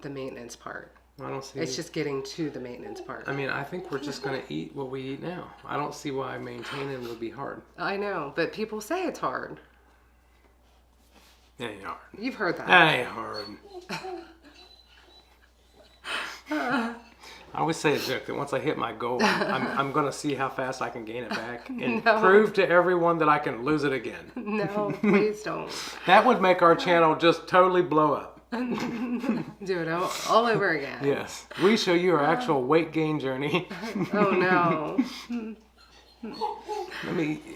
Speaker 1: the maintenance part.
Speaker 2: I don't see...
Speaker 1: It's just getting to the maintenance part.
Speaker 2: I mean, I think we're just going to eat what we eat now. I don't see why maintaining would be hard.
Speaker 1: I know, but people say it's hard.
Speaker 2: It ain't hard.
Speaker 1: You've heard that.
Speaker 2: That ain't hard. I always say a joke that once I hit my goal, I'm going to see how fast I can gain it back and prove to everyone that I can lose it again.
Speaker 1: No, please don't.
Speaker 2: That would make our channel just totally blow up.
Speaker 1: Do it all over again.
Speaker 2: Yes. We show you our actual weight gain journey.
Speaker 1: Oh, no.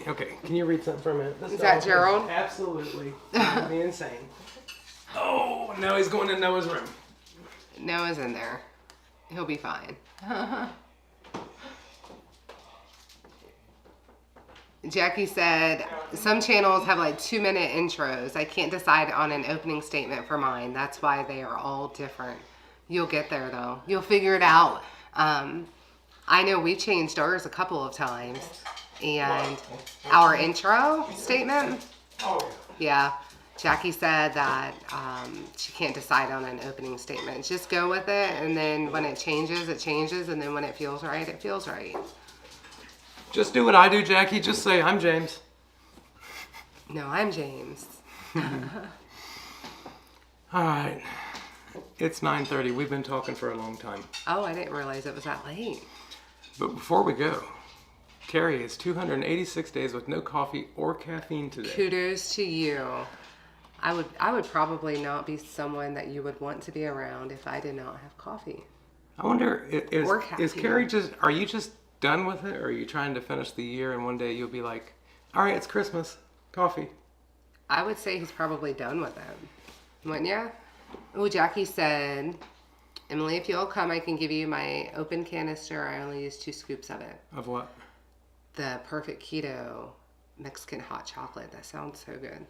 Speaker 2: Okay, can you read something for a minute?
Speaker 1: Is that Gerald?
Speaker 2: Absolutely. It'd be insane. Oh, now he's going in Noah's room.
Speaker 1: Noah's in there. He'll be fine. Jackie said, some channels have like 2-minute intros. I can't decide on an opening statement for mine. That's why they are all different. You'll get there though. You'll figure it out. I know we changed ours a couple of times. And our intro statement, yeah, Jackie said that she can't decide on an opening statement. Just go with it, and then when it changes, and then when it feels right, it feels right.
Speaker 2: Just do what I do, Jackie. Just say, I'm James.
Speaker 1: No, I'm James.
Speaker 2: All right. It's 9:30. We've been talking for a long time.
Speaker 1: Oh, I didn't realize it was that late.
Speaker 2: But before we go, Carrie is 286 days with no coffee or caffeine today.
Speaker 1: Kudos to you. I would probably not be someone that you would want to be around if I did not have coffee.
Speaker 2: I wonder, is Carrie are you just done with it, or are you trying to finish the year and one day you'll be like, all right, it's Christmas, coffee?
Speaker 1: I would say he's probably done with it. Wouldn't ya? Oh, Jackie said, Emily, if you'll come, I can give you my open canister. I only use 2 scoops of it.
Speaker 2: Of what?
Speaker 1: The Perfect Keto Mexican hot chocolate. That sounds so good.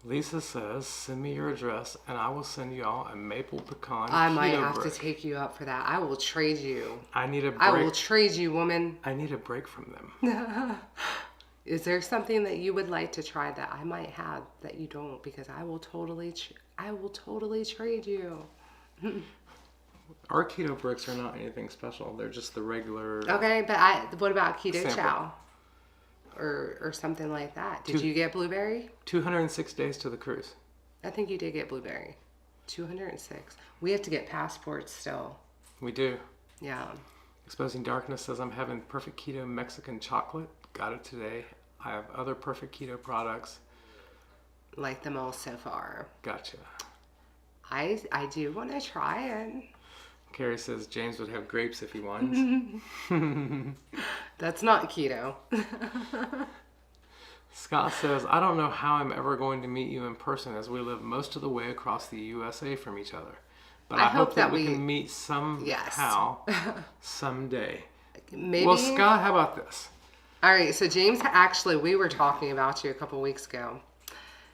Speaker 2: Lisa says, send me your address and I will send y'all a maple pecan
Speaker 1: I
Speaker 2: keto
Speaker 1: might have
Speaker 2: brick.
Speaker 1: to take you up for that. I will trade you.
Speaker 2: I need a break.
Speaker 1: I will trade you, woman.
Speaker 2: I need a break from them.
Speaker 1: Is there something that you would like to try that I might have that you don't? Because I will totally trade you.
Speaker 2: Our keto bricks are not anything special. They're just the regular.
Speaker 1: Okay, but what about keto
Speaker 2: sample.
Speaker 1: chow? Or something like that. Did you get blueberry?
Speaker 2: 206 days to the cruise.
Speaker 1: I think you did get blueberry. 206. We have to get passports still.
Speaker 2: We do.
Speaker 1: Yeah.
Speaker 2: Exposing Darkness says, I'm having Perfect Keto Mexican chocolate. Got it today. I have other Perfect Keto products.
Speaker 1: Like them all so far.
Speaker 2: Gotcha.
Speaker 1: I do want to try it.
Speaker 2: Carrie says James would have grapes if he wins.
Speaker 1: That's not keto.
Speaker 2: Scott says, I don't know how I'm ever going to meet you in person as we live most of the way across the USA from each other. But I hope that we can meet somehow someday.
Speaker 1: Maybe.
Speaker 2: Well, Scott, how about this?
Speaker 1: All right, so James, actually, we were talking about you a couple weeks ago.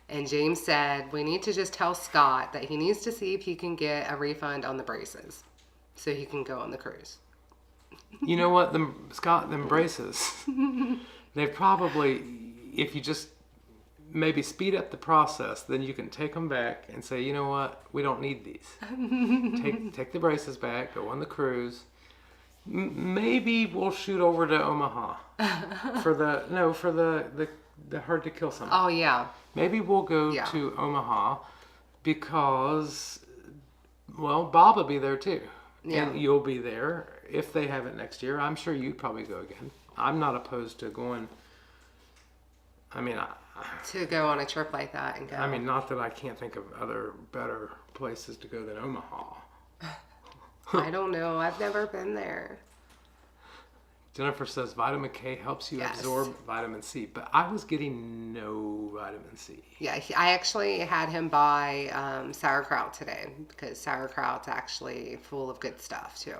Speaker 1: And James said, we need to just tell Scott that he needs to see if he can get a refund on the braces. so he can go on the cruise.
Speaker 2: You know what, Scott, them braces, they probably, if you just maybe speed up the process, then you can take them back and say, you know what, we don't need these. Take the braces back, go on the cruise. Maybe we'll shoot over to Omaha for the hard to kill summer.
Speaker 1: Oh yeah.
Speaker 2: Maybe we'll go to Omaha because, well, Bob will be there too.
Speaker 1: Yeah.
Speaker 2: And you'll be there if they have it next year. I'm sure you'd probably go again. I'm not opposed to going. I mean,
Speaker 1: to go on a trip like that and go.
Speaker 2: I mean, not that I can't think of other better places to go than Omaha.
Speaker 1: I don't know. I've never been there.
Speaker 2: Jennifer says vitamin K helps you absorb vitamin C, but I was getting no vitamin C.
Speaker 1: Yeah, I actually had him buy sauerkraut today because sauerkraut's actually full of good stuff too.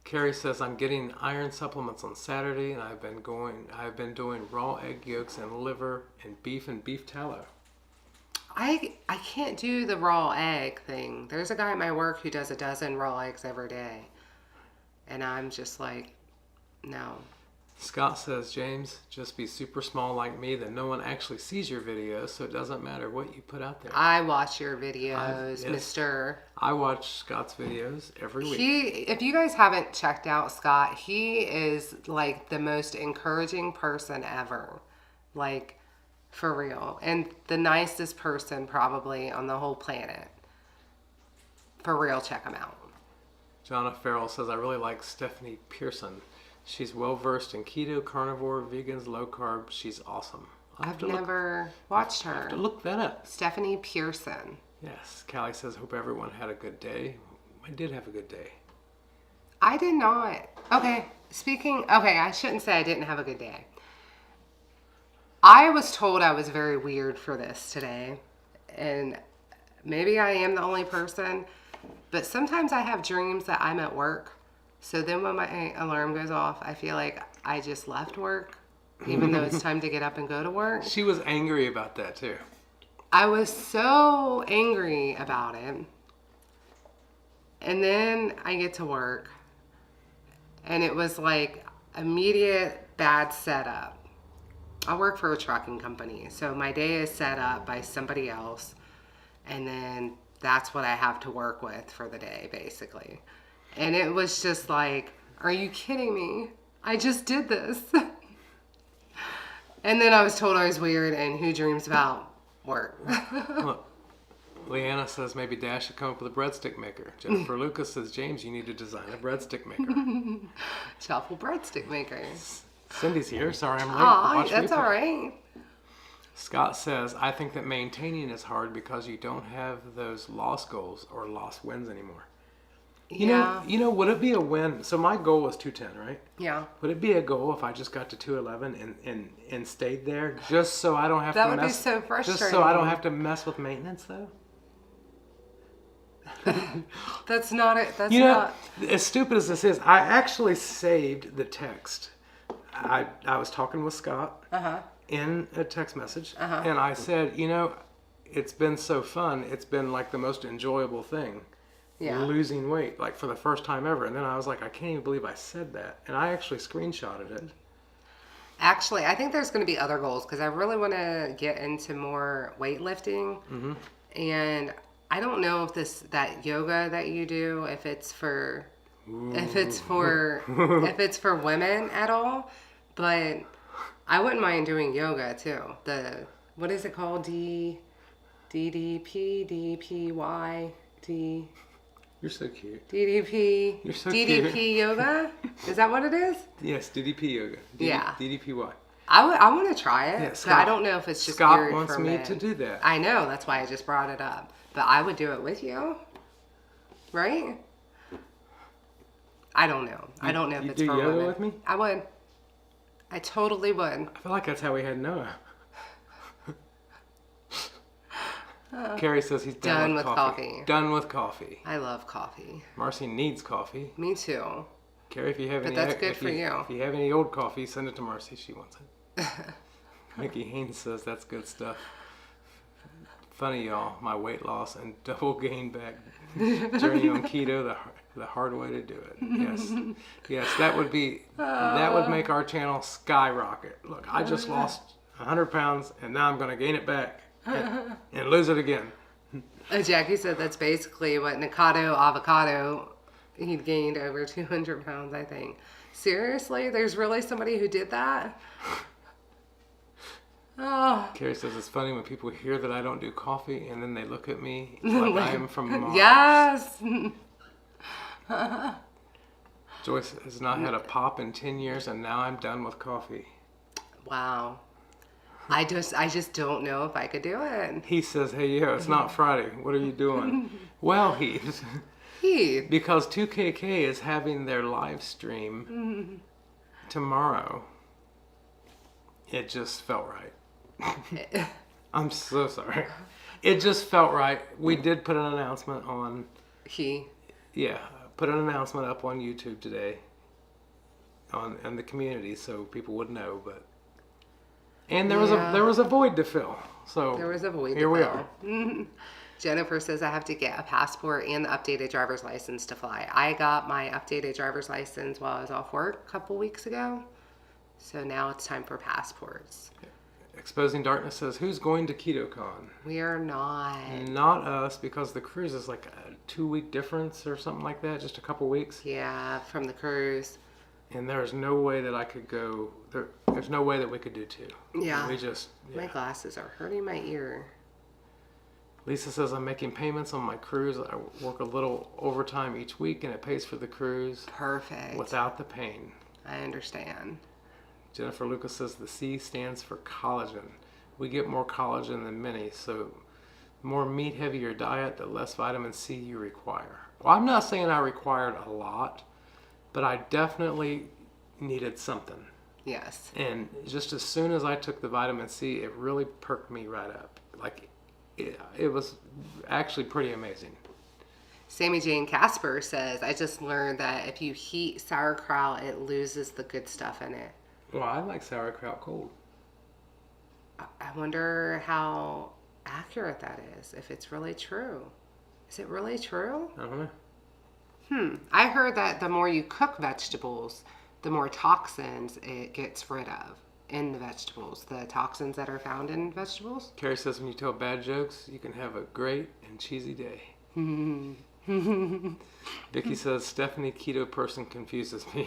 Speaker 2: Carrie says I'm getting iron supplements on Saturday, and I've been doing raw egg yolks and liver and beef tallow.
Speaker 1: I can't do the raw egg thing. There's a guy at my work who does 12 raw eggs every day, and I'm just like, no.
Speaker 2: Scott says, James, just be super small like me, then no one actually sees your videos, so it doesn't matter what you put out there.
Speaker 1: I watch your videos,
Speaker 2: yes.
Speaker 1: Mister.
Speaker 2: I watch Scott's videos every week.
Speaker 1: If you guys haven't checked out Scott, he is like the most encouraging person ever. Like, for real. And the nicest person probably on the whole planet. For real, check him out.
Speaker 2: Jonna Farrell says, I really like Stephanie Pearson. She's well-versed in keto, carnivore, vegans, low carb. She's awesome.
Speaker 1: I've never watched her.
Speaker 2: I have to look that up.
Speaker 1: Stephanie Pearson.
Speaker 2: Yes. Callie says, hope everyone had a good day. I did have a good day.
Speaker 1: I did not. Okay, I shouldn't say I didn't have a good day. I was told I was very weird for this today. And maybe I am the only person. But sometimes I have dreams that I'm at work. So then when my alarm goes off, I feel like I just left work, even though it's time to get up and go to work.
Speaker 2: She was angry about that too.
Speaker 1: I was so angry about it. And then I get to work, and it was like immediate bad setup. I work for a trucking company, so my day is set up by somebody else, and then that's what I have to work with for the day, basically. And it was just like, are you kidding me? I just did this. And then I was told I was weird, and who dreams about work?
Speaker 2: Look, Leanna says maybe Dash should come up with a breadstick maker. Jennifer Lucas says, James, you need to design a breadstick maker.
Speaker 1: Shuffle breadstick maker.
Speaker 2: Cindy's here. Sorry I'm late.
Speaker 1: Aw, that's all right.
Speaker 2: Scott says, I think that maintaining is hard because you don't have those lost goals or lost wins anymore. You know, would it be a win? So my goal was 210, right?
Speaker 1: Yeah.
Speaker 2: Would it be a goal if I just got to 211 and stayed there just so I don't have
Speaker 1: that
Speaker 2: to
Speaker 1: would
Speaker 2: mess?
Speaker 1: be so frustrating.
Speaker 2: Just so I don't have to mess with maintenance, though.
Speaker 1: That's not it. That's
Speaker 2: not. As stupid as this is, I actually saved the text. I was talking with Scott in a text message, and I said, it's been so fun. It's been like the most enjoyable thing. Yeah. Losing weight, like for the first time ever. And then I was like, I can't even believe I said that. And I actually screenshotted it.
Speaker 1: Actually, I think there's going to be other goals because I really want to get into more weightlifting. Mm-hmm. And I don't know if that yoga that you do, if it's for women at all, but I wouldn't mind doing yoga too. What is it called? DDPY.
Speaker 2: You're so cute.
Speaker 1: DDP.
Speaker 2: You're so
Speaker 1: DDP
Speaker 2: cute.
Speaker 1: yoga? Is that what it is?
Speaker 2: Yes, DDP yoga.
Speaker 1: Yeah.
Speaker 2: DDPY.
Speaker 1: I want to try it.
Speaker 2: Yeah,
Speaker 1: but I don't know if it's just
Speaker 2: Scott
Speaker 1: geared
Speaker 2: wants
Speaker 1: for
Speaker 2: me
Speaker 1: men.
Speaker 2: to do that.
Speaker 1: I know. That's why I just brought it up. But I would do it with you. Right? I don't know. I don't know if it's for women.
Speaker 2: You do yoga with me?
Speaker 1: I would. I totally would.
Speaker 2: I feel like that's how we had Noah. Carrie says he's done with coffee. Done with coffee.
Speaker 1: I love coffee.
Speaker 2: Marcy needs coffee.
Speaker 1: Me too.
Speaker 2: Carrie, if you have
Speaker 1: that's good for you.
Speaker 2: If you have any old coffee, send it to Marcy. She wants it. Mickey Haynes says that's good stuff. Funny, y'all. My weight loss and double gain back journey on keto, the hard way to do it. Yes. Yes, that would make our channel skyrocket. Look, I just lost 100 pounds and now I'm going to gain it back and lose it again.
Speaker 1: Jackie said that's basically what Nikado Avocado, he gained over 200 pounds, I think. Seriously? There's really somebody who did that? Oh.
Speaker 2: Carrie says it's funny when people hear that I don't do coffee and then they look at me like I am from Mars.
Speaker 1: Yes.
Speaker 2: Joyce has not had a pop in 10 years and now I'm done with coffee.
Speaker 1: Wow. I just don't know if I could do it.
Speaker 2: He says, hey, yeah, it's not Friday. What are you doing? Well, Heath, because 2KK is having their live stream tomorrow. It just felt right. I'm so sorry. It just felt right. We did put an announcement on... put an announcement up on YouTube today on the community so people would know, but... And there was a void to fill. So
Speaker 1: there was a void
Speaker 2: here
Speaker 1: to
Speaker 2: we
Speaker 1: fill. Are. Jennifer says I have to get a passport and the updated driver's license to fly. I got my updated driver's license while I was off work a couple weeks ago. So now it's time for passports.
Speaker 2: Exposing Darkness says, who's going to KetoCon?
Speaker 1: We are not.
Speaker 2: Not us, because the cruise is like a 2-week difference or something like that, just a couple weeks.
Speaker 1: Yeah, from the cruise.
Speaker 2: And there's no way that I could go, there's no way that we could do 2.
Speaker 1: Yeah.
Speaker 2: My
Speaker 1: glasses are hurting my ear.
Speaker 2: Lisa says, I'm making payments on my cruise. I work a little overtime each week and it pays for the cruise.
Speaker 1: Perfect.
Speaker 2: Without the pain.
Speaker 1: I understand.
Speaker 2: Jennifer Lucas says the C stands for collagen. We get more collagen than many, so the more meat heavy your diet, the less vitamin C you require. Well, I'm not saying I required a lot, but I definitely needed something.
Speaker 1: Yes.
Speaker 2: And just as soon as I took the vitamin C, it really perked me right up. Like, it was actually pretty amazing.
Speaker 1: Sammy Jane Casper says, I just learned that if you heat sauerkraut, it loses the good stuff in it.
Speaker 2: Well, I like sauerkraut cold.
Speaker 1: I wonder how accurate that is, if it's really true. Is it really true?
Speaker 2: I don't know.
Speaker 1: I heard that the more you cook vegetables, the more toxins it gets rid of in the vegetables, the toxins that are found in vegetables.
Speaker 2: Carrie says when you tell bad jokes, you can have a great and cheesy day. Vicky says, Stephanie, keto person confuses me.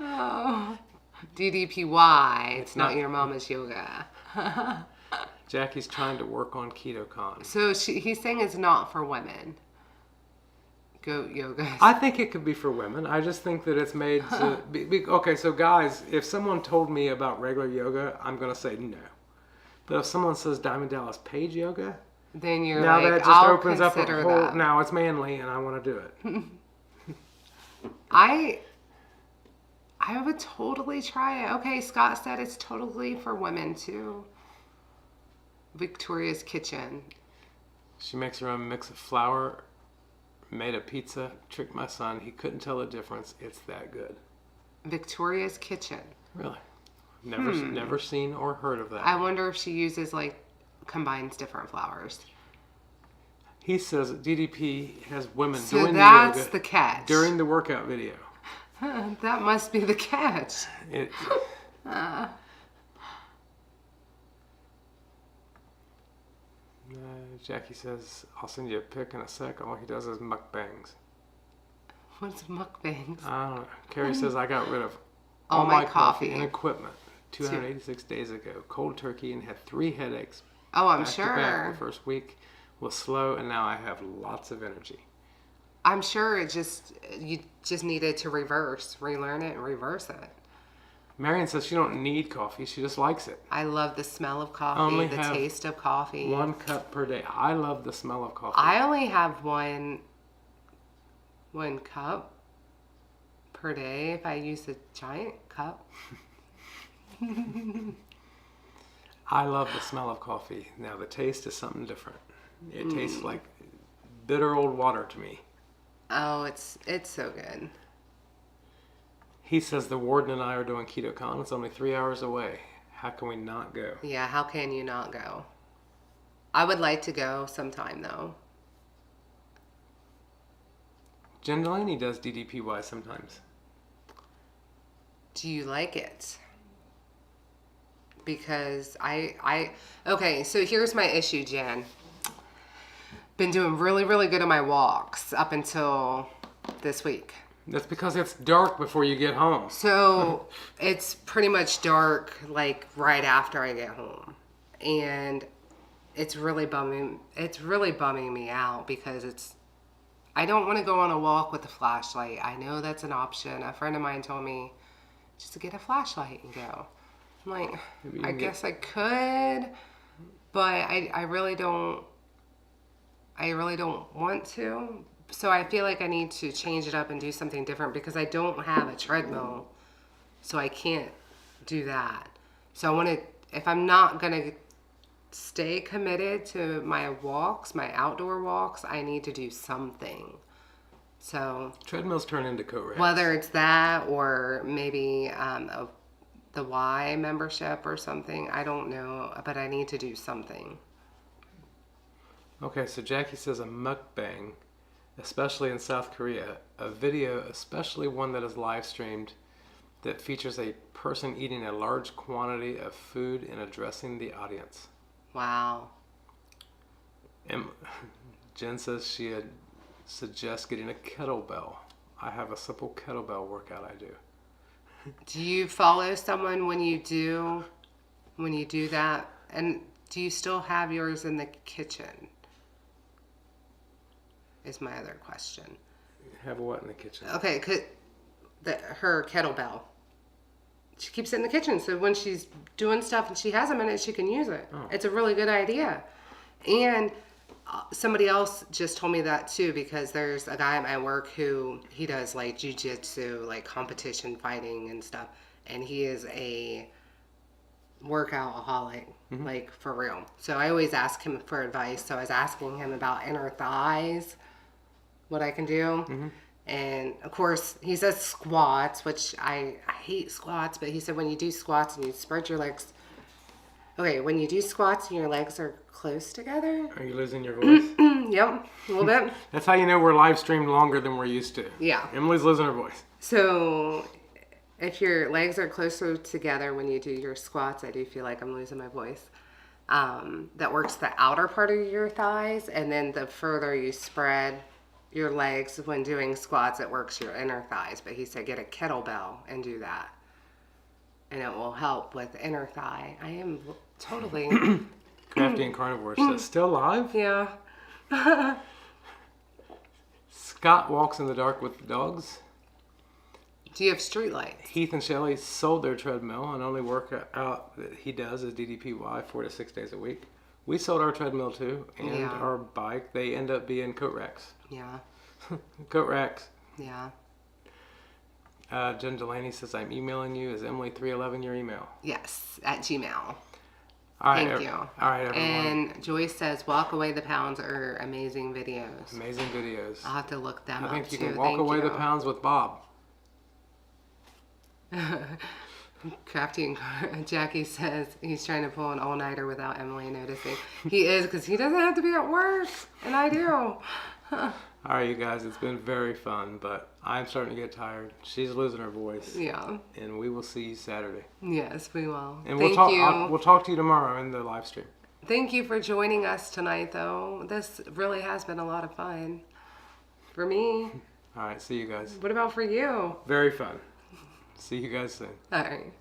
Speaker 1: Oh, DDPY, it's not your mama's yoga.
Speaker 2: Jackie's trying to work on KetoCon.
Speaker 1: So he's saying it's not for women. Goat yoga.
Speaker 2: I think it could be for women. I just think that it's made to be okay, so guys, if someone told me about regular yoga, I'm going to say no. But if someone says Diamond Dallas Page yoga,
Speaker 1: then you're
Speaker 2: now
Speaker 1: like,
Speaker 2: that just
Speaker 1: I'll
Speaker 2: opens up a
Speaker 1: consider
Speaker 2: whole,
Speaker 1: that.
Speaker 2: now it's manly and I want to do it.
Speaker 1: I would totally try it. Okay, Scott said it's totally for women too. Victoria's Kitchen.
Speaker 2: She makes her own mix of flour, made a pizza, tricked my son. He couldn't tell the difference. It's that good.
Speaker 1: Victoria's Kitchen.
Speaker 2: Really? Never seen or heard of that.
Speaker 1: I wonder if she uses combines different flours.
Speaker 2: He says DDP has women
Speaker 1: So
Speaker 2: doing
Speaker 1: that's
Speaker 2: the yoga
Speaker 1: the catch.
Speaker 2: during the workout video.
Speaker 1: That must be the catch.
Speaker 2: Jackie says, I'll send you a pic in a sec. All he does is mukbangs.
Speaker 1: What's mukbangs?
Speaker 2: I don't know. Carrie says, I got rid of
Speaker 1: All my
Speaker 2: coffee
Speaker 1: coffee.
Speaker 2: and equipment 286 days ago. Cold turkey and had 3 headaches.
Speaker 1: Oh, I'm
Speaker 2: back to
Speaker 1: sure.
Speaker 2: back. The first week was slow and now I have lots of energy.
Speaker 1: I'm sure you just needed to relearn it and reverse it.
Speaker 2: Marion says she don't need coffee. She just likes it.
Speaker 1: I love the smell of coffee,
Speaker 2: Only
Speaker 1: the
Speaker 2: have
Speaker 1: taste of coffee.
Speaker 2: 1 cup per day. I love the smell of coffee.
Speaker 1: I only have one cup per day if I use a giant cup.
Speaker 2: I love the smell of coffee. Now the taste is something different. It tastes like bitter old water to me.
Speaker 1: Oh, it's so good.
Speaker 2: He says the warden and I are doing KetoCon. It's only 3 hours away. How can we not go?
Speaker 1: Yeah, how can you not go? I would like to go sometime though.
Speaker 2: Jen Delaney does DDPY sometimes.
Speaker 1: Do you like it? Because okay, so here's my issue, Jen. Been doing really, really good on my walks up until this week.
Speaker 2: That's because it's dark before you get home.
Speaker 1: So it's pretty much dark like right after I get home. And it's really bumming me out because I don't want to go on a walk with a flashlight. I know that's an option. A friend of mine told me just to get a flashlight and go. I'm like, I guess I could, but I really don't want to. So I feel like I need to change it up and do something different because I don't have a treadmill, so I can't do that. So I want to, if I'm not going to stay committed to my walks, my outdoor walks, I need to do something. So
Speaker 2: treadmills turn into coat racks.
Speaker 1: Whether it's that or maybe the Y membership or something, I don't know, but I need to do something.
Speaker 2: Okay, so Jackie says a mukbang, especially in South Korea, a video, especially one that is live streamed, that features a person eating a large quantity of food and addressing the audience.
Speaker 1: Wow.
Speaker 2: Jen says she suggests getting a kettlebell. I have a simple kettlebell workout I do.
Speaker 1: Do you follow someone when you do that? And do you still have yours in the kitchen? Is my other question.
Speaker 2: Have what in the kitchen?
Speaker 1: Okay, her kettlebell. She keeps it in the kitchen, so when she's doing stuff and she has a minute, she can use it. Oh. It's a really good idea. And somebody else just told me that too, because there's a guy at my work who he does like jiu-jitsu, like competition fighting and stuff, and he is a workoutaholic, like for real. So I always ask him for advice. So I was asking him about inner thighs, what I can do. And of course he says squats, which I hate squats, but he said when you do squats and you spread your legs, okay, when you do squats and your legs are close together.
Speaker 2: Are you losing your voice?
Speaker 1: Yep, a little bit.
Speaker 2: That's how you know we're live streamed longer than we're used to.
Speaker 1: Yeah.
Speaker 2: Emily's losing her voice.
Speaker 1: So if your legs are closer together when you do your squats, I do feel like I'm losing my voice. That works the outer part of your thighs, and then the further you spread your legs when doing squats, it works your inner thighs. But he said get a kettlebell and do that, and it will help with inner thigh. I am totally
Speaker 2: Crafty and Carnivore says still live?
Speaker 1: Yeah.
Speaker 2: Scott walks in the dark with dogs.
Speaker 1: Do you have street lights?
Speaker 2: Heath and Shelley sold their treadmill, and only workout that he does is DDPY 4 to 6 days a week. We sold our treadmill too, and our bike. They end up being coat racks.
Speaker 1: Yeah.
Speaker 2: Coat racks.
Speaker 1: Yeah.
Speaker 2: Jen Delaney says, I'm emailing you. Is Emily311 your email?
Speaker 1: Yes, at Gmail.
Speaker 2: All right,
Speaker 1: Thank you.
Speaker 2: All right, everyone.
Speaker 1: And Joyce says, Walk Away the Pounds are amazing videos.
Speaker 2: Amazing videos.
Speaker 1: I'll have to look them up too.
Speaker 2: I think you can walk away the pounds with Bob.
Speaker 1: Crafty and Jackie says he's trying to pull an all-nighter without Emily noticing. He is, because he doesn't have to be at work, and I do.
Speaker 2: All right, you guys, it's been very fun, but I'm starting to get tired. She's losing her voice.
Speaker 1: Yeah.
Speaker 2: And we will see you Saturday.
Speaker 1: Yes, we will.
Speaker 2: And
Speaker 1: Thank you.
Speaker 2: We'll talk to you tomorrow in the live stream.
Speaker 1: Thank you for joining us tonight, though. This really has been a lot of fun. For me.
Speaker 2: All right, see you guys.
Speaker 1: What about for you?
Speaker 2: Very fun. See you guys soon.
Speaker 1: All right.